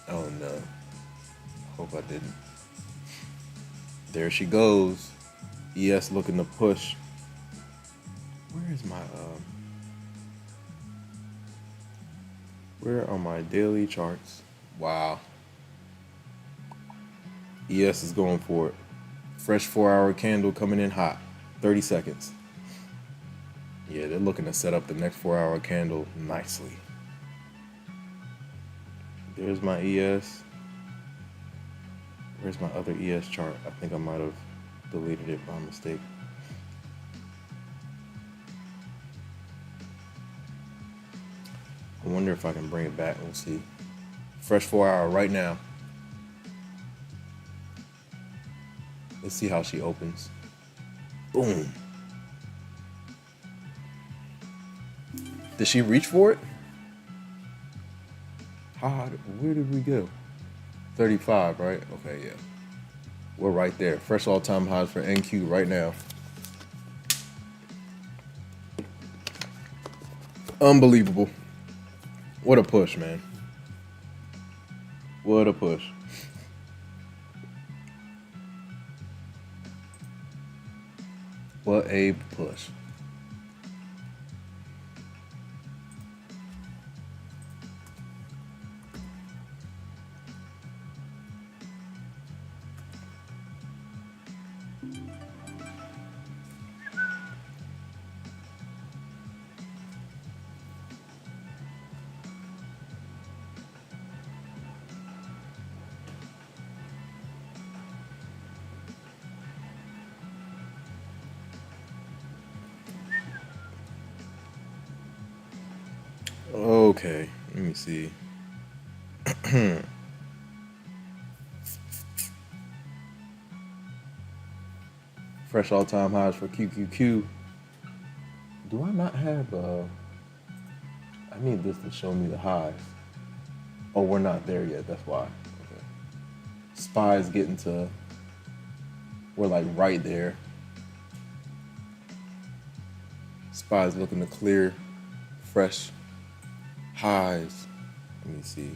Oh no. I hope I didn't. There she goes. ES looking to push. Where is my where are my daily charts? Wow. ES is going for it. Fresh 4-hour candle coming in hot. 30 seconds. Yeah, they're looking to set up the next 4-hour candle nicely. There's my ES. Where's my other ES chart? I think I might have deleted it by mistake. I wonder if I can bring it back. We'll see. Fresh 4-hour right now. Let's see how she opens. Boom. Did she reach for it? Where did we go? 35, right? Okay, yeah. We're right there. Fresh all-time highs for NQ right now. Unbelievable. What a push, man. What a push. What a push. Okay, let me see. Fresh all-time highs for QQQ. Do I not have I need this to show me the highs. Oh, we're not there yet, that's why. Okay. SPY is getting to, we're like right there. SPY is looking to clear fresh highs. Let me see.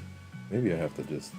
Maybe I have to just.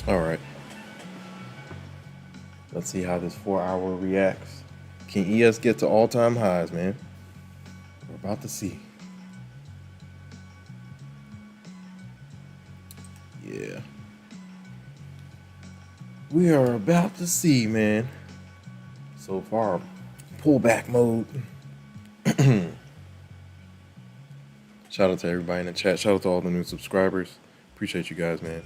All right. Let's see how this 4-hour reacts. Can ES get to all-time highs, man? We're about to see. Yeah. We are about to see, man. So far, pullback mode. Shout out to everybody in the chat. Shout out to all the new subscribers. Appreciate you guys, man.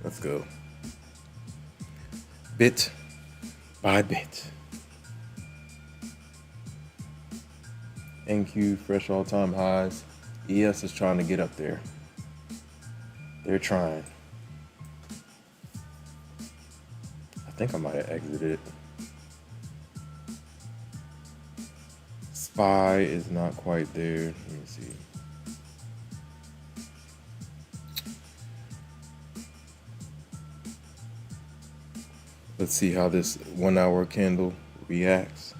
Let's go. Bit by bit. NQ, fresh all-time highs. ES is trying to get up there. They're trying. I think I might have exited. SPY is not quite there. Let me see. Let's see how this 1-hour candle reacts.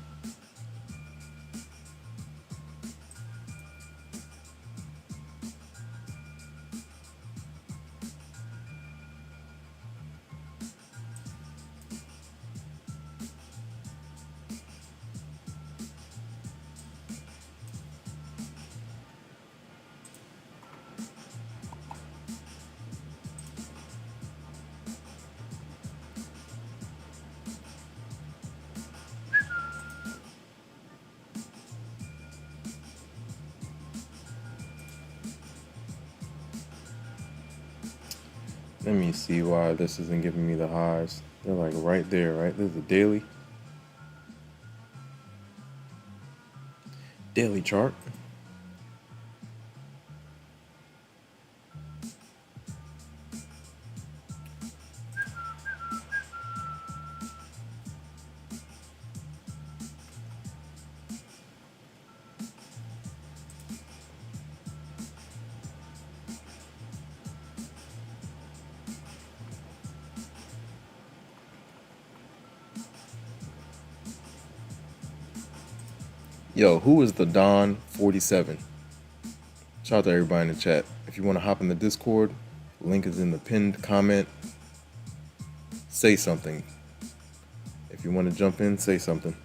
Let me see why this isn't giving me the highs. They're like right there, right? There's a daily chart. Yo, who is the Don 47? Shout out to everybody in the chat. If you want to hop in the Discord, link is in the pinned comment. Say something. If you want to jump in, say something.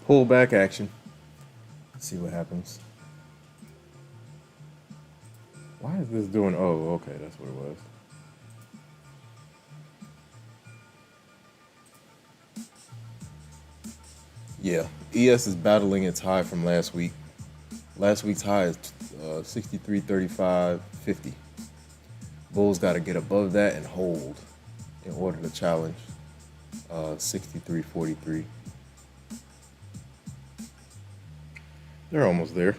pullback action. Let's see what happens. Why is this doing? Oh, okay, that's what it was. Yeah, ES is battling its high from last week. Last week's high is 63.35.50. Bulls got to get above that and hold in order to challenge 63.43. They're almost there.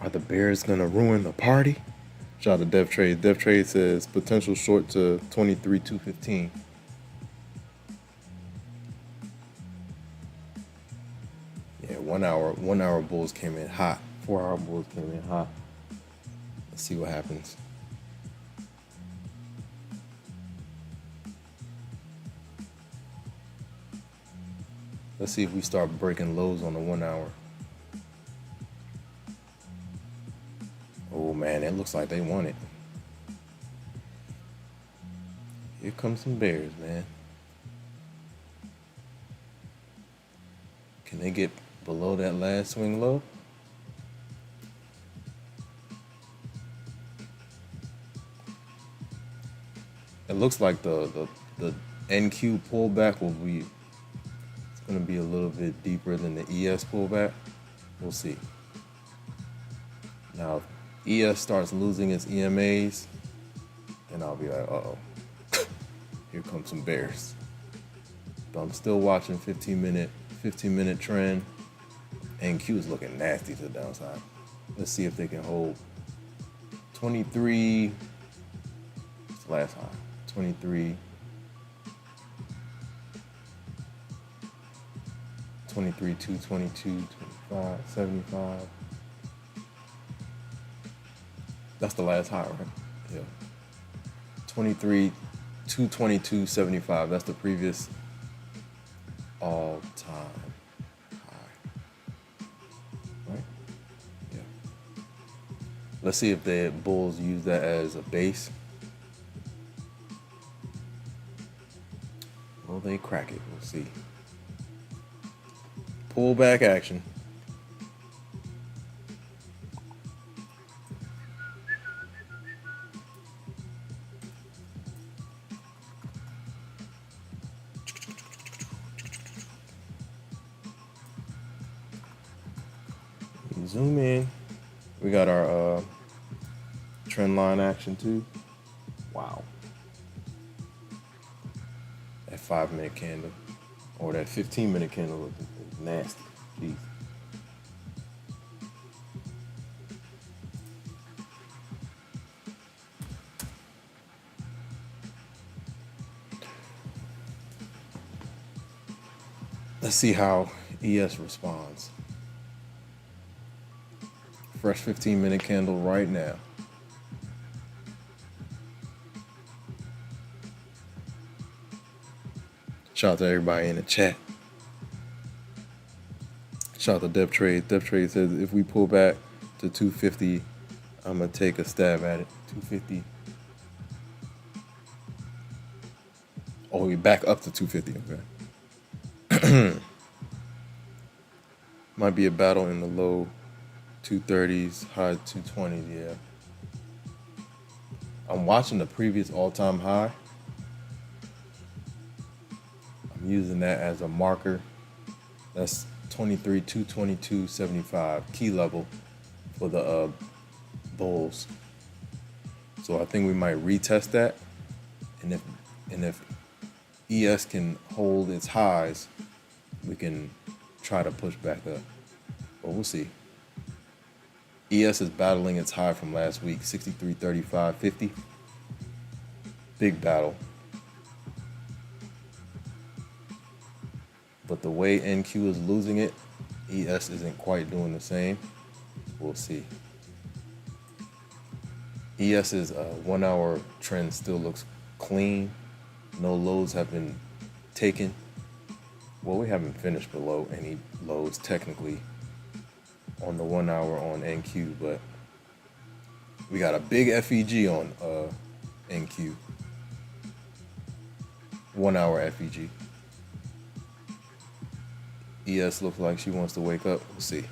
Are the bears gonna ruin the party? Shout out to Dev Trade. Dev Trade says potential short to 23,215. Yeah, 1 hour bulls came in hot. 4 hour bulls came in hot. Let's see what happens. Let's see if we start breaking lows on the 1 hour. Oh man, it looks like they want it. Here comes some bears, man. Can they get below that last swing low? It looks like the NQ pullback will be, it's going to be a little bit deeper than the ES pullback. We'll see. Now, if ES starts losing its EMAs, then I'll be like, uh-oh, here comes some bears. But I'm still watching 15-minute trend. NQ is looking nasty to the downside. Let's see if they can hold 23. What's the last high? 23. 23, 222, 25, 75. That's the last high, right? Yeah. 23, 222, 75. That's the previous all-time high. Right? Yeah. Let's see if the bulls use that as a base. Will they crack it? We'll see. Pullback action. Zoom in. We got our trend line action too. Wow. That 5-minute candle or that 15-minute candle looking nasty. Jeez. Let's see how ES responds. Fresh 15-minute candle right now. Shout out to everybody in the chat. Shout out to Dev Trade. Dev Trade says if we pull back to 250, I'm gonna take a stab at it. 250. Oh, we back up to 250. Okay. Might be a battle in the low 230s, high 220s. Yeah. I'm watching the previous all-time high. I'm using that as a marker. That's 23, 222, 75 key level for the bulls. So I think we might retest that, and if ES can hold its highs, we can try to push back up. But we'll see. ES is battling its high from last week, 63.35.50. Big battle. But the way NQ is losing it, ES isn't quite doing the same. We'll see. ES's 1 hour trend still looks clean. No lows have been taken. Well, we haven't finished below any lows technically on the 1 hour on NQ, but we got a big FEG on NQ. 1 hour FEG. ES looks like she wants to wake up. We'll see.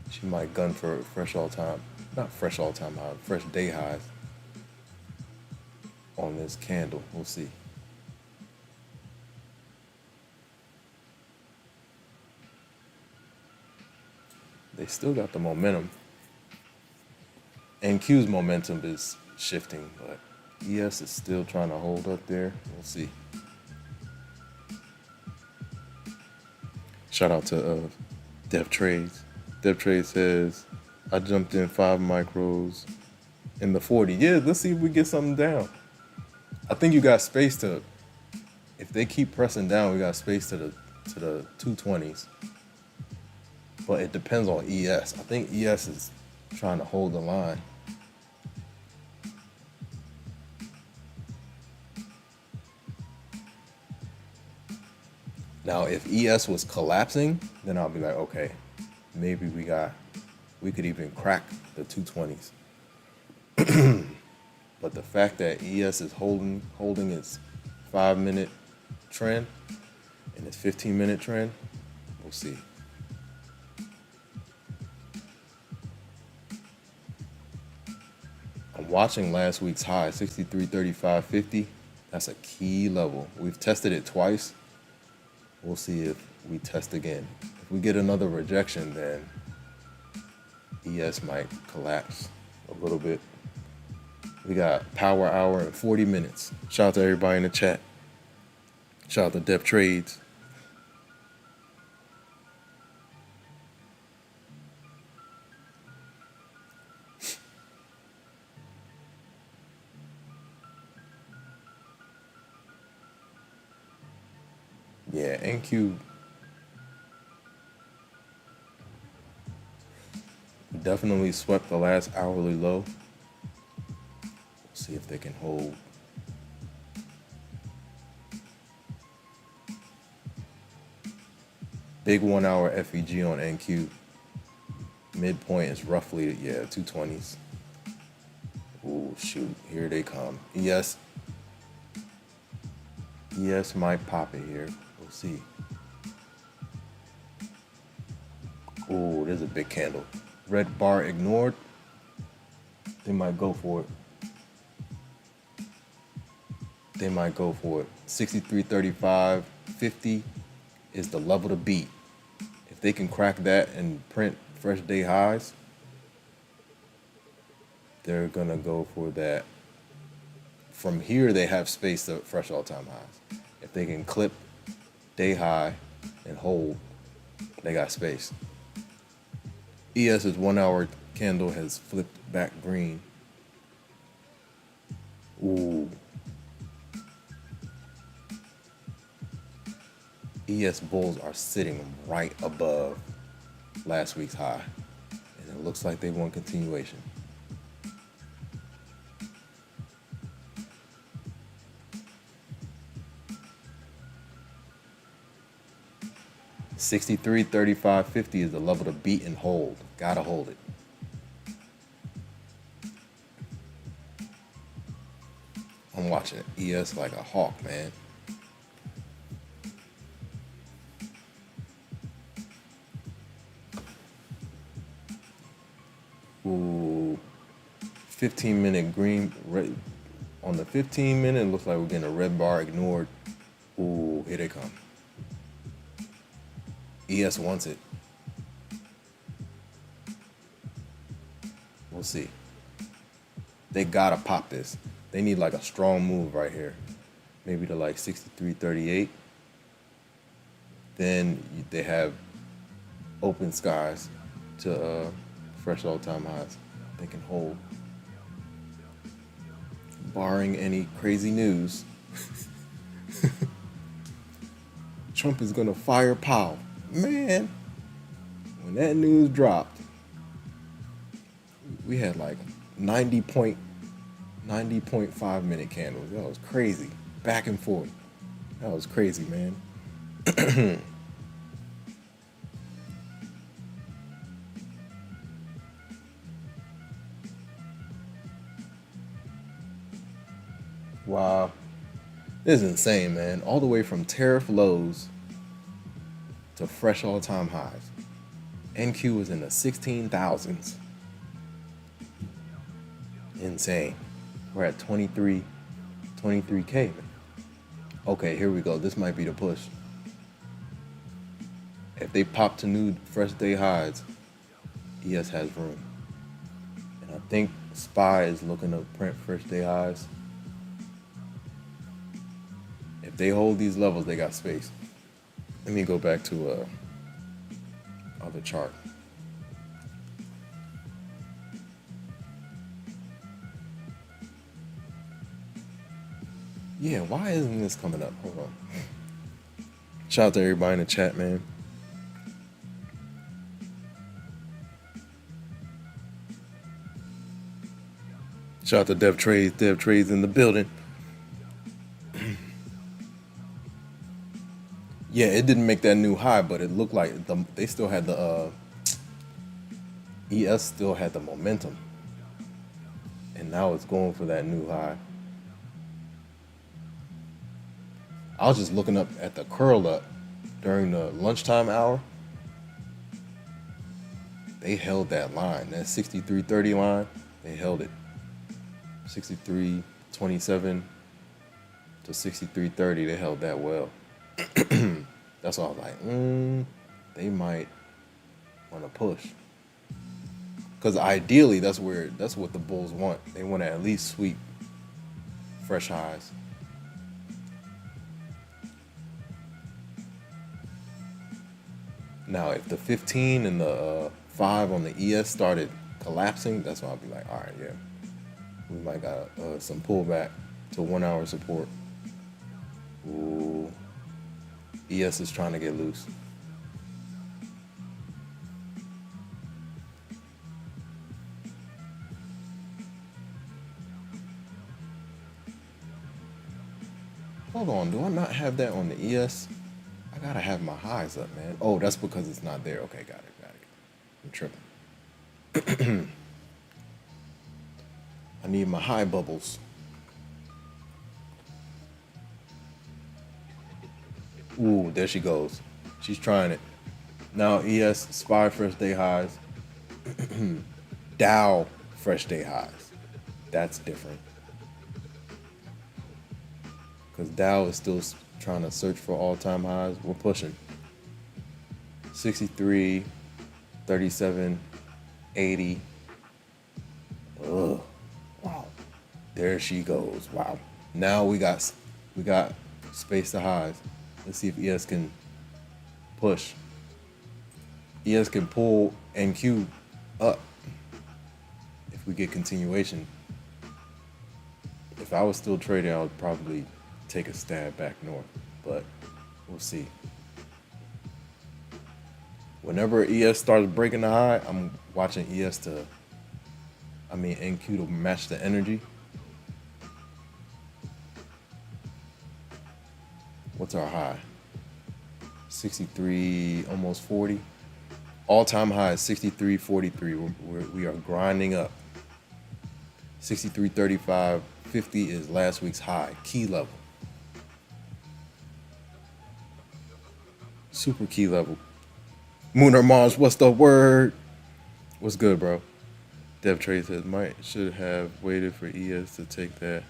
She might gun for fresh all-time, not fresh all-time high, fresh day highs on this candle. We'll see. They still got the momentum. NQ's momentum is shifting, but ES is still trying to hold up there. We'll see. Shout out to Depth trades. Depth trade says I jumped in 5 micros in the 40. Yeah, let's see if we get something down. I think you got space to. If they keep pressing down, we got space to the 220s. But it depends on ES. I think ES is trying to hold the line. Now, if ES was collapsing, then I'll be like, okay, maybe we could even crack the 220s. But the fact that ES is holding its 5-minute trend and its 15-minute trend, we'll see. I'm watching last week's high, 63.35.50. That's a key level. We've tested it twice. We'll see if we test again. If we get another rejection, then ES might collapse a little bit. We got power hour in 40 minutes. Shout out to everybody in the chat. Shout out to Depth Trades. Yeah, NQ definitely swept the last hourly low. See if they can hold. Big 1 hour FEG on NQ. Midpoint is roughly, 220s. Ooh, shoot, here they come. ES might pop it here. We'll see. Ooh, there's a big candle. Red bar ignored. They might go for it. 63.35.50 is the level to beat. If they can crack that and print fresh day highs, they're gonna go for that. From here, they have space to fresh all-time highs. If they can clip day high and hold, they got space. ES's 1 hour candle has flipped back green. Ooh. ES bulls are sitting right above last week's high. And it looks like they want continuation. $63.35.50 is the level to beat and hold. Gotta hold it. I'm watching ES like a hawk, man. Ooh, 15-minute green. Red. On the 15-minute, it looks like we're getting a red bar ignored. Ooh, here they come. ES wants it. We'll see. They gotta pop this. They need like a strong move right here. Maybe to like 63.38. Then they have open skies to fresh all-time highs. They can hold. Barring any crazy news. Trump is gonna fire Powell. Man, when that news dropped, we had like 90.5 minute candles. That was crazy. Back and forth. That was crazy, man. Wow. This is insane, man. All the way from tariff lows to fresh all-time highs. NQ was in the 16,000s. Insane. We're at 23K, man. Okay, here we go. This might be the push. If they pop to new fresh day highs, ES has room. And I think SPY is looking to print fresh day highs. If they hold these levels, they got space. Let me go back to other chart. Yeah, why isn't this coming up? Hold on. Shout out to everybody in the chat, man. Shout out to Dev Trades. Dev Trades in the building. Yeah, it didn't make that new high, but it looked like they still had the ES still had the momentum, and now it's going for that new high. I was just looking up at the curl up during the lunchtime hour. They held that line, that 63.30 line. They held it, 63.27 to 63.30. They held that well. That's why I was like, they might want to push. Because ideally, that's what the bulls want. They want to at least sweep fresh highs. Now, if the 15 and the 5 on the ES started collapsing, that's when I'll be like, all right, yeah, we might got some pullback to 1 hour support. Ooh, ES is trying to get loose. Hold on, do I not have that on the ES? I gotta have my highs up, man. Oh, that's because it's not there. Okay, got it. I'm tripping. I need my high bubbles. Ooh, there she goes. She's trying it. Now ES, SPY fresh day highs. Dow fresh day highs. That's different. Because Dow is still trying to search for all-time highs. We're pushing 63, 37, 80. Ugh. Wow. There she goes. Wow. Now we got space to highs. Let's see if ES can push. ES can pull NQ up if we get continuation. If I was still trading, I would probably take a stab back north, but we'll see. Whenever ES starts breaking the high, I'm watching NQ to match the energy. What's our high? 63, almost 40. All-time high is 63.43. We are grinding up. 63.35, 50 is last week's high, key level. Super key level. Moon or Mars, what's the word? What's good, bro? Dev Trade says, should have waited for ES to take that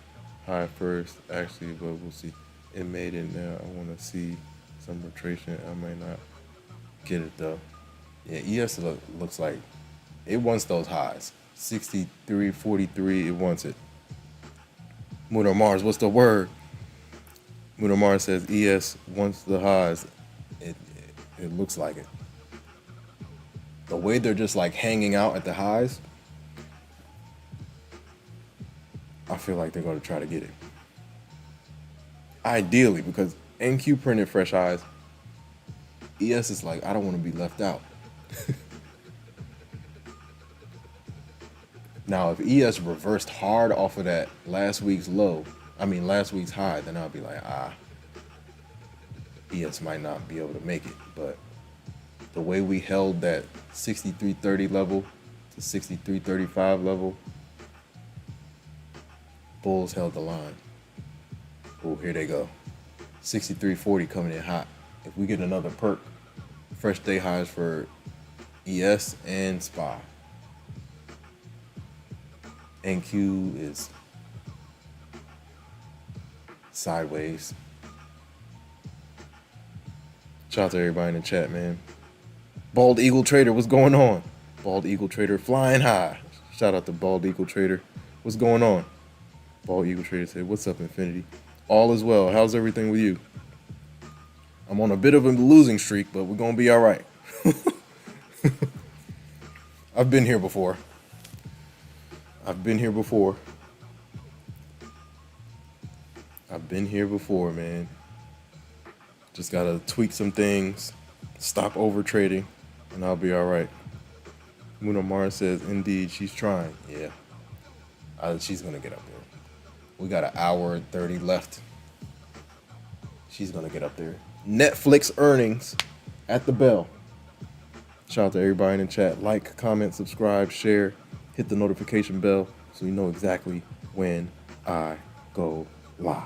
high first, actually, but we'll see. It made it now. I want to see some retracement. I might not get it, though. Yeah, ES looks like it wants those highs. 63.43, it wants it. Moon or Mars, what's the word? Moon or Mars says, ES wants the highs. It looks like it. The way they're just like hanging out at the highs, I feel like they're going to try to get it. Ideally, because NQ printed fresh highs, ES is like, I don't want to be left out. Now, if ES reversed hard off of that last week's high, then I'll be like, ES might not be able to make it. But the way we held that 63.30 level to 63.35 level, bulls held the line. Oh, here they go. 63.40 coming in hot. If we get another perk, fresh day highs for ES and SPY. NQ is sideways. Shout out to everybody in the chat, man. Bald Eagle Trader, what's going on? Bald Eagle Trader flying high. Shout out to Bald Eagle Trader. What's going on? Bald Eagle Trader said, what's up, Infinity? All is well. How's everything with you? I'm on a bit of a losing streak, but we're going to be all right. I've been here before. I've been here before. I've been here before, man. Just gotta tweak some things, stop over trading, and I'll be all right. Muno Mars says, indeed, she's trying. Yeah, she's gonna get up there. We got an hour and 30 left. She's gonna get up there. Netflix earnings at the bell. Shout out to everybody in the chat. Like, comment, subscribe, share, hit the notification bell so you know exactly when I go live.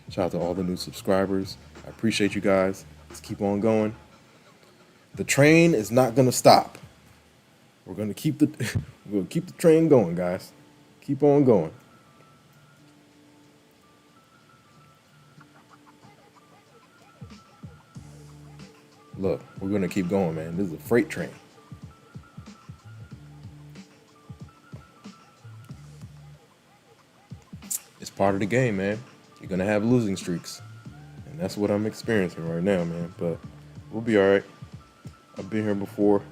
Shout out to all the new subscribers. I appreciate you guys. Let's keep on going. The train is not gonna stop. We're gonna keep the train going, guys. Keep on going. Look, we're gonna keep going, man. This is a freight train. It's part of the game, man. You're gonna have losing streaks. And that's what I'm experiencing right now, man. But we'll be all right. I've been here before.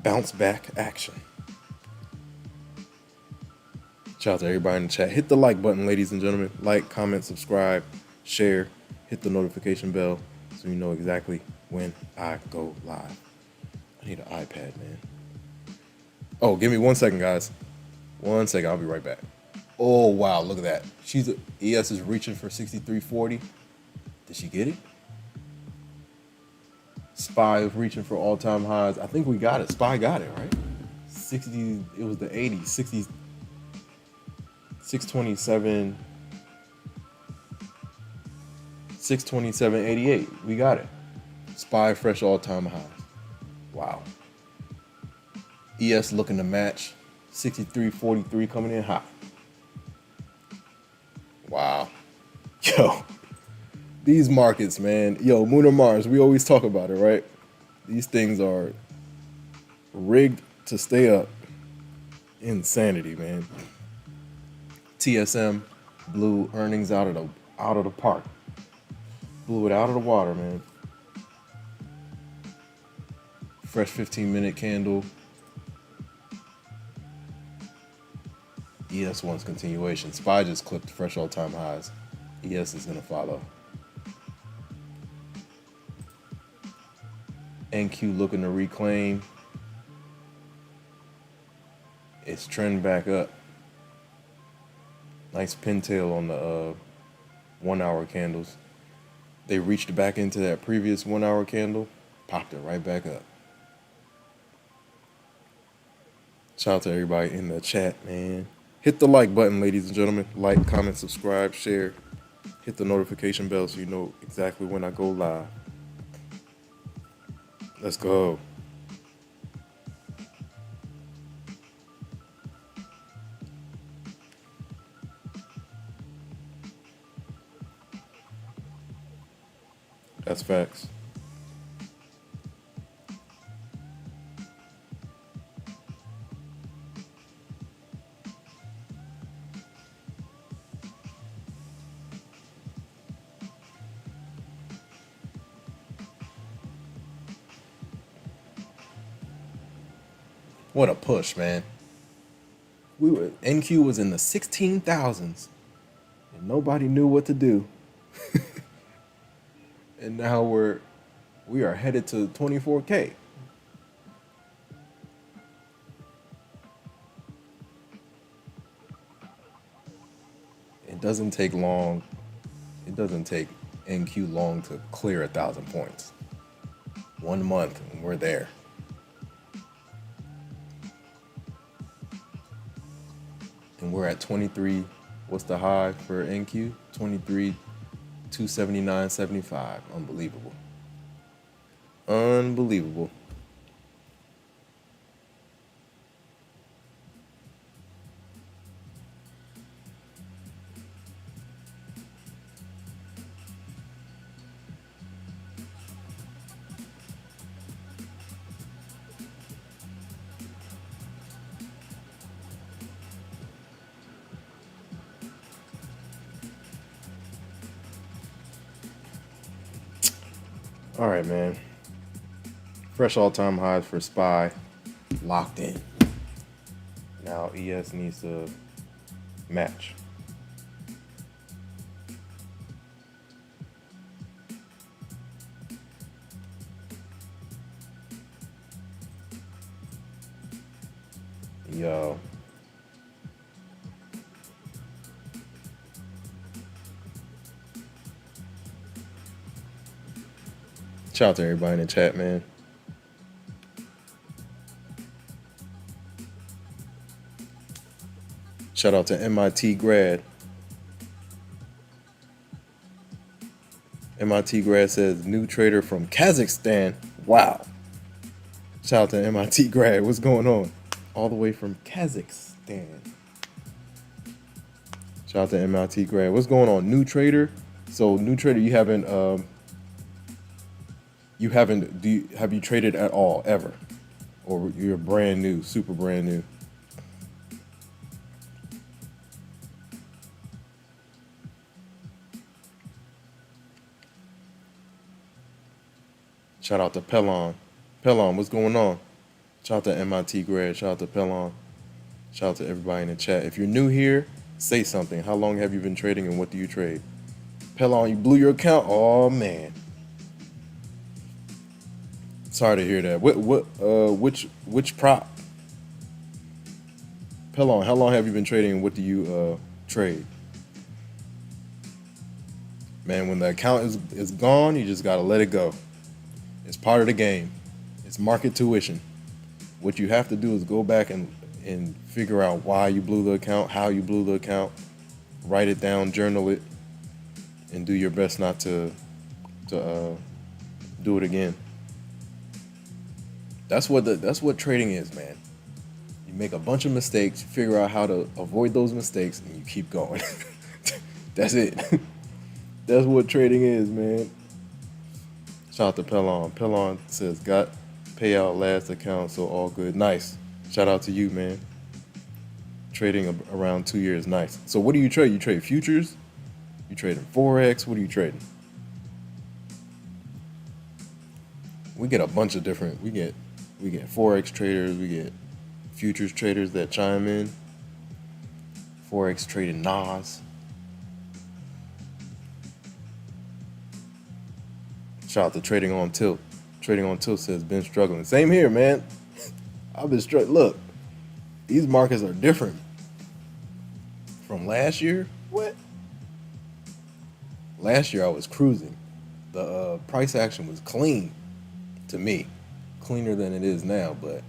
Bounce back action. Shout out to everybody in the chat. Hit the like button, ladies and gentlemen. Like, comment, subscribe, share, hit the notification bell so you know exactly when I go live. I need an iPad, man. Oh, give me 1 second, guys. 1 second, I'll be right back. Oh, wow, look at that. ES is reaching for 63.40. Did she get it? SPY is reaching for all-time highs. I think we got it. SPY got it, right? 60, it was the 80s, 60, 627, 627.88. We got it. SPY fresh all-time highs. Wow. ES looking to match. 63.43 coming in hot. Wow. Yo, these markets, man. Yo, Moon or Mars, we always talk about it, right? These things are rigged to stay up. Insanity, man. TSM blew earnings out of the park. Blew it out of the water, man. Fresh 15-minute candle. ES1's continuation. SPY just clipped fresh all-time highs. ES is going to follow. NQ looking to reclaim. It's trend back up. Nice pintail on the 1 hour candles. They reached back into that previous 1 hour candle, popped it right back up. Shout out to everybody in the chat, man. Hit the like button, ladies and gentlemen. Like, comment, subscribe, share. Hit the notification bell so you know exactly when I go live. Let's go. That's facts. What a push, man. NQ was in the 16,000s and nobody knew what to do. And now we are headed to 24K. It doesn't take long. It doesn't take NQ long to clear 1,000 points. 1 month and we're there. And we're at 23. What's the high for NQ? 23. 279.75. Unbelievable. Unbelievable. All right, man. Fresh all-time highs for SPY locked in. Now ES needs to match. Yo. Shout out to everybody in the chat, man. Shout out to MIT grad. MIT grad says new trader from Kazakhstan. Wow. Shout out to MIT grad. What's going on? All the way from Kazakhstan. Shout out to MIT grad. What's going on? New trader. So new trader, have you traded at all ever, or you're brand new, super brand new? Shout out to Pelon. Pelon, what's going on? Shout out to MIT grad. Shout out to Pelon. Shout out to everybody in the chat. If you're new here, say something. How long have you been trading and what do you trade? Pelon, you blew your account? Oh man. Sorry to hear that. Which prop? Pelon, how long have you been trading and what do you trade? Man, when the account is gone, you just gotta let it go. It's part of the game. It's market tuition. What you have to do is go back and figure out why you blew the account, how you blew the account, write it down, journal it, and do your best not to do it again. That's what trading is, man. You make a bunch of mistakes, you figure out how to avoid those mistakes, and you keep going. That's it. That's what trading is, man. Shout out to Pelon. Pelon says, got payout last account, so all good. Nice. Shout out to you, man. Trading around 2 years, nice. So what do you trade? You trade futures? You trading Forex? What are you trading? We get a bunch of different, we get Forex traders, we get futures traders that chime in. Forex trading NAS. Shout out to Trading on Tilt. Trading on Tilt says, been struggling. Same here, man. I've been struggling. Look, these markets are different from last year. What? Last year I was cruising. The price action was clean to me, cleaner than it is now. But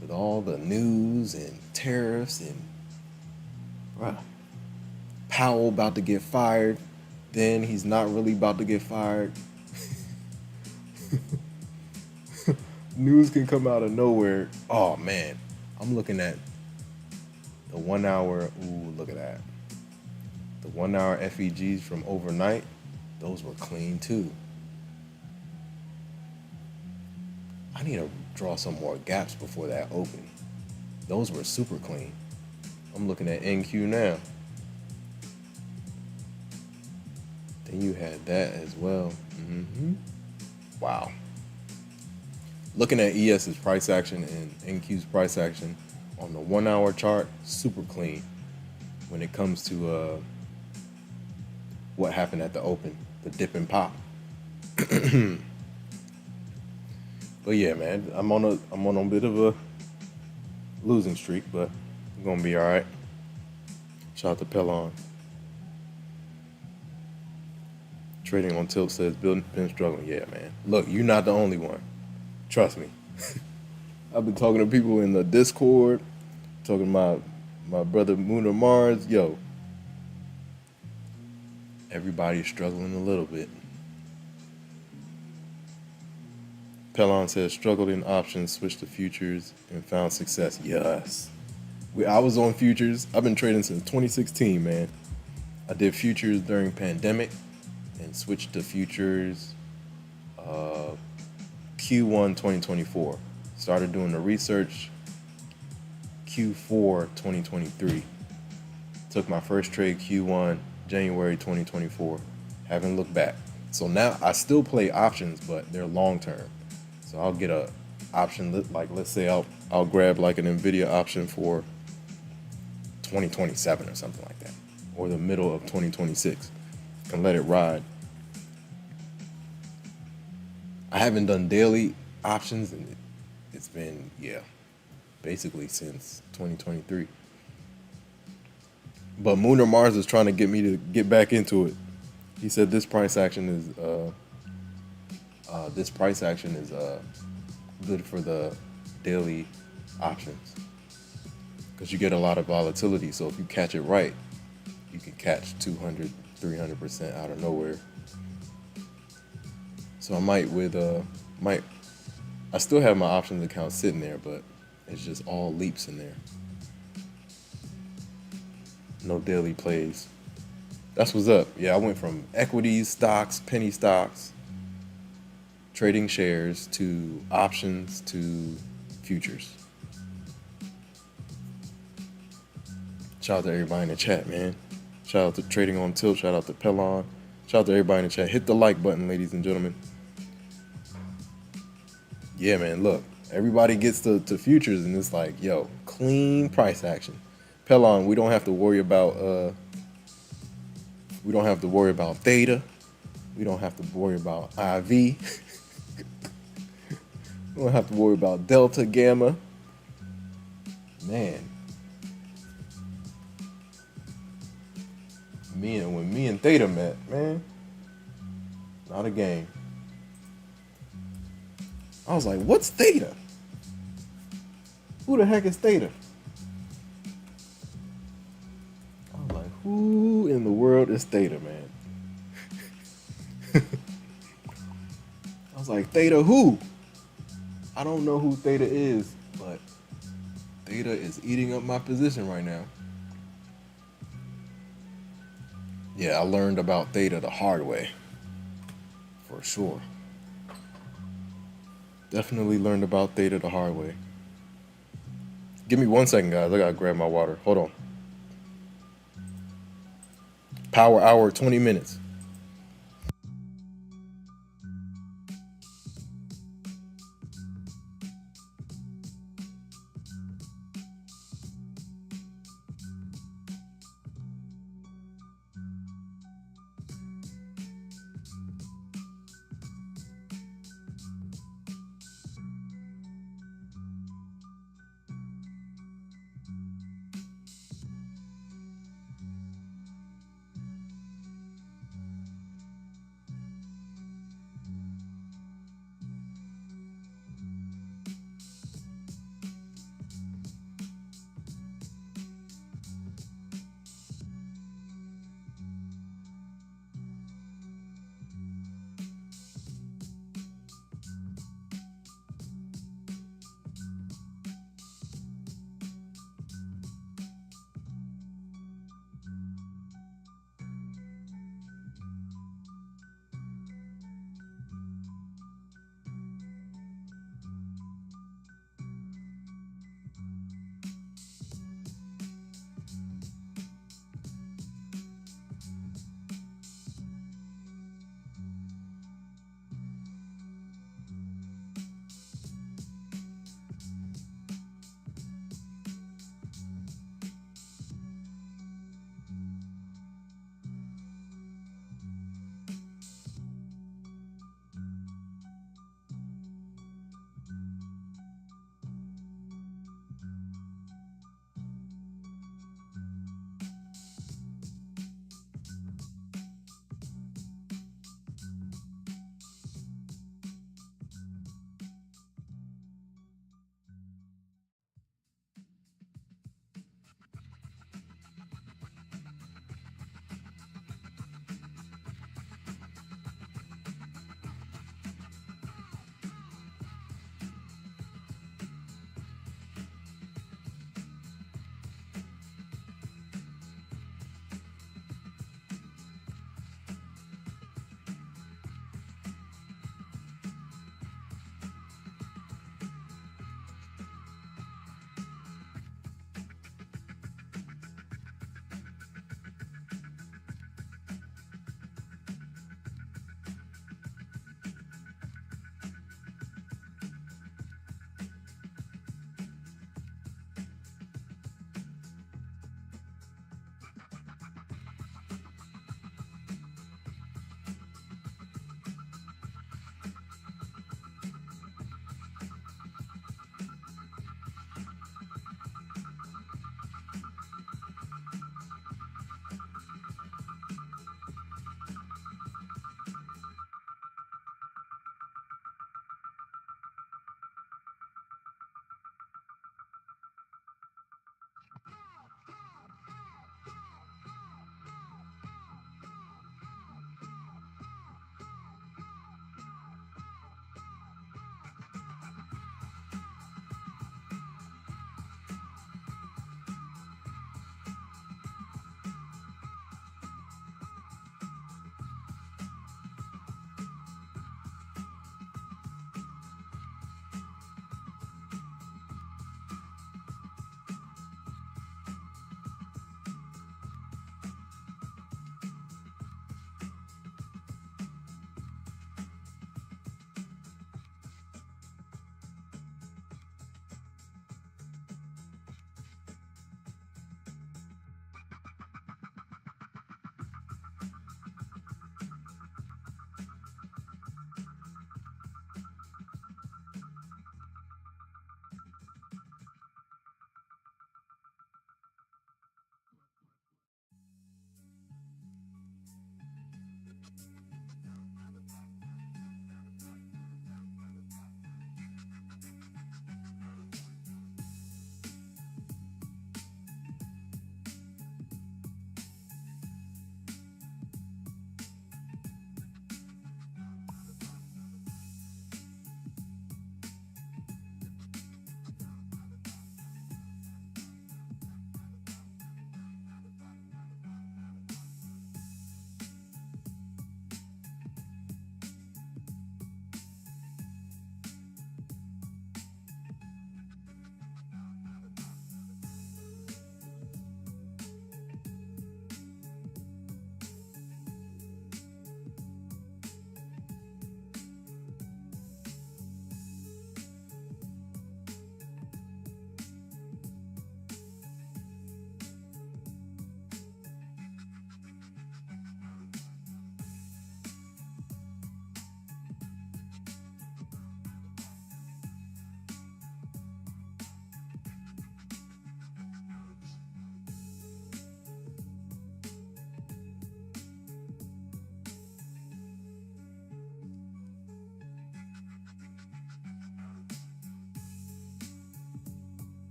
with all the news and tariffs and Powell about to get fired, then he's not really about to get fired. News can come out of nowhere. Oh man, I'm looking at the 1 hour. Ooh, look at that. The 1 hour FEGs from overnight, those were clean too. I need to draw some more gaps before that open. Those were super clean. I'm looking at NQ now. Then you had that as well. Wow. Looking at ES's price action and NQ's price action on the 1 hour chart, super clean when it comes to what happened at the open, the dip and pop. But yeah, man, I'm on a bit of a losing streak, but I'm gonna be all right. Shout out to Pelon. Trading on Tilt says, been struggling. Yeah, man. Look, you're not the only one. Trust me. I've been talking to people in the Discord, talking to my brother Moon or Mars. Yo, everybody's struggling a little bit. Pelon says, struggled in options, switched to futures, and found success. Yes. I was on futures. I've been trading since 2016, man. I did futures during pandemic and switched to futures Q1 2024. Started doing the research Q4 2023. Took my first trade Q1 January 2024. Haven't looked back. So now I still play options, but they're long term. So I'll get a option, like let's say I'll grab like an Nvidia option for 2027 or something like that, or the middle of 2026, and let it ride. I haven't done daily options, and it's been, yeah, basically since 2023. But Moon or Mars is trying to get me to get back into it. He said this price action is good for the daily options because you get a lot of volatility. So if you catch it right, you can catch 200, 300% out of nowhere. So I might I still have my options account sitting there, but it's just all leaps in there. No daily plays. That's what's up. Yeah, I went from equities, stocks, penny stocks, trading shares to options to futures. Shout out to everybody in the chat, man. Shout out to Trading on Tilt. Shout out to Pelon. Shout out to everybody in the chat. Hit the like button, ladies and gentlemen. Yeah, man, look. Everybody gets to futures and it's like, yo, clean price action. Pelon, we don't have to worry about theta. We don't have to worry about IV. We don't have to worry about delta, gamma. Man. When me and theta met, man, not a game. I was like, what's theta? Who the heck is theta? I was like, who in the world is theta, man? I was like, theta who? I don't know who theta is, but theta is eating up my position right now. Yeah, I learned about theta the hard way, for sure. Definitely learned about theta the hard way. Give me 1 second, guys. I gotta grab my water. Hold on. Power hour, 20 minutes.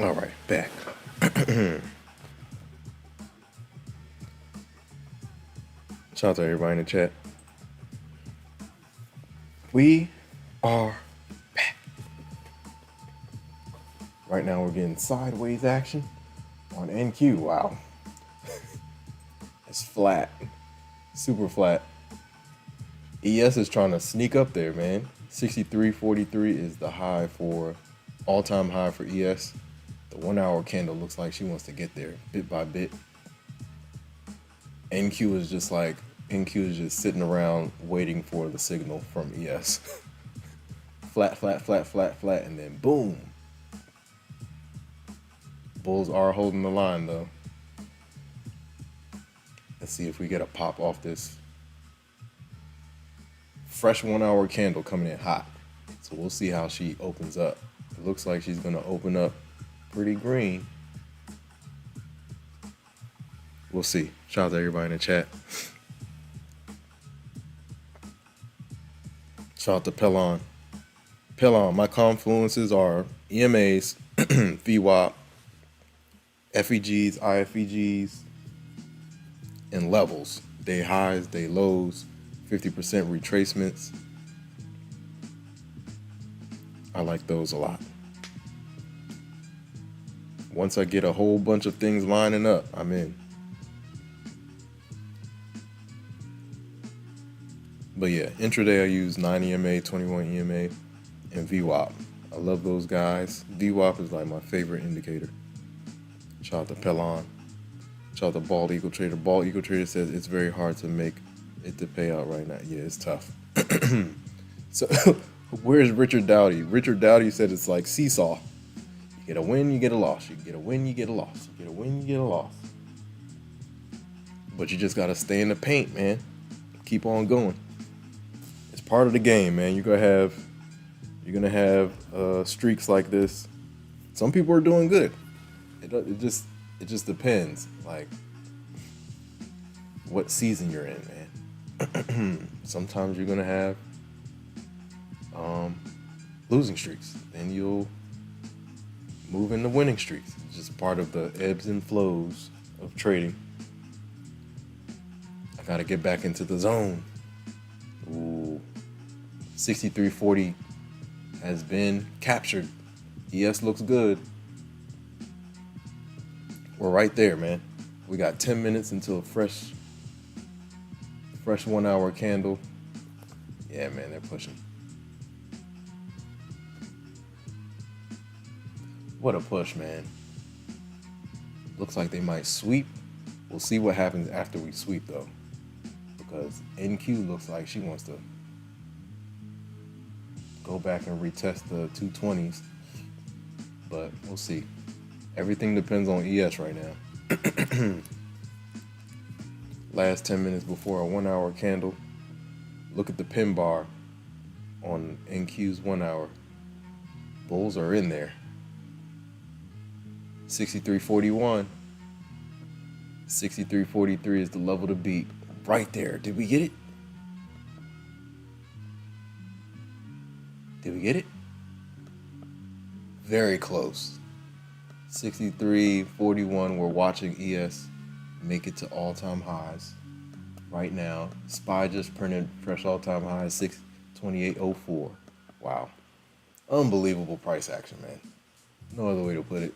All right, back. Shout out to everybody in the chat. We are back. Right now we're getting sideways action on NQ. Wow. It's flat. Super flat. ES is trying to sneak up there, man. 63.43 is the high for all-time high for ES. The 1 hour candle looks like she wants to get there bit by bit. NQ is just sitting around waiting for the signal from ES. Flat, flat, flat, flat, flat, and then boom. Bulls are holding the line though. Let's see if we get a pop off this fresh 1 hour candle coming in hot. So we'll see how she opens up. It looks like she's gonna open up pretty green. We'll see. Shout out to everybody in the chat. Shout out to Pelon. Pelon, my confluences are EMAs, VWAP, FEGs, IFEGs, and levels. Day highs, day lows, 50% retracements. I like those a lot. Once I get a whole bunch of things lining up, I'm in. But yeah, intraday I use 9 EMA, 21 EMA, and VWAP. I love those guys. VWAP is like my favorite indicator. Shout out to Pelon. Shout out to Bald Eagle Trader. Bald Eagle Trader says it's very hard to make it to pay out right now. Yeah, it's tough. So where's Richard Dowdy? Richard Dowdy said it's like seesaw. You get a win, you get a loss. You get a win, you get a loss. You get a win, you get a loss. But you just gotta stay in the paint, man. Keep on going. It's part of the game, man. You're gonna have streaks like this. Some people are doing good. It just depends, like what season you're in, man. Sometimes you're gonna have losing streaks, then you'll move into winning streaks. It's just part of the ebbs and flows of trading. I gotta get back into the zone. Ooh, 63.40 has been captured. ES looks good. We're right there, man. We got 10 minutes until a fresh 1 hour candle. Yeah, man, they're pushing. What a push, man. Looks like they might sweep. We'll see what happens after we sweep, though. Because NQ looks like she wants to go back and retest the 220s. But we'll see. Everything depends on ES right now. Last 10 minutes before a 1 hour candle. Look at the pin bar on NQ's 1 hour. Bulls are in there. 63.41. 63.43 is the level to beat. Right there. Did we get it? Did we get it? Very close. 63.41. We're watching ES make it to all-time highs right now. SPY just printed fresh all-time highs, 628.04. Wow. Unbelievable price action, man. No other way to put it.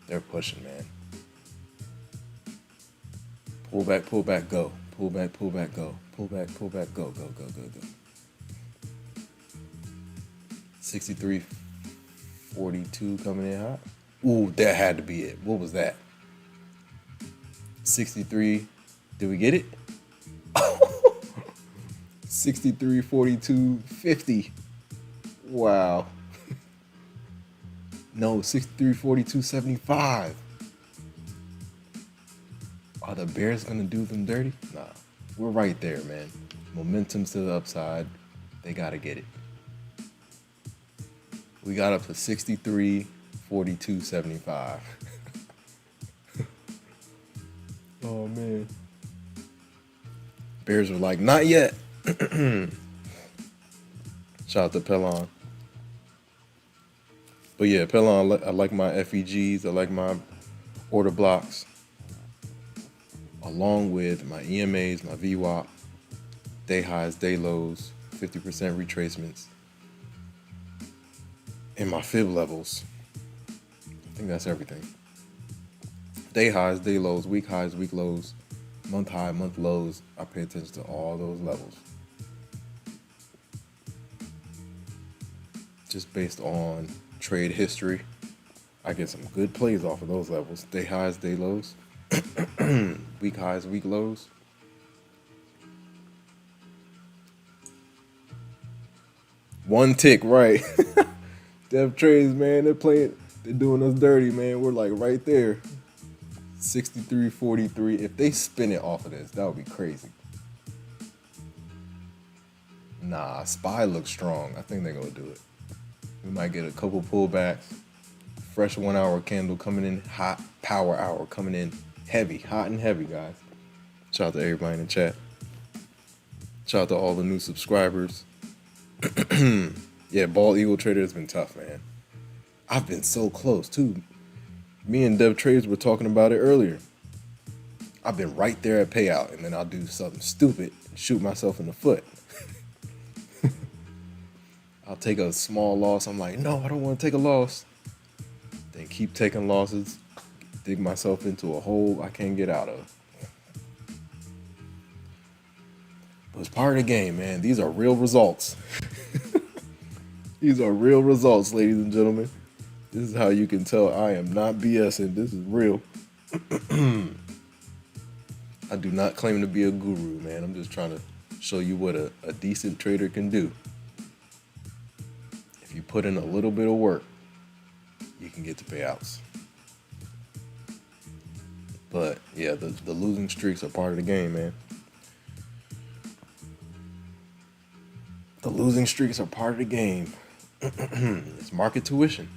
They're pushing, man. Pull back, go. Pull back, go. Pull back, go, go, go, go, go. 63.42 coming in hot. Ooh, that had to be it. What was that? 63. Did we get it? 63.42.50. Wow. No, 63.42.75. Are the Bears gonna do them dirty? Nah, we're right there, man. Momentum's to the upside. They gotta get it. We got up to 63.42.75. Oh man. Bears were like, not yet. Shout out to Pelon. But yeah, Pelon, I like my FEGs. I like my order blocks, along with my EMAs, my VWAP, day highs, day lows, 50% retracements, and my fib levels. I think that's everything. Day highs, day lows, week highs, week lows, month high, month lows. I pay attention to all those levels. Just based on trade history, I get some good plays off of those levels. Day highs, day lows, week highs, week lows. One tick, right. Dev trades, man, they're doing us dirty, man. We're like right there. 63.43. If they spin it off of this, that would be crazy. Nah, SPY looks strong. I think they're gonna do it. We might get a couple pullbacks. Fresh 1 hour candle coming in hot. Power hour coming in heavy, hot and heavy, guys. Shout out to everybody in the chat. Shout out to all the new subscribers. Yeah, Bald Eagle Trader has been tough, man. I've been so close too. Me and Dev Trades were talking about it earlier. I've been right there at payout, and then I'll do something stupid and shoot myself in the foot. I'll take a small loss. I'm like, no, I don't want to take a loss. Then keep taking losses, dig myself into a hole I can't get out of. But it's part of the game, man. These are real results. These are real results, ladies and gentlemen. This is how you can tell I am not BSing. This is real. I do not claim to be a guru, man. I'm just trying to show you what a decent trader can do. If you put in a little bit of work, you can get to payouts. But yeah, the losing streaks are part of the game, man. The losing streaks are part of the game. It's market tuition.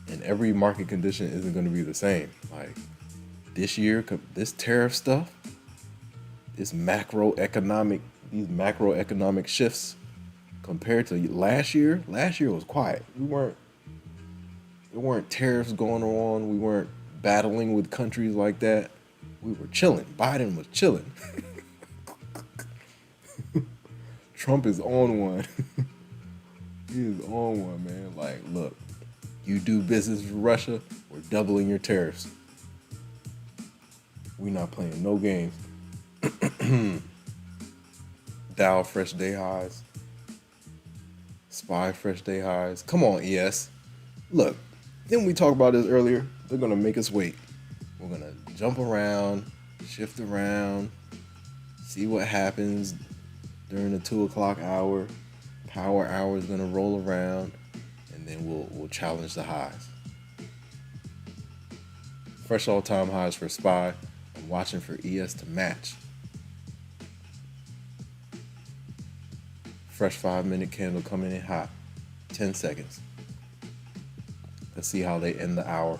And every market condition isn't going to be the same. Like this year, this tariff stuff, these macroeconomic shifts compared to last year was quiet. There weren't tariffs going on. We weren't battling with countries like that. We were chilling. Biden was chilling. Trump is on one. He is on one, man. Like, look, you do business with Russia, we're doubling your tariffs. We're not playing no games. Dow fresh day highs. SPY fresh day highs. Come on, ES. Look, didn't we talk about this earlier? They're gonna make us wait. We're gonna jump around, shift around, see what happens during the 2 o'clock hour. Power hour is gonna roll around, and then we'll challenge the highs. Fresh all-time highs for SPY. I'm watching for ES to match. Fresh 5-minute candle coming in hot. 10 seconds. Let's see how they end the hour.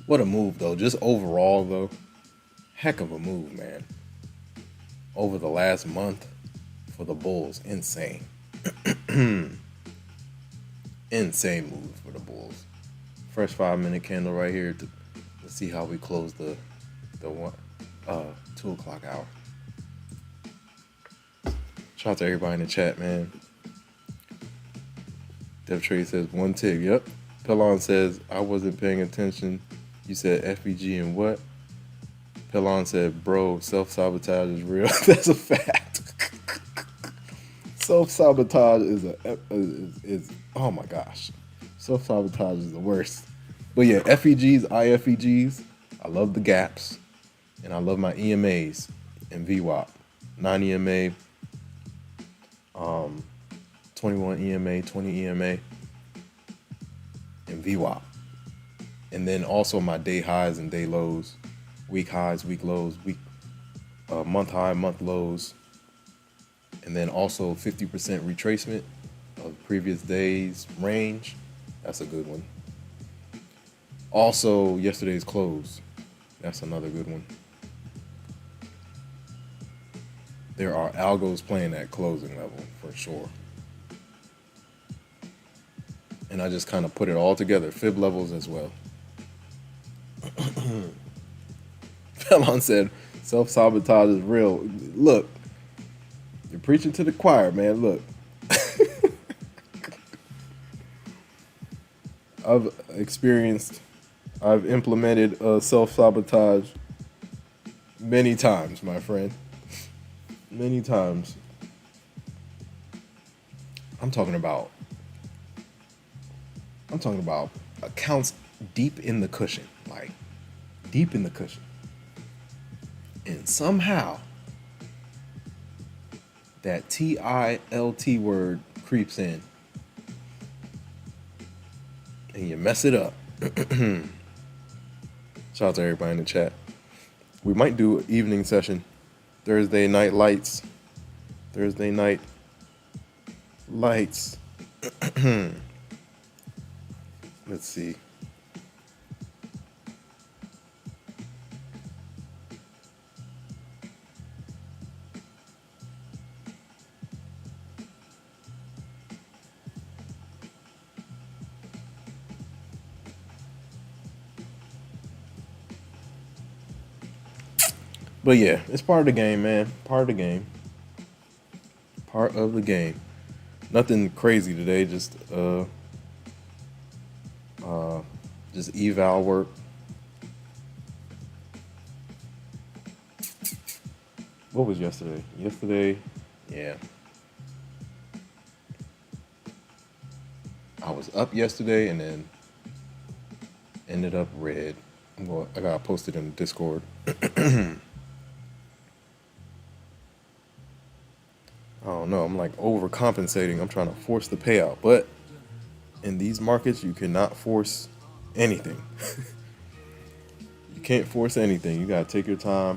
What a move, though. Just overall, though. Heck of a move, man. Over the last month for the Bulls. Insane. Insane move for the Bulls. Fresh 5-minute candle right here. Let's see how we close the 2 o'clock hour. Shout out to everybody in the chat, man. Dev Trade says 1 tick. Yep. Pelon says I wasn't paying attention. You said FEG and what? Pelon said, bro, self-sabotage is real. That's a fact. Self-sabotage is oh my gosh. Self-sabotage is the worst. But yeah, FEGs, IFEGs, I love the gaps. And I love my EMAs and VWAP. 9 EMA, 21 EMA, 20 EMA, and VWAP. And then also my day highs and day lows, week highs, week lows, month high, month lows. And then also 50% retracement of previous days range. That's a good one. Also yesterday's close. That's another good one. there are algos playing at closing level for sure. And I just kind of put it all together, fib levels as well. Felon said, self-sabotage is real. Look, you're preaching to the choir, man. Look. I've implemented self-sabotage many times, my friend. Many times. I'm talking about accounts deep in the cushion, like deep in the cushion. And somehow that TILT word creeps in and you mess it up. Shout out to everybody in the chat. We might do an evening session. Thursday night lights. Thursday night lights. Let's see. But yeah, it's part of the game, man. Part of the game. Part of the game. Nothing crazy today, just eval work. What was yesterday? Yeah. I was up yesterday and then ended up red. I gotta post it in the Discord. I don't know. I'm like overcompensating. I'm trying to force the payout, but in these markets, you cannot force anything. You can't force anything. You gotta take your time.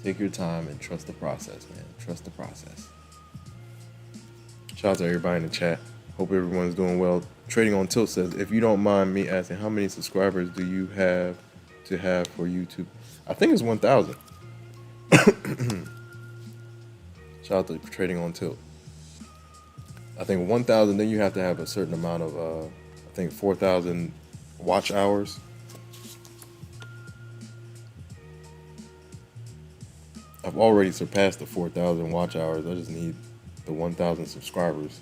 Take your time and trust the process, man. Trust the process. Shout out to everybody in the chat. Hope everyone's doing well. Trading on Tilt says, if you don't mind me asking, how many subscribers do you have to have for YouTube? I think it's 1,000. Shout out to Trading on Tilt. I think 1,000, then you have to have a certain amount of, I think 4,000 watch hours. I've already surpassed the 4,000 watch hours. I just need the 1,000 subscribers.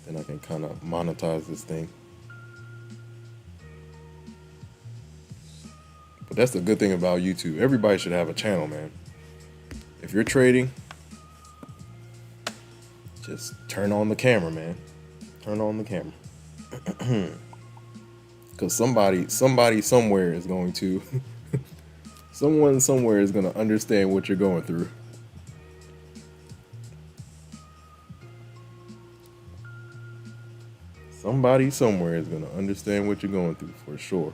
Then I can kind of monetize this thing. But that's the good thing about YouTube. Everybody should have a channel, man. If you're trading, just turn on the camera, man. Turn on the camera. Because somebody somewhere is going to, someone somewhere is going to understand what you're going through. Somebody somewhere is going to understand what you're going through for sure.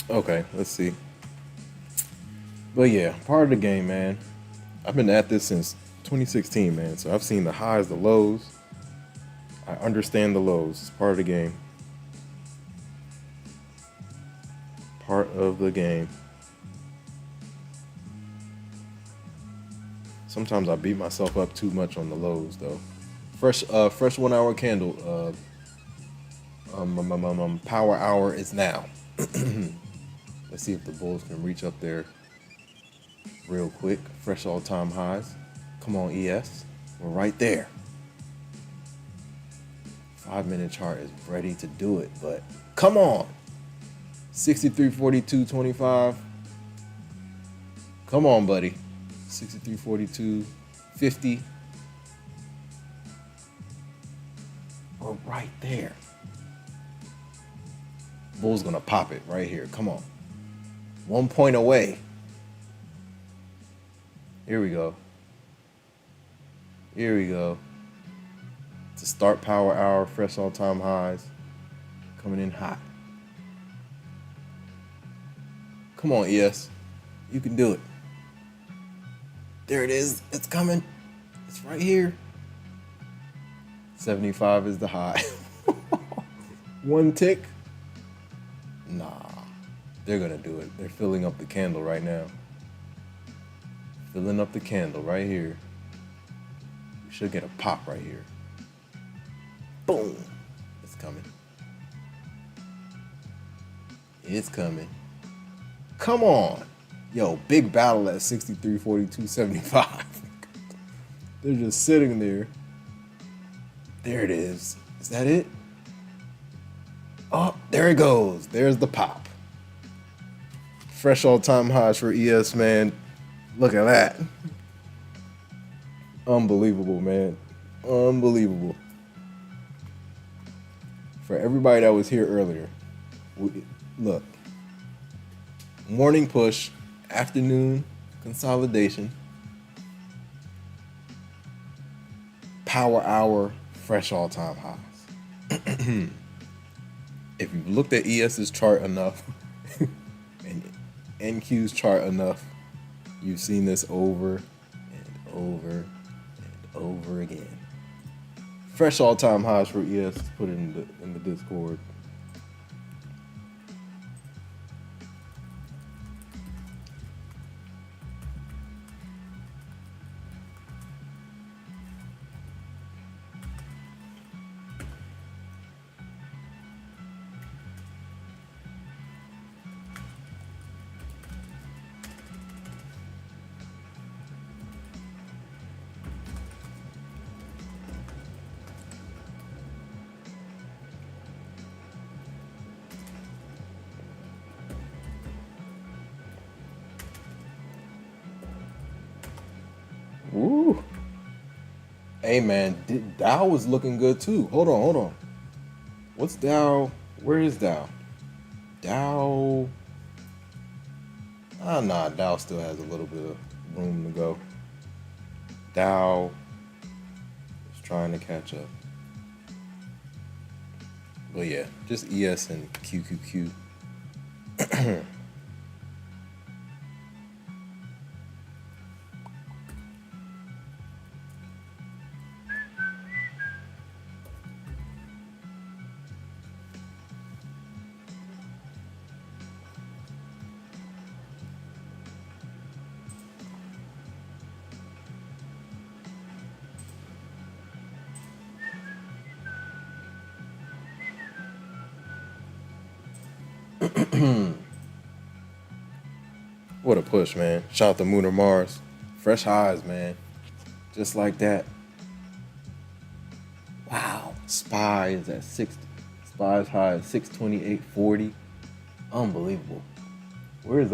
Okay, let's see. But yeah, part of the game, man. I've been at this since 2016, man. So I've seen the highs, the lows. I understand the lows. It's part of the game. Part of the game. Sometimes I beat myself up too much on the lows, though. Fresh 1 hour candle. Power hour is now. Let's see if the bulls can reach up there real quick. Fresh all-time highs. Come on, ES. We're right there. 5-minute chart is ready to do it, but come on. 63.42.25. Come on, buddy. 63.42.50. We're right there. Bull's gonna pop it right here. Come on. 1 point away. Here we go. Here we go. To start power hour, fresh all-time highs. Coming in hot. Come on, ES. You can do it. There it is. It's coming. It's right here. 75 is the high. One tick. Nah. They're going to do it. They're filling up the candle right now. Filling up the candle right here. We should get a pop right here. Boom. It's coming. It's coming. Come on. Yo, big battle at 63.42.75. They're just sitting there. There it is. Is that it? Oh, there it goes. There's the pop. Fresh all-time highs for ES, man. Look at that. Unbelievable, man. Unbelievable. For everybody that was here earlier, look. Morning push, afternoon consolidation, power hour, fresh all-time highs. If you've looked at ES's chart enough and NQ's chart enough, you've seen this over and over and over again. Fresh all-time highs for ES. Put it in the Discord. Woo. Hey man, Dow was looking good too. Hold on. What's Dow? Where is Dow? Dow. Nah, Dow still has a little bit of room to go. Dow is trying to catch up. But yeah, just ES and QQQ. What a push, man. Shout out to Moon or Mars. Fresh highs, man. Just like that. Wow. SPY is at 60. SPY's high at 628.40. Unbelievable. Where's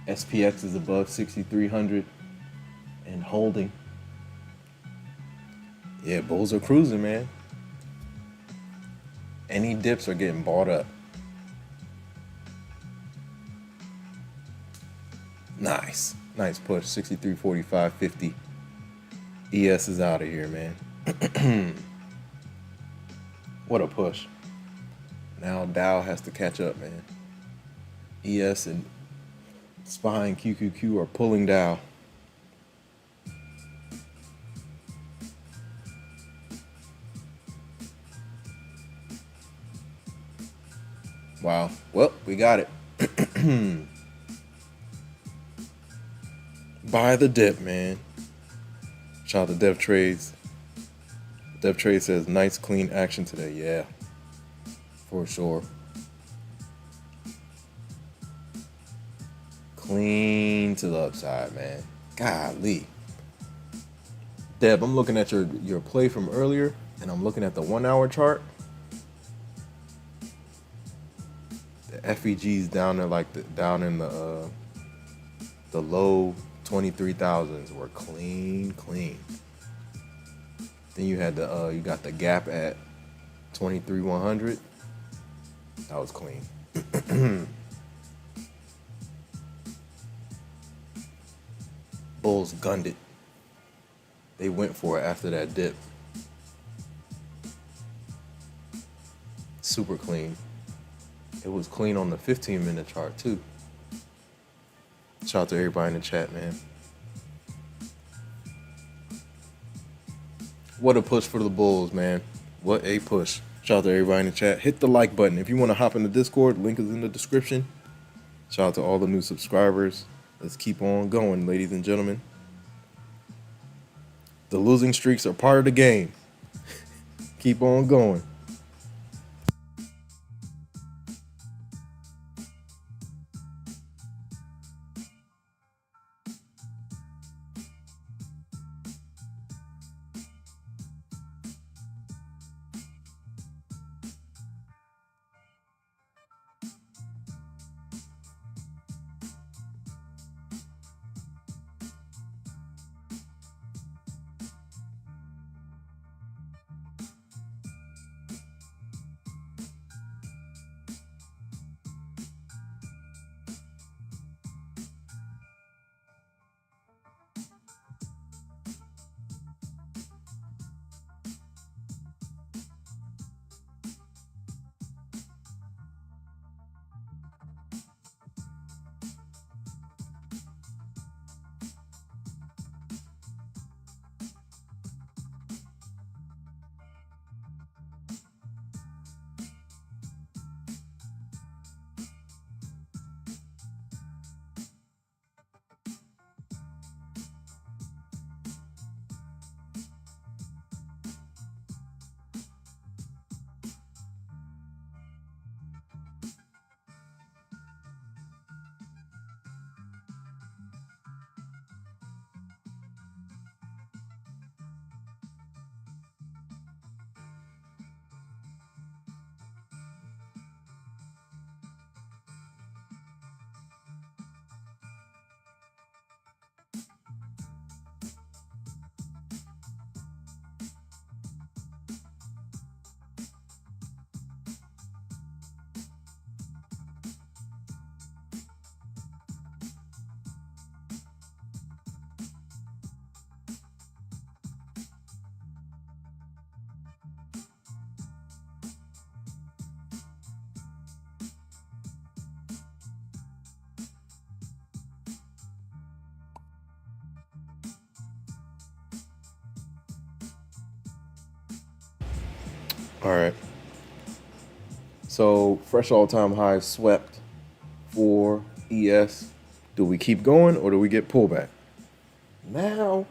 SPX is above 6,300 and holding. Yeah, bulls are cruising, man. Any dips are getting bought up. Nice push. 63.45.50. ES is out of here, man. What a push. Now Dow has to catch up, man. ES and SPY and QQQ are pulling Dow. Wow. Well, we got it. Buy the dip, man. Shout out to Dev Trades. Dev Trade says nice clean action today. Yeah, for sure. Clean to the upside, man. Golly. Deb, I'm looking at your play from earlier. and I'm looking at the 1 hour chart, the FEG's down there like down in the low 23,000s were clean. Then you had you got the gap at 23,100. That was clean. Bulls gunned it. They went for it after that dip. Super clean. It was clean on the 15-minute chart too. Shout out to everybody in the chat, man. What a push for the Bulls, man. What a push. Shout out to everybody in the chat. Hit the like button. If you want to hop in the Discord, link is in the description. Shout out to all the new subscribers. Let's keep on going, ladies and gentlemen. The losing streaks are part of the game. Keep on going. All right. So fresh all-time highs swept for ES. Do we keep going or do we get pullback? Now,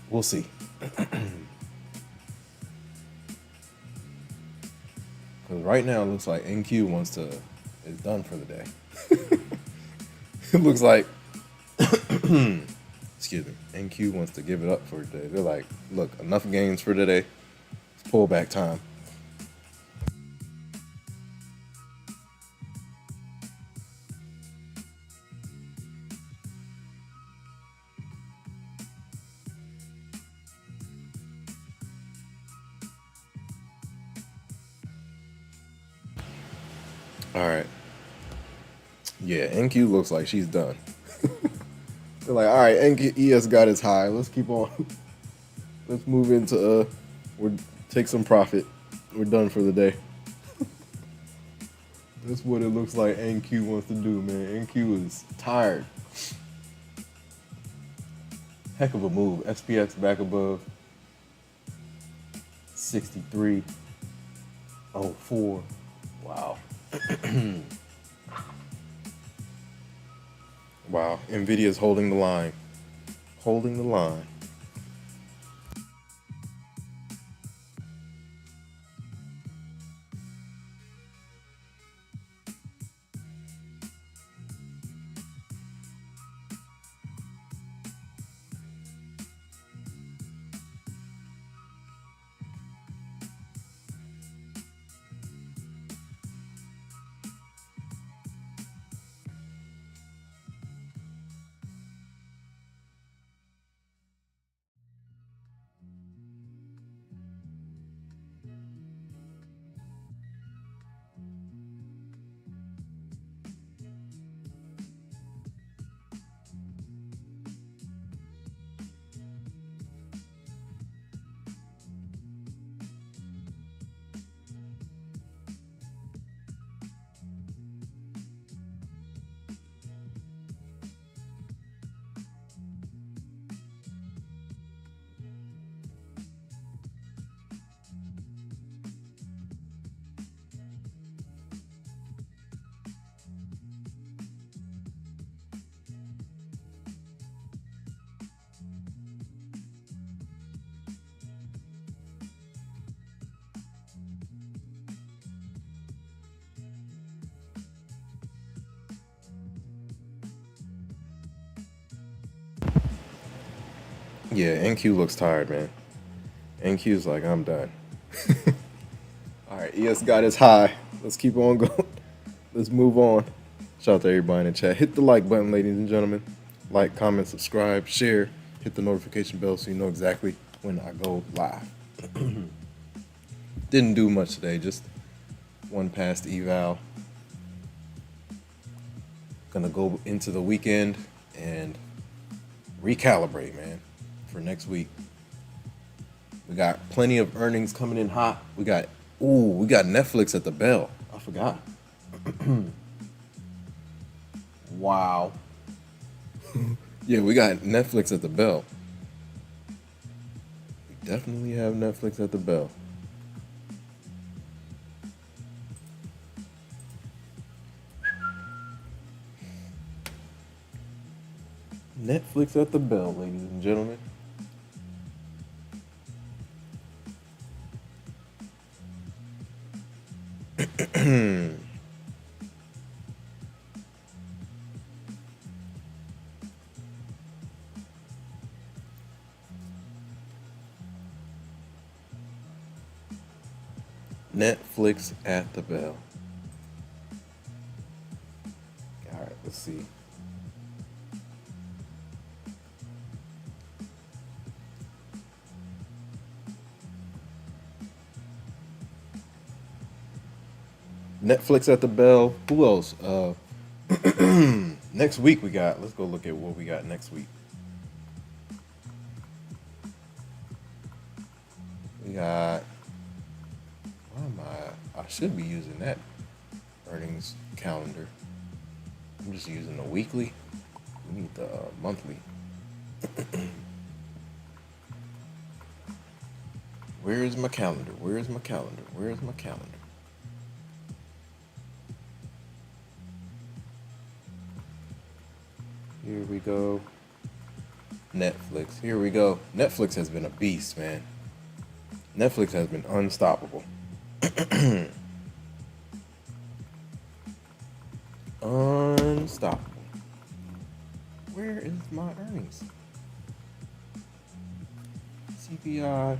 we'll see. Because right now it looks like NQ is done for the day. It looks like, excuse me, NQ wants to give it up for today. They're like, look, enough gains for today. It's pullback time. All right. Yeah, NQ looks like she's done. They're like, all right, NQ ES got its high. Let's keep on. Let's move into take some profit. We're done for the day. That's what it looks like NQ wants to do, man. NQ is tired. Heck of a move. SPX back above 63.04. Wow. Wow. Nvidia's holding the line. Holding the line. Yeah, NQ looks tired, man. NQ's like, I'm done. All right, ES got his high. Let's keep on going. Let's move on. Shout out to everybody in the chat. Hit the like button, ladies and gentlemen. Like, comment, subscribe, share. Hit the notification bell so you know exactly when I go live. Didn't do much today, just one past eval. Gonna go into the weekend and recalibrate, man, for next week. We got plenty of earnings coming in hot. We got Netflix at the bell. I forgot. Wow. Yeah, we got Netflix at the bell. We definitely have Netflix at the bell. Netflix at the bell, ladies and gentlemen. Netflix at the bell. All right, let's see. Netflix at the bell. Who else? Next week we got. Let's go look at what we got next week. We got. Why am I should be using that earnings calendar. I'm just using the weekly. We need the monthly. Where is my calendar? Where is my calendar? Where is my calendar? Here we go. Netflix. Here we go. Netflix has been a beast, man. Netflix has been unstoppable. Unstoppable. Where is my earnings? CPI.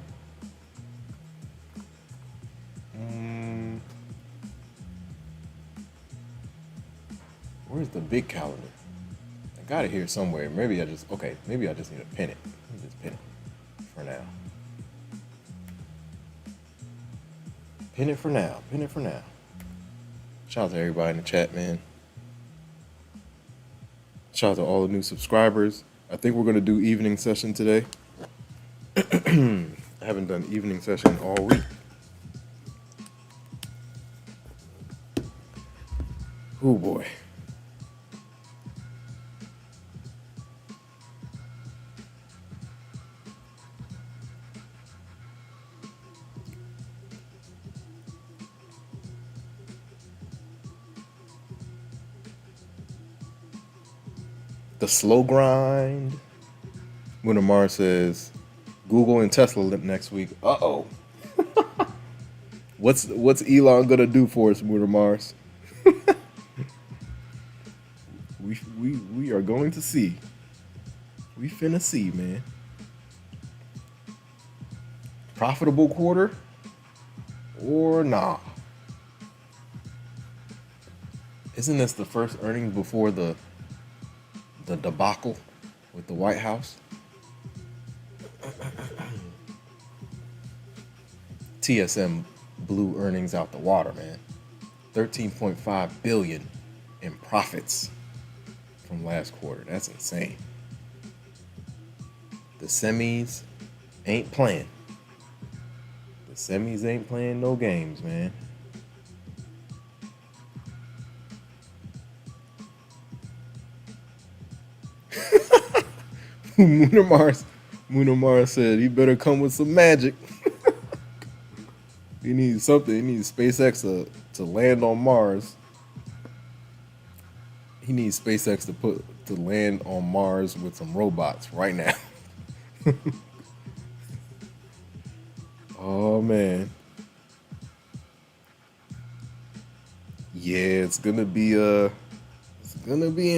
Where's the big calendar? I got it here somewhere. Maybe I just maybe I just need to pin it. Let me just pin it for now. Pin it for now. Pin it for now. Shout out to everybody in the chat, man. Shout out to all the new subscribers. I think we're going to do evening session today. I haven't done evening session all week. Oh boy. The slow grind. Munamar says, Google and Tesla next week. Uh-oh. What's Elon gonna do for us, Munamars? we are going to see. We finna see, man. Profitable quarter or nah? Isn't this the first earnings before the debacle with the White House? TSM blew earnings out the water, man. 13.5 billion in profits from last quarter. That's insane. The semis ain't playing. The semis ain't playing no games, man. Munamar said he better come with some magic. He needs something. He needs SpaceX to land on Mars. He needs SpaceX to land on Mars with some robots right now. Oh man. Yeah, it's gonna be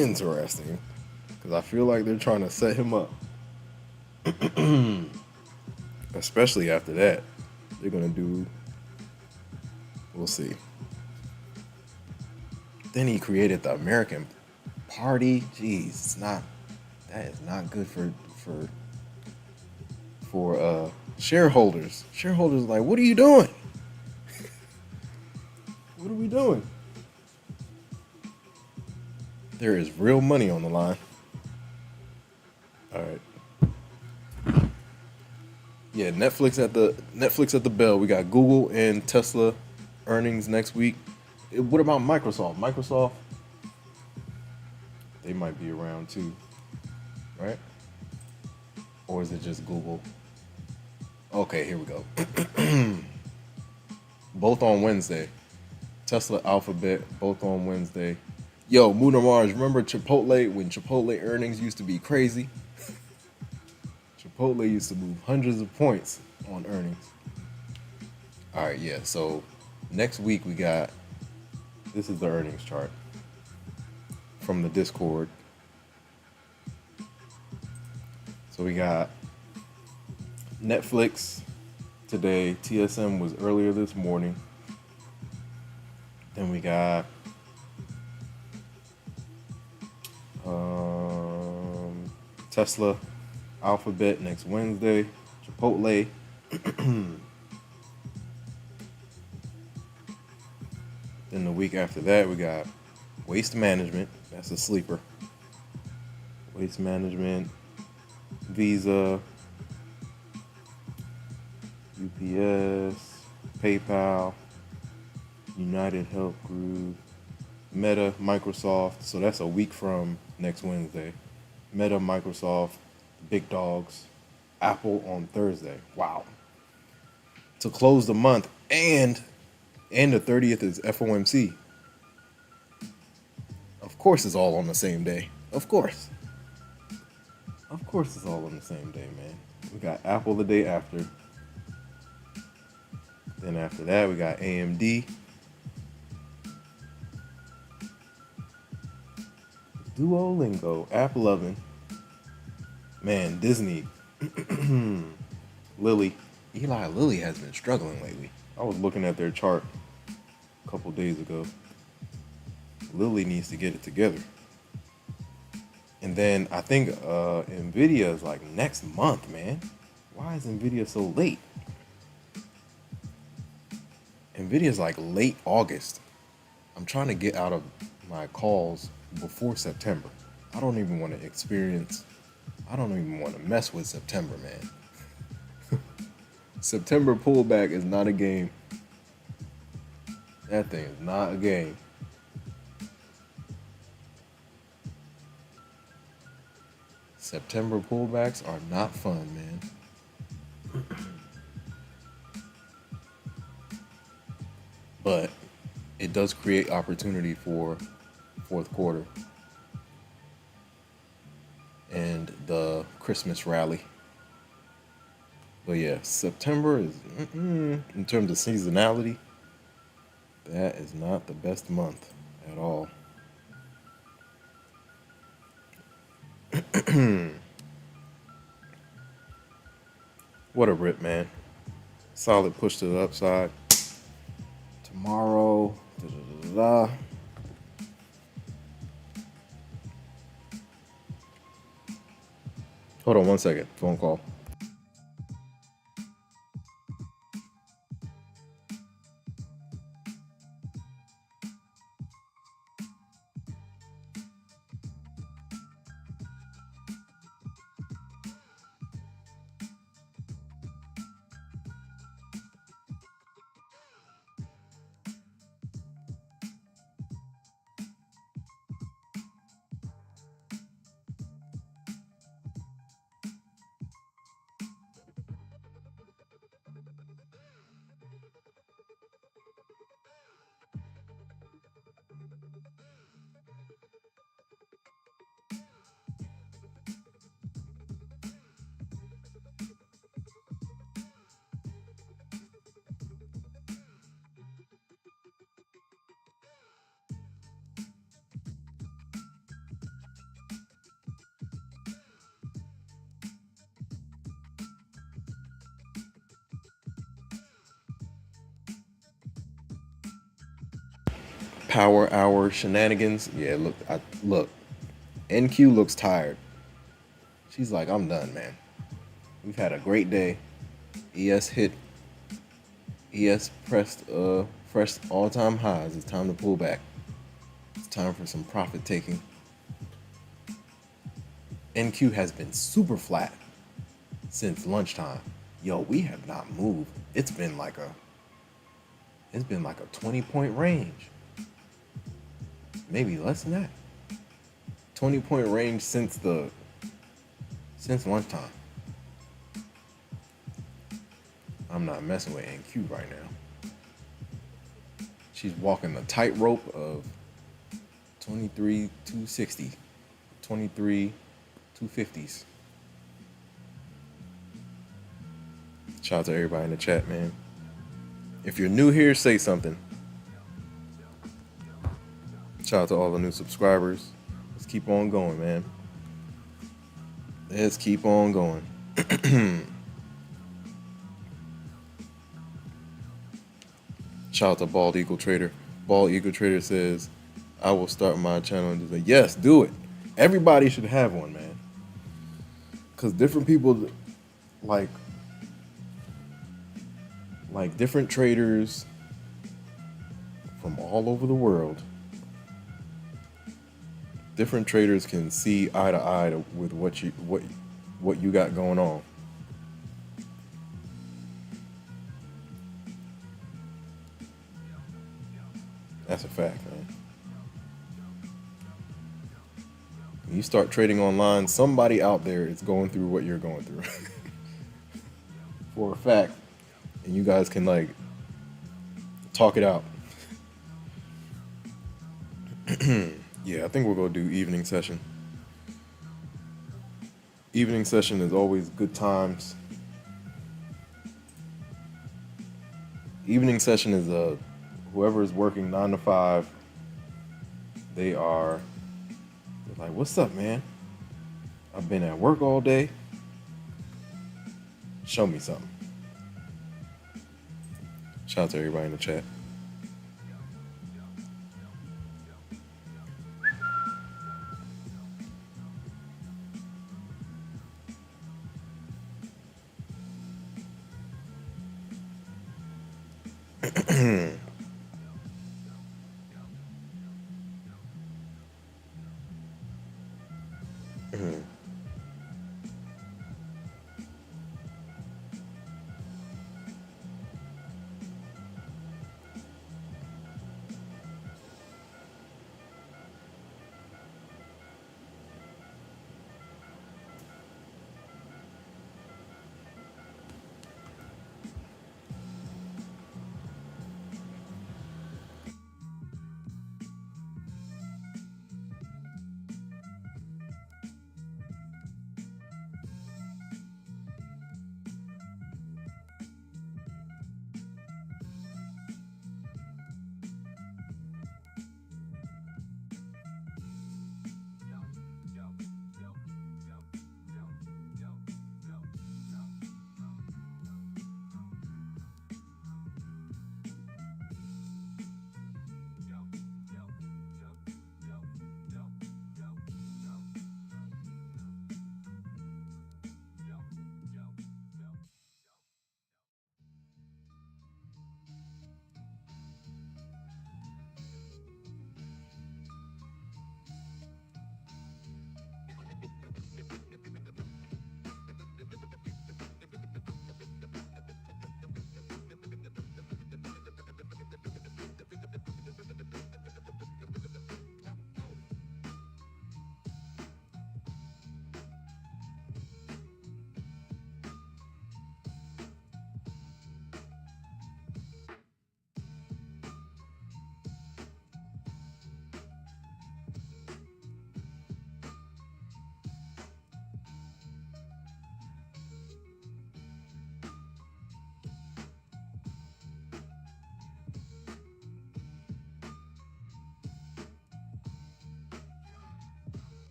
interesting because I feel like they're trying to set him up. Especially after that, they're gonna do. We'll see. Then he created the American Party. Jeez, it's not. That is not good for shareholders. Shareholders are like, what are you doing? What are we doing? There is real money on the line. All right. Yeah, Netflix at the bell. We got Google and Tesla earnings next week. What about Microsoft? Microsoft, they might be around too, right? Or is it just Google? Okay, here we go. Both on Wednesday. Tesla, Alphabet, both on Wednesday. Yo, Munar Mars, remember Chipotle when Chipotle earnings used to be crazy? Chipotle used to move hundreds of points on earnings. All right, yeah. So next week we got, this is the earnings chart from the Discord. So we got Netflix today. TSM was earlier this morning. Then we got Tesla, Alphabet next Wednesday, Chipotle. Then the week after that, we got Waste Management. That's a sleeper. Waste Management, Visa, UPS, PayPal, United Health Group, Meta, Microsoft. So that's a week from next Wednesday. Meta, Microsoft, big dogs. Apple on Thursday. Wow. To close the month, and the 30th is FOMC. Of course it's all on the same day. Of course. Of course it's all on the same day, man. We got Apple the day after. Then after that, we got AMD. Duolingo, App 11. Man, Disney. Lilly. Eli Lilly has been struggling lately. I was looking at their chart a couple days ago. Lilly needs to get it together. And then I think Nvidia is like next month, man. Why is Nvidia so late? Nvidia is like late August. I'm trying to get out of my calls before September. I don't even want to mess with September, man. September pullback is not a game. That thing is not a game. September pullbacks are not fun, man. But it does create opportunity for fourth quarter and the Christmas rally. But yeah, September is, in terms of seasonality, that is not the best month at all. What a rip, man. Solid push to the upside. Tomorrow, da-da-da-da-da. Hold on one second. Phone call. power hour shenanigans. Yeah, look. NQ looks tired. She's like, I'm done, man. We've had a great day. ES hit. ES pressed fresh all-time highs. It's time to pull back. It's time for some profit taking. NQ has been super flat since lunchtime. Yo, we have not moved. It's been like a 20-point range. Maybe less than that. 20-point range since lunchtime. I'm not messing with NQ right now. She's walking the tightrope of 23,260, 23,250s. Shout out to everybody in the chat, man. If you're new here, say something. Shout out to all the new subscribers. Let's keep on going, man. Let's keep on going. Shout out to Bald Eagle Trader. Bald Eagle Trader says, I will start my channel and just say, yes, do it. Everybody should have one, man. Because different people, like different traders from all over the world, different traders can see eye to eye with what you got going on. That's a fact, man. When you start trading online, somebody out there is going through what you're going through. For a fact. And you guys can like talk it out. Yeah, I think we'll go do evening session. Evening session is always good times. Evening session is whoever is working 9 to 5. They're like, what's up, man? I've been at work all day. Show me something. Shout out to everybody in the chat.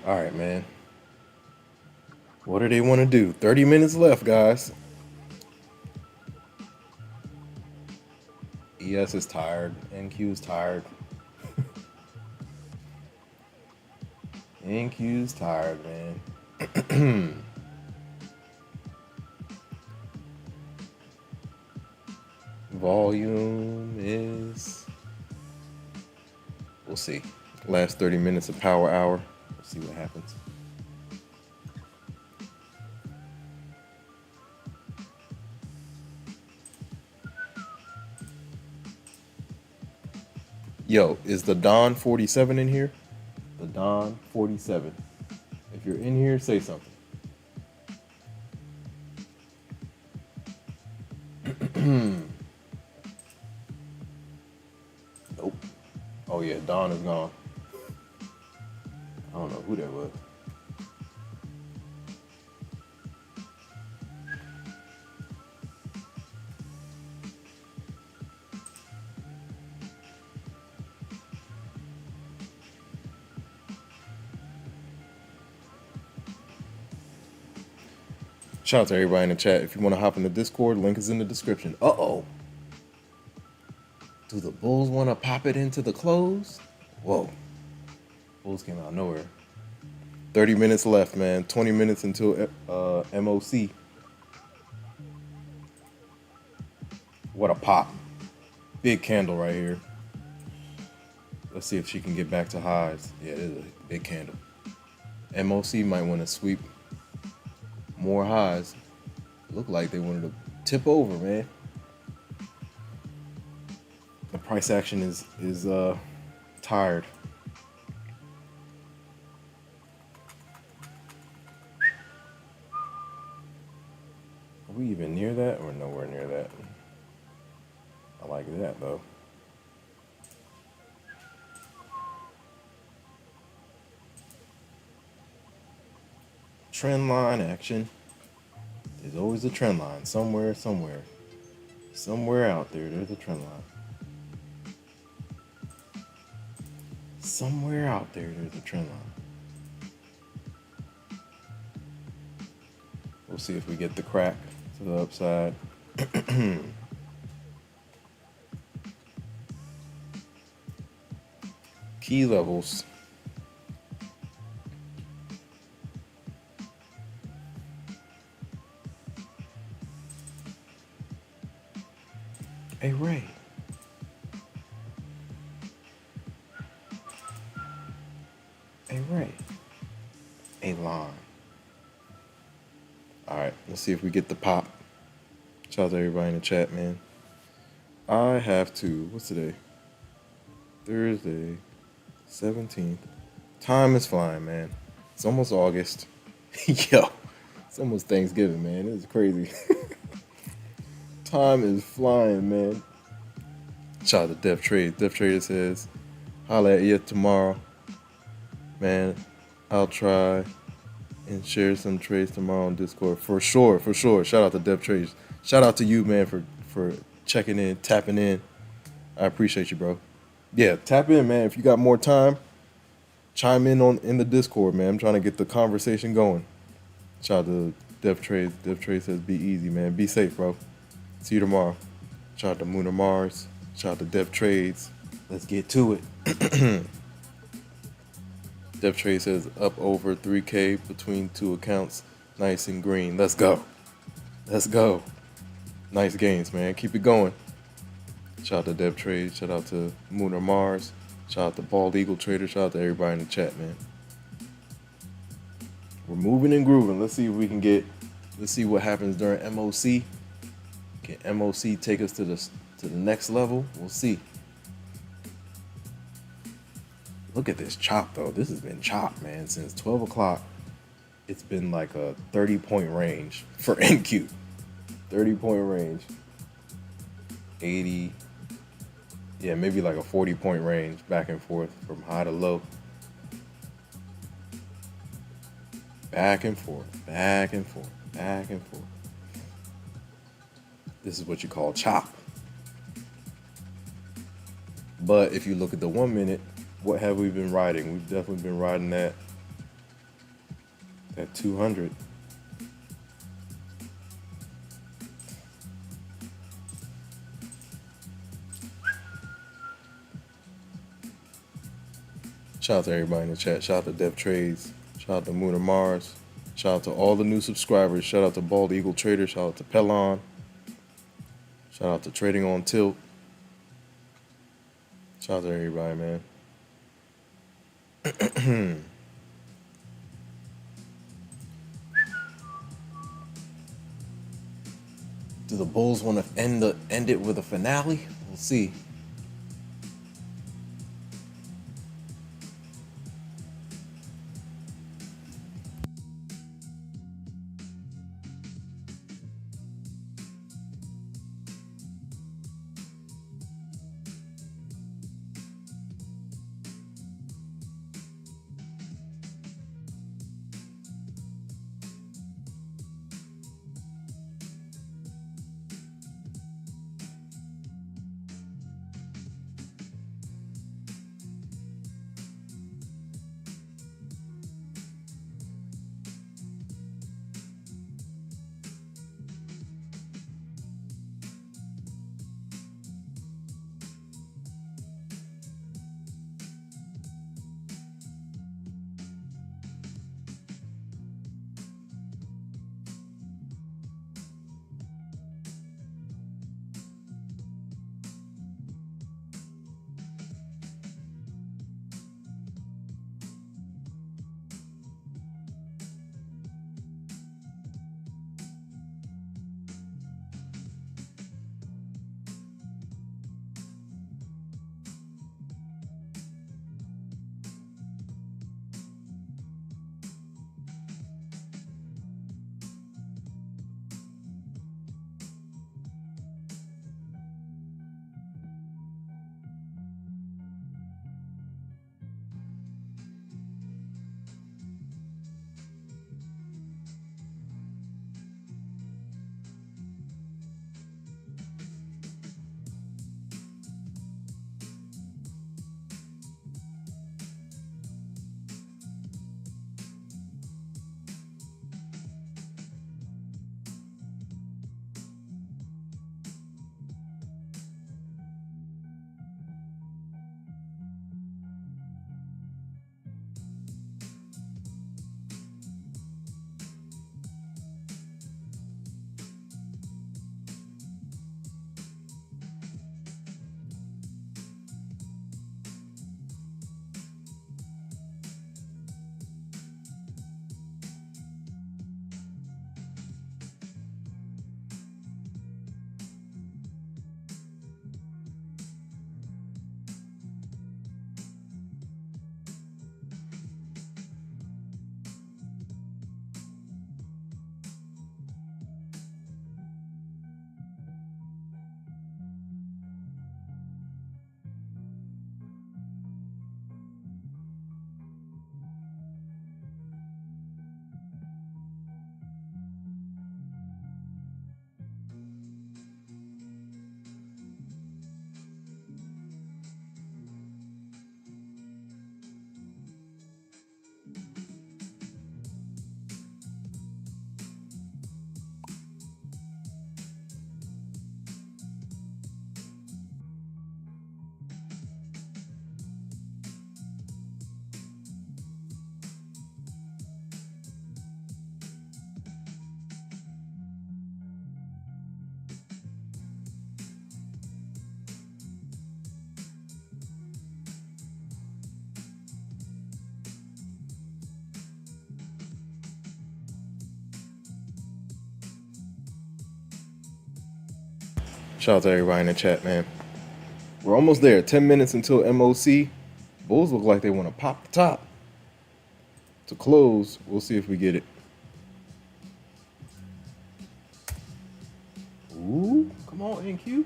All right, man. What do they want to do? 30 minutes left, guys. ES is tired. NQ is tired. NQ's tired, man. Volume is... We'll see. Last 30 minutes of power hour. We'll see what happens. Yo, is the Don 47 in here? The Don 47. If you're in here, say something. Nope. Oh yeah, Don is gone. I don't know who that was. Shout out to everybody in the chat. If you want to hop in the Discord, link is in the description. Uh-oh. Do the Bulls want to pop it into the close? Whoa. Bulls came out of nowhere. 30 minutes left, man. 20 minutes until MOC. What a pop. Big candle right here. Let's see if she can get back to highs. Yeah, it is a big candle. MOC might want to sweep more highs. Look like they wanted to tip over, man. The price action is tired. Are we even near that or nowhere near that? I like that though. Trend line action. There's always a trend line somewhere out there. There's a trend line. Somewhere out there, there's a trend line. We'll see if we get the crack to the upside. Key levels. Hey, Ray. Hey, Ray. A line. All right, let's see if we get the pop. Shout out to everybody in the chat, man. I have to, what's today? Thursday, 17th. Time is flying, man. It's almost August. Yo, it's almost Thanksgiving, man. It's crazy. Time is flying, man. Shout out to Def Trade. Def Trader says, holla at you tomorrow. Man, I'll try and share some trades tomorrow on Discord. For sure, for sure. Shout out to Def Trades. Shout out to you, man, for checking in, tapping in. I appreciate you, bro. Yeah, tap in, man. If you got more time, chime in the Discord, man. I'm trying to get the conversation going. Shout out to Def Trades. Def Trades says be easy, man. Be safe, bro. See you tomorrow. Shout out to Moon or Mars. Shout out to Def Trades. Let's get to it. Def Trade says up over 3K between two accounts. Nice and green. Let's go. Let's go. Nice gains, man. Keep it going. Shout out to Def Trade. Shout out to Moon or Mars. Shout out to Bald Eagle Trader. Shout out to everybody in the chat, man. We're moving and grooving. Let's see if we can let's see what happens during MOC. Can MOC take us to the next level? We'll see. Look at this chop, though. This has been chopped, man. Since 12 o'clock, it's been like a 30-point range for NQ. 30-point range. 80. Yeah, maybe like a 40-point range back and forth from high to low. Back and forth, back and forth, back and forth. This is what you call chop. But if you look at the 1 minute, what have we been riding? We've definitely been riding that That 200. Shout out to everybody in the chat. Shout out to Dev Trades. Shout out to Moon or Mars. Shout out to all the new subscribers. Shout out to Bald Eagle Trader. Shout out to Pelon. Shout out to Trading on Tilt. Shout out to everybody, man. Do the Bulls want to end it with a finale? We'll see. Shout out to everybody in the chat, man. We're almost there. 10 minutes until MOC. Bulls look like they want to pop the top. To close, we'll see if we get it. Ooh, come on, NQ.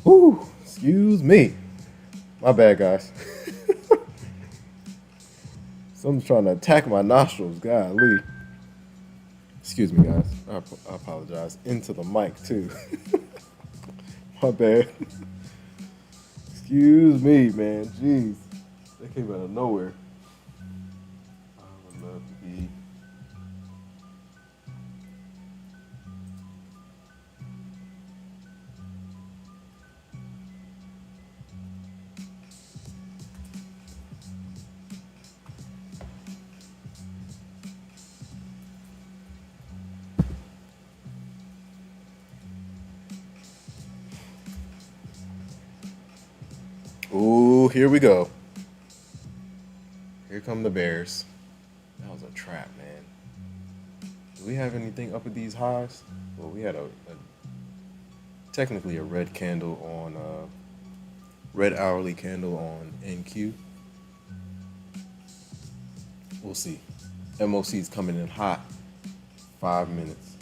Whew, excuse me. My bad, guys. Someone's trying to attack my nostrils. Golly. Excuse me, guys. I apologize. Into the mic, too. My bad. Excuse me, man. Jeez. That came out of nowhere. I would love to be. Ooh, here we go. Here come the Bears. That was a trap, man. Do we have anything up at these highs? Well, we had technically a red candle on red hourly candle on NQ. We'll see. MOC's coming in hot. 5 minutes.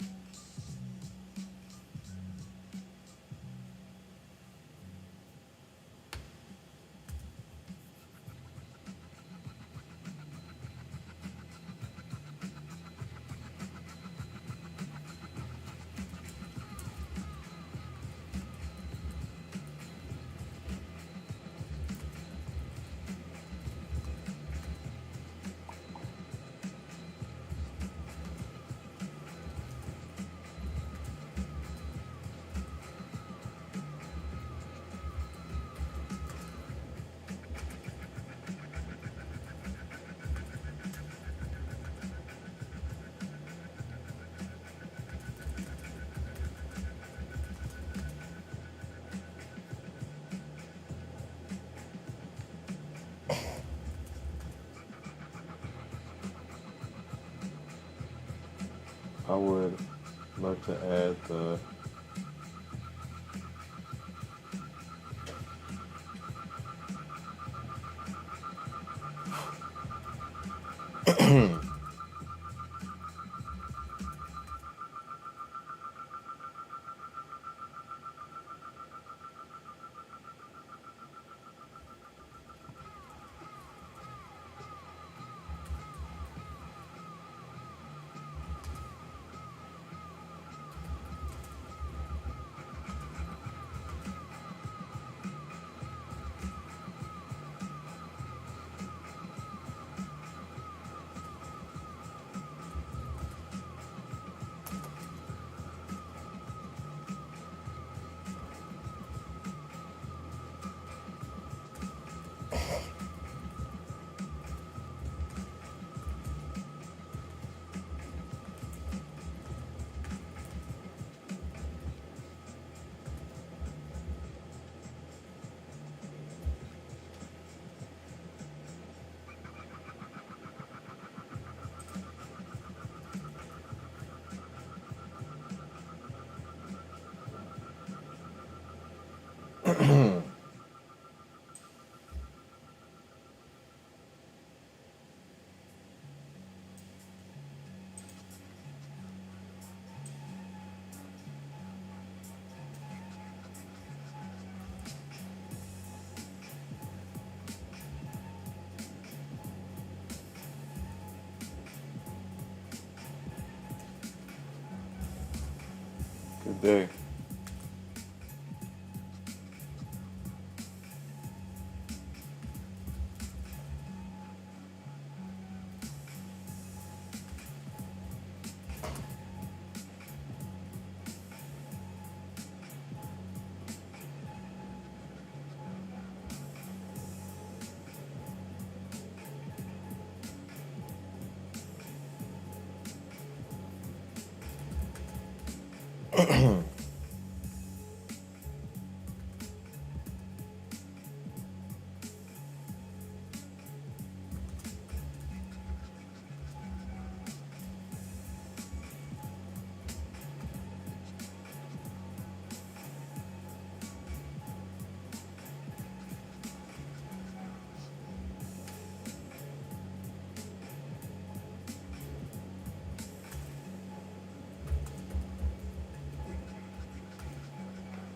I would love to add the day.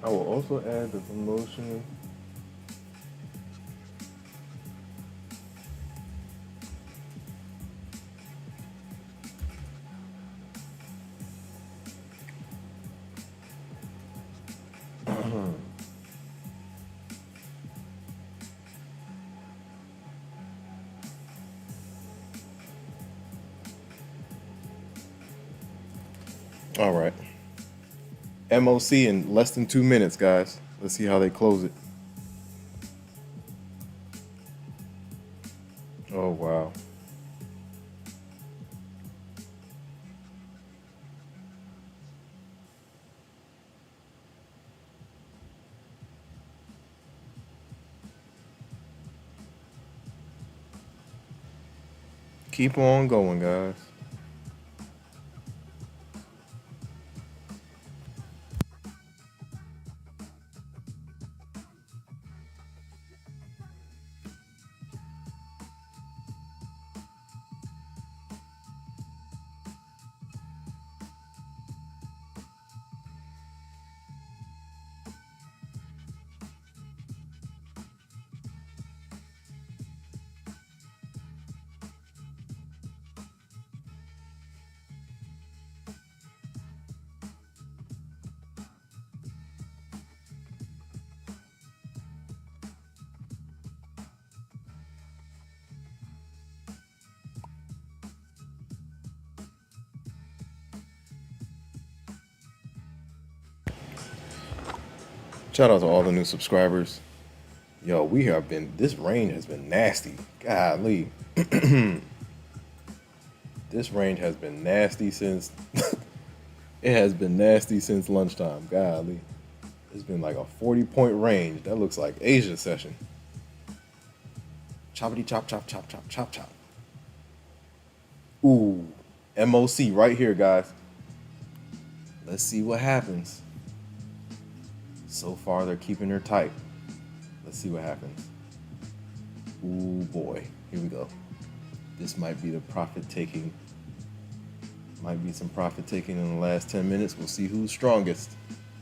I will also add the promotion. All right. MOC in less than 2 minutes, guys. Let's see how they close it. Oh, wow. Keep on going, guys. Shout out to all the new subscribers. Yo, this range has been nasty. Golly. This range has been nasty since, it has been nasty since lunchtime. Golly. It's been like a 40-point range. That looks like Asia session. Choppity chop, chop, chop, chop, chop, chop. Ooh, MOC right here, guys. Let's see what happens. So far, they're keeping her tight. Let's see what happens. Ooh, boy. Here we go. This might be the profit taking. Might be some profit taking in the last 10 minutes. We'll see who's strongest.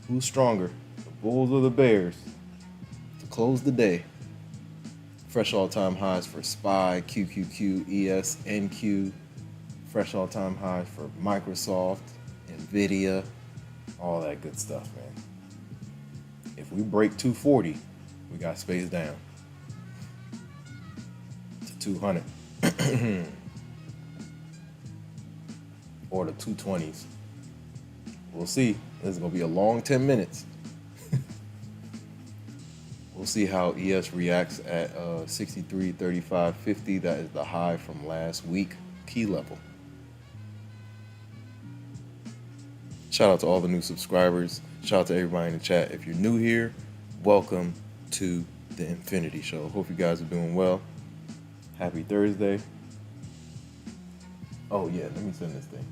Who's stronger, the Bulls or the Bears? To close the day. Fresh all-time highs for SPY, QQQ, ES, NQ. Fresh all-time highs for Microsoft, NVIDIA, all that good stuff, man. If we break 240, we got space down to 200 or the 220s. We'll see. This is going to be a long 10 minutes. We'll see how ES reacts at 63.35.50. That is the high from last week, key level. Shout out to all the new subscribers. Shout out to everybody in the chat. If you're new here, welcome to the Infinity Show. Hope you guys are doing well. Happy Thursday. Oh yeah, let me send this thing.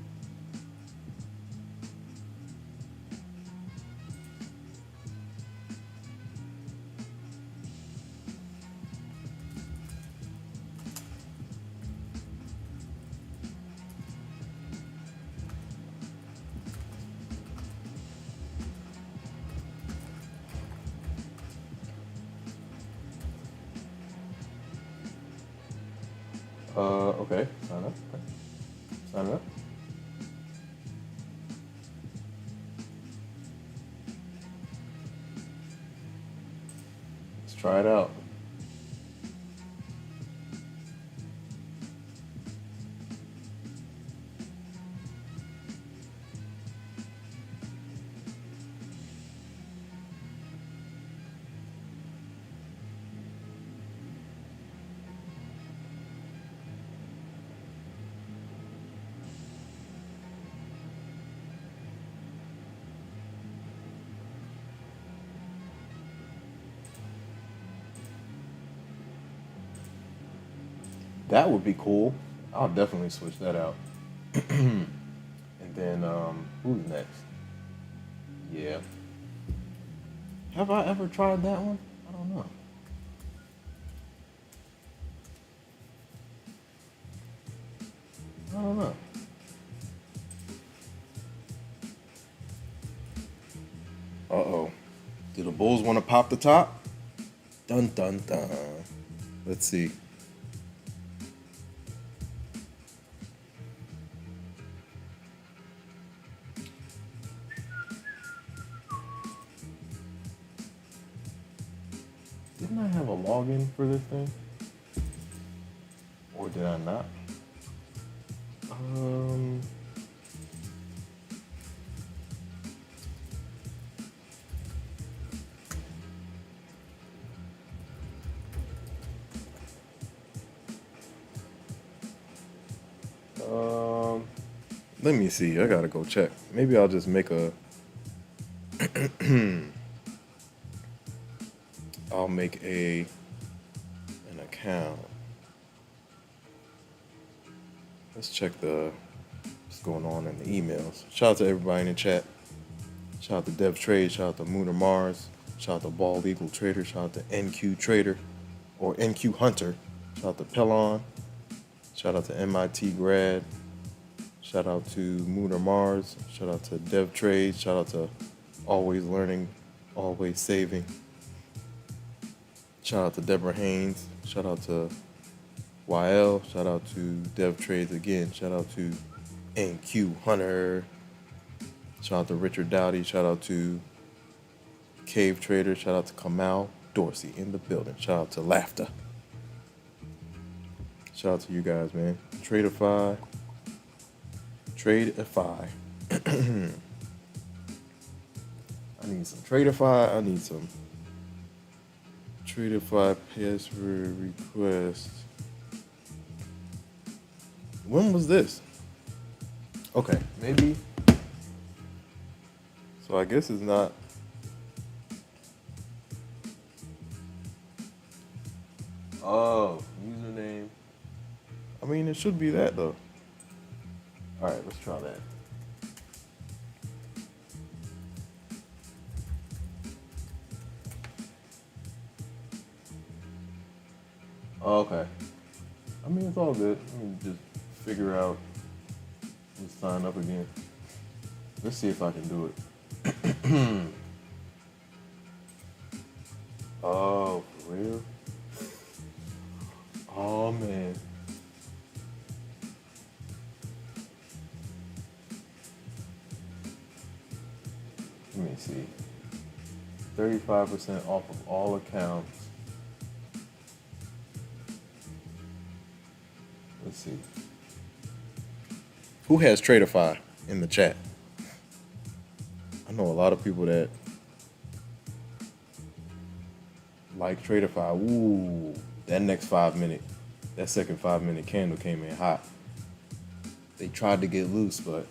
Okay, sign up. Okay. Sign up. try it out. That would be cool. I'll definitely switch that out. And then who's next? Yeah. Have I ever tried that one? I don't know. I don't know. Uh-oh. Do the Bulls want to pop the top? Dun dun dun. Let's see. Didn't I have a login for this thing? Or did I not? Um, Let me see. I gotta go check. Maybe I'll just make a. I'll make an account. Let's check what's going on in the emails. Shout out to everybody in the chat. Shout out to Dev Trade. Shout out to Mooner Mars. Shout out to Bald Eagle Trader. Shout out to NQ Trader or NQ Hunter. Shout out to Pelon. Shout out to MIT Grad. Shout out to Mooner Mars. Shout out to Dev Trade. Shout out to Always Learning, Always Saving. Shout out to Deborah Haynes. Shout out to YL. Shout out to Dev Trades again. Shout out to NQ Hunter. Shout out to Richard Dowdy. Shout out to Cave Trader. Shout out to Kamal Dorsey in the building. Shout out to Laughter. Shout out to you guys, man. Tradeify. I need some Tradeify. I need some Tradeify password request. When was this? Okay, maybe. So I guess it's not. Oh, username. I mean, it should be that though. All right, let's try that. Oh, okay. I mean, it's all good. Let me just figure out and sign up again. Let's see if I can do it. Oh, for real? Oh, man. Let me see. 35% off of all accounts. Let's see. Who has Tradeify in the chat? I know a lot of people that like Tradeify. Ooh, that next 5 minute, that second 5 minute candle came in hot. They tried to get loose, but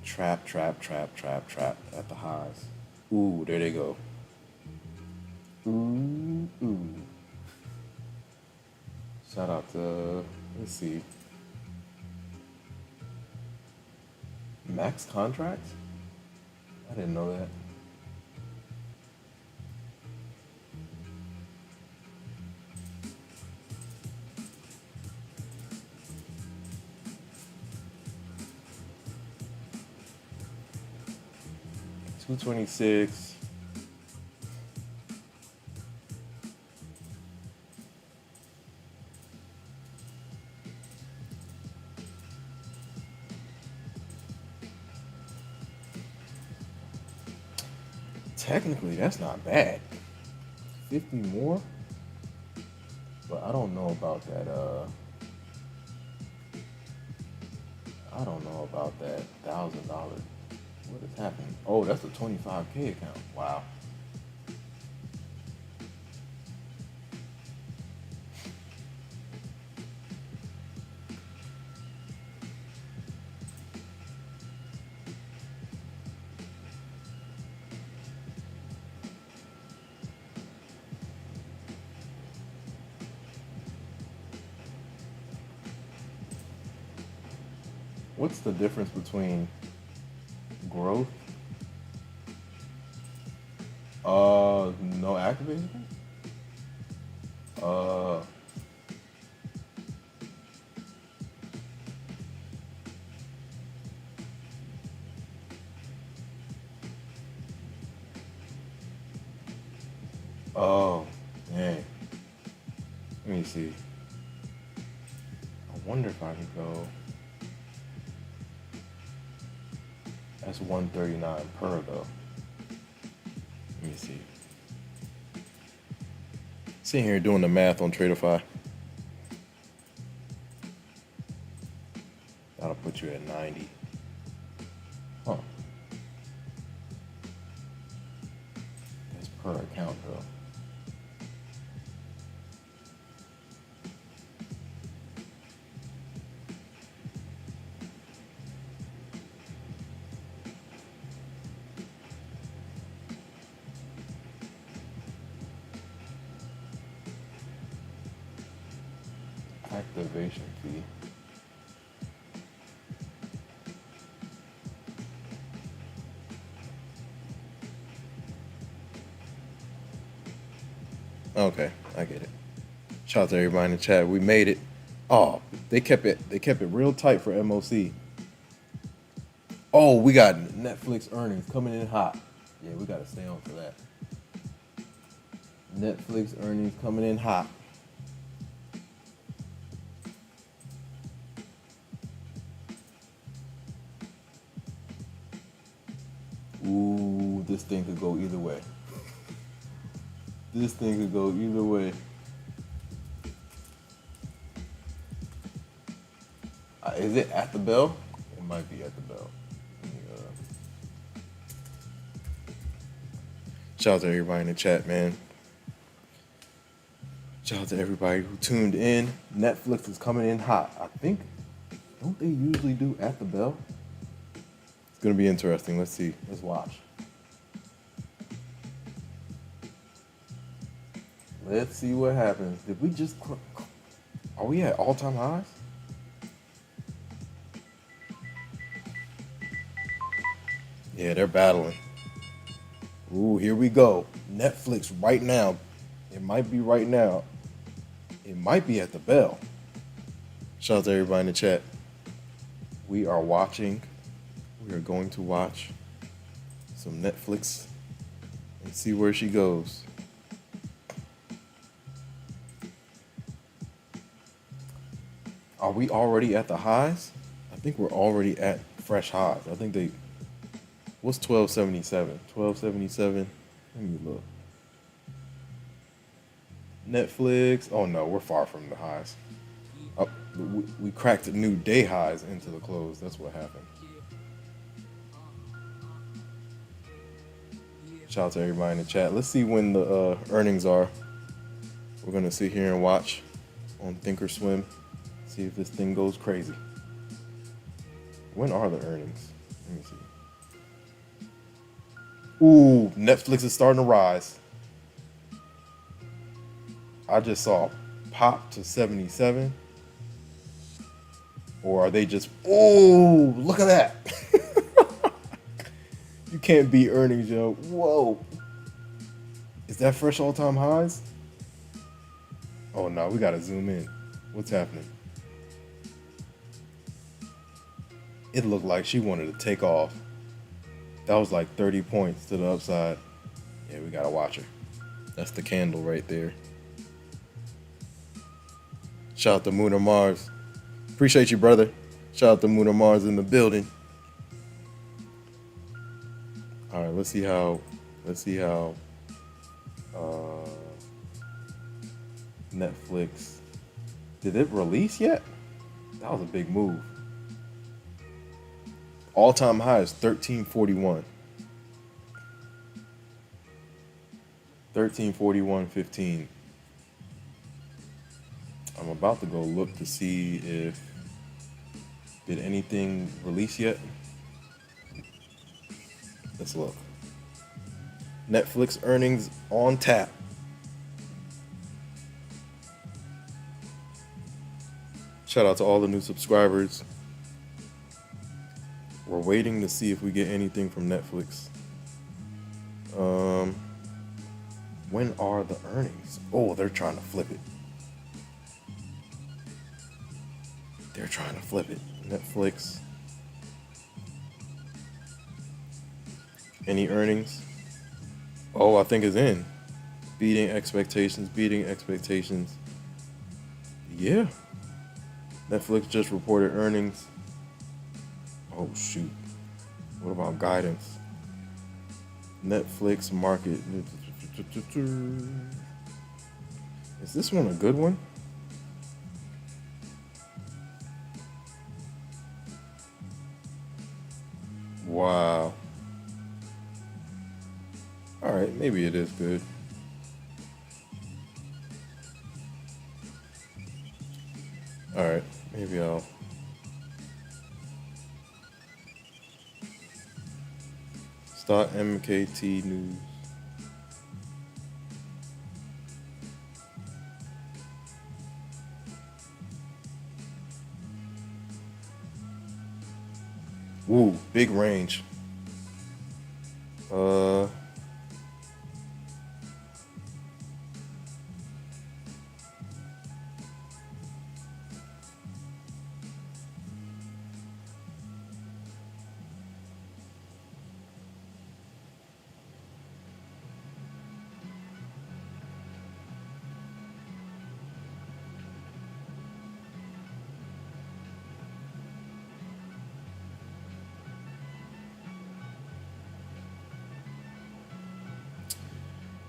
trap at the highs. Ooh, there they go. Ooh. Shout out to, let's see, Max Contracts? I didn't know that. $226. Technically, that's not bad. 50 more, but I don't know about that. I don't know about that $1,000. What is happening? Oh, that's a 25K account. Wow. What's the difference between growth? No activation? Uh, oh, dang. Let me see. I wonder if I could go. That's 139 per though. Let me see. Sitting here doing the math on Tradeify. That'll put you at 90. Huh. That's per account though. Activation fee. Okay, I get it. Shout out to everybody in the chat. We made it. Oh, they kept it real tight for MOC. Oh, we got Netflix earnings coming in hot. Yeah, we gotta stay on for that. Netflix earnings coming in hot. Ooh, this thing could go either way. This thing could go either way. Is it at the bell? It might be at the bell. Shout out to everybody in the chat, man. Shout out to everybody who tuned in. Netflix is coming in hot. I think, don't they usually do at the bell? It's gonna be interesting. Let's see. Let's watch. Let's see what happens. Did we just? Are we at all-time highs? Yeah, they're battling. Ooh, here we go. Netflix right now. It might be right now. It might be at the bell. Shout out to everybody in the chat. We are watching. We are going to watch some Netflix and see where she goes. Are we already at the highs? I think we're already at fresh highs. I think they. What's 1277? 1277. Let me look. Netflix. Oh no, we're far from the highs. Oh, we cracked new day highs into the close. That's what happened. Shout out to everybody in the chat. Let's see when the earnings are. We're gonna sit here and watch on Thinkorswim. See if this thing goes crazy. When are the earnings? Let me see. Ooh, Netflix is starting to rise. I just saw pop to 77. Or are they just, ooh, look at that. You can't beat earnings, yo. Whoa. Is that fresh all-time highs? Oh no, we gotta zoom in. What's happening? It looked like she wanted to take off. That was like 30 points to the upside. Yeah, we gotta watch her. That's the candle right there. Shout out to Moon or Mars. Appreciate you, brother. Shout out to Moon or Mars in the building. All right, let's see how Netflix. Did it release yet? That was a big move. All-time high is 1341. 1341.15. I'm about to go look to see if did anything release yet. Let's look. Netflix earnings on tap. Shout out to all the new subscribers. We're waiting to see if we get anything from Netflix. When are the earnings? Oh, they're trying to flip it. They're trying to flip it. Netflix. Any earnings? Oh, I think it's in. Beating expectations, beating expectations. Yeah. Netflix just reported earnings. Oh, shoot. What about guidance? Netflix market. Is this one a good one? Wow. All right, maybe it is good. All right, maybe I'll. Start MKT News. Ooh, big range.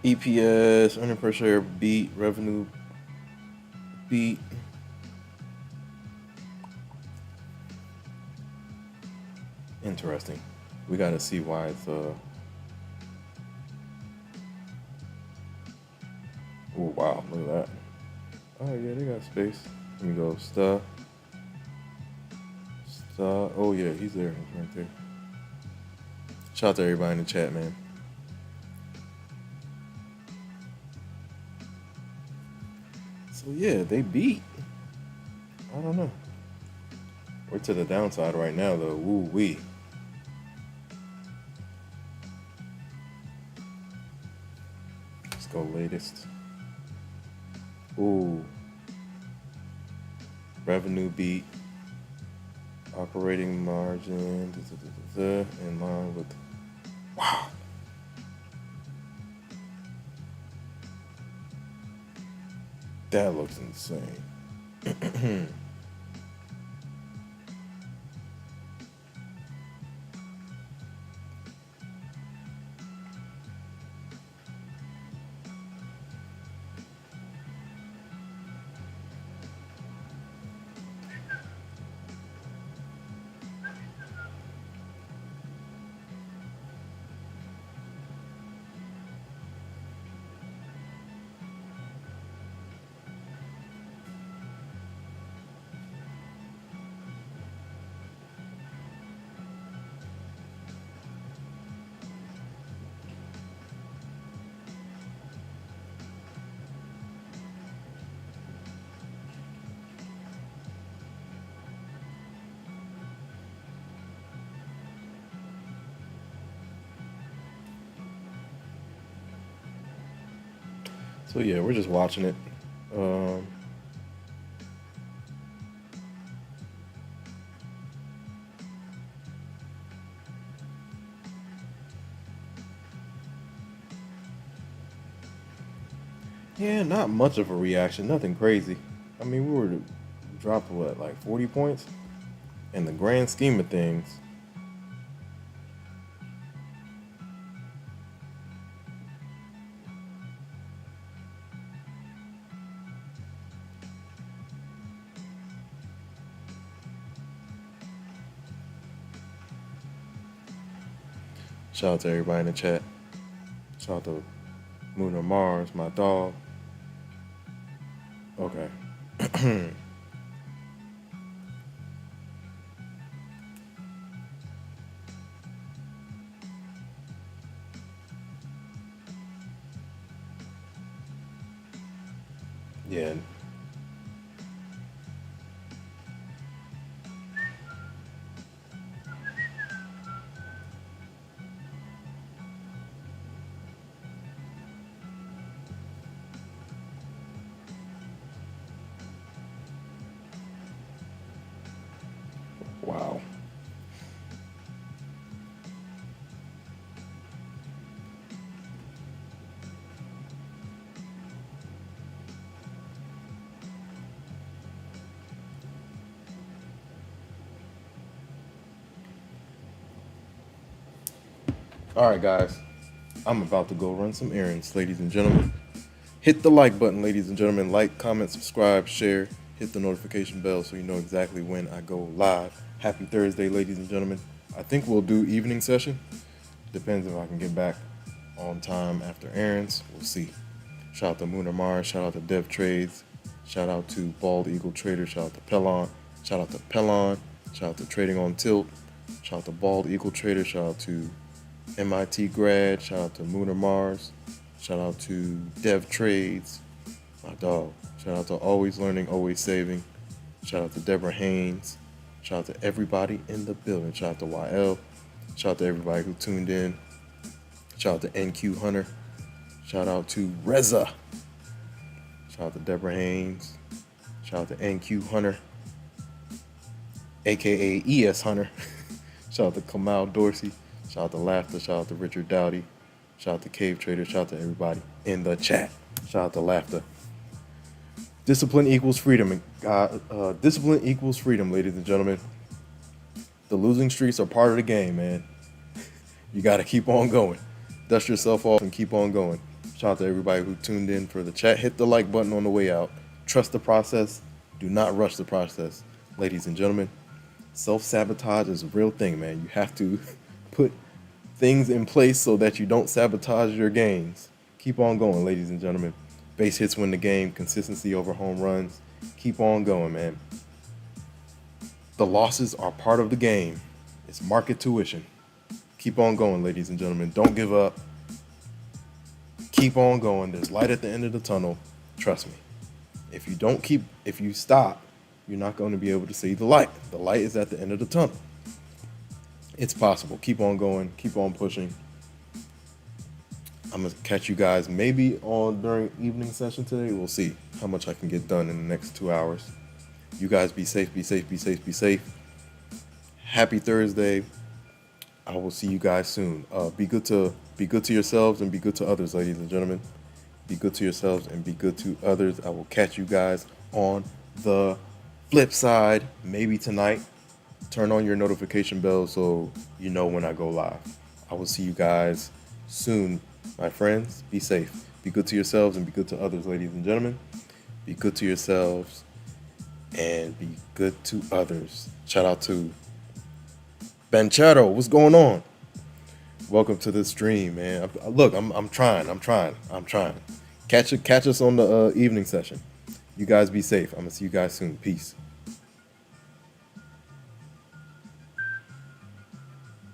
EPS, earning per share beat, revenue beat. Interesting. We got to see why it's Oh wow, look at that. Oh yeah, they got space. Let me go star. Oh yeah, he's there. He's right there. Shout out to everybody in the chat, man. So yeah, they beat. I don't know. We're to the downside right now though. Woo wee. Let's go latest. Ooh. Revenue beat. Operating margin. In line with. Wow. That looks insane. So yeah, we're just watching it. Yeah, not much of a reaction, nothing crazy. I mean, we were to drop what, like 40 points? In the grand scheme of things, Shout out to everybody in the chat. Shout out to Moon or Mars, my dog. Okay. Yeah. Wow. All right, guys. I'm about to go run some errands, ladies and gentlemen. Hit the like button, ladies and gentlemen. Like, comment, subscribe, share. Hit the notification bell so you know exactly when I go live. Happy Thursday, ladies and gentlemen. I think we'll do evening session. Depends if I can get back on time after errands. We'll see. Shout out to Moon or Mars. Shout out to Dev Trades. Shout out to Bald Eagle Trader. Shout out to Pelon. Shout out to Pelon. Shout out to Trading on Tilt. Shout out to Bald Eagle Trader. Shout out to MIT grad. Shout out to Moon or Mars. Shout out to Dev Trades, my dog. Shout out to Always Learning, Always Saving. Shout out to Deborah Haynes. Shout out to everybody in the building. Shout out to YL. Shout out to everybody who tuned in. Shout out to NQ Hunter. Shout out to Reza. Shout out to Deborah Haynes. Shout out to NQ Hunter, aka ES Hunter. Shout out to Kamal Dorsey. Shout out to Laughter. Shout out to Richard Dowdy. Shout out to Cave Trader. Shout out to everybody in the chat. Shout out to Laughter. Discipline equals freedom. Discipline equals freedom, ladies and gentlemen. The losing streaks are part of the game, man. You got to keep on going. Dust yourself off and keep on going. Shout out to everybody who tuned in for the chat. Hit the like button on the way out. Trust the process. Do not rush the process. Ladies and gentlemen, self-sabotage is a real thing, man. You have to put things in place so that you don't sabotage your gains. Keep on going, ladies and gentlemen. Base hits win the game. Consistency over home runs. Keep on going, man. The losses are part of the game. It's market tuition. Keep on going, ladies and gentlemen. Don't give up. Keep on going. There's light at the end of the tunnel. Trust me. If you stop, you're not going to be able to see the light. The light is at the end of the tunnel. It's possible. Keep on going. Keep on pushing. I'm going to catch you guys maybe during evening session today. We'll see how much I can get done in the next 2 hours. You guys be safe, be safe, be safe, be safe. Happy Thursday. I will see you guys soon. Be good to yourselves and be good to others, ladies and gentlemen. Be good to yourselves and be good to others. I will catch you guys on the flip side, maybe tonight. Turn on your notification bell so you know when I go live. I will see you guys soon, my friends. Be safe. Be good to yourselves and be good to others, ladies and gentlemen. Be good to yourselves and be good to others. Shout out to Banchero. What's going on? Welcome to the stream, man. Look, I'm trying. Catch us on the evening session. You guys be safe. I'm gonna see you guys soon. Peace.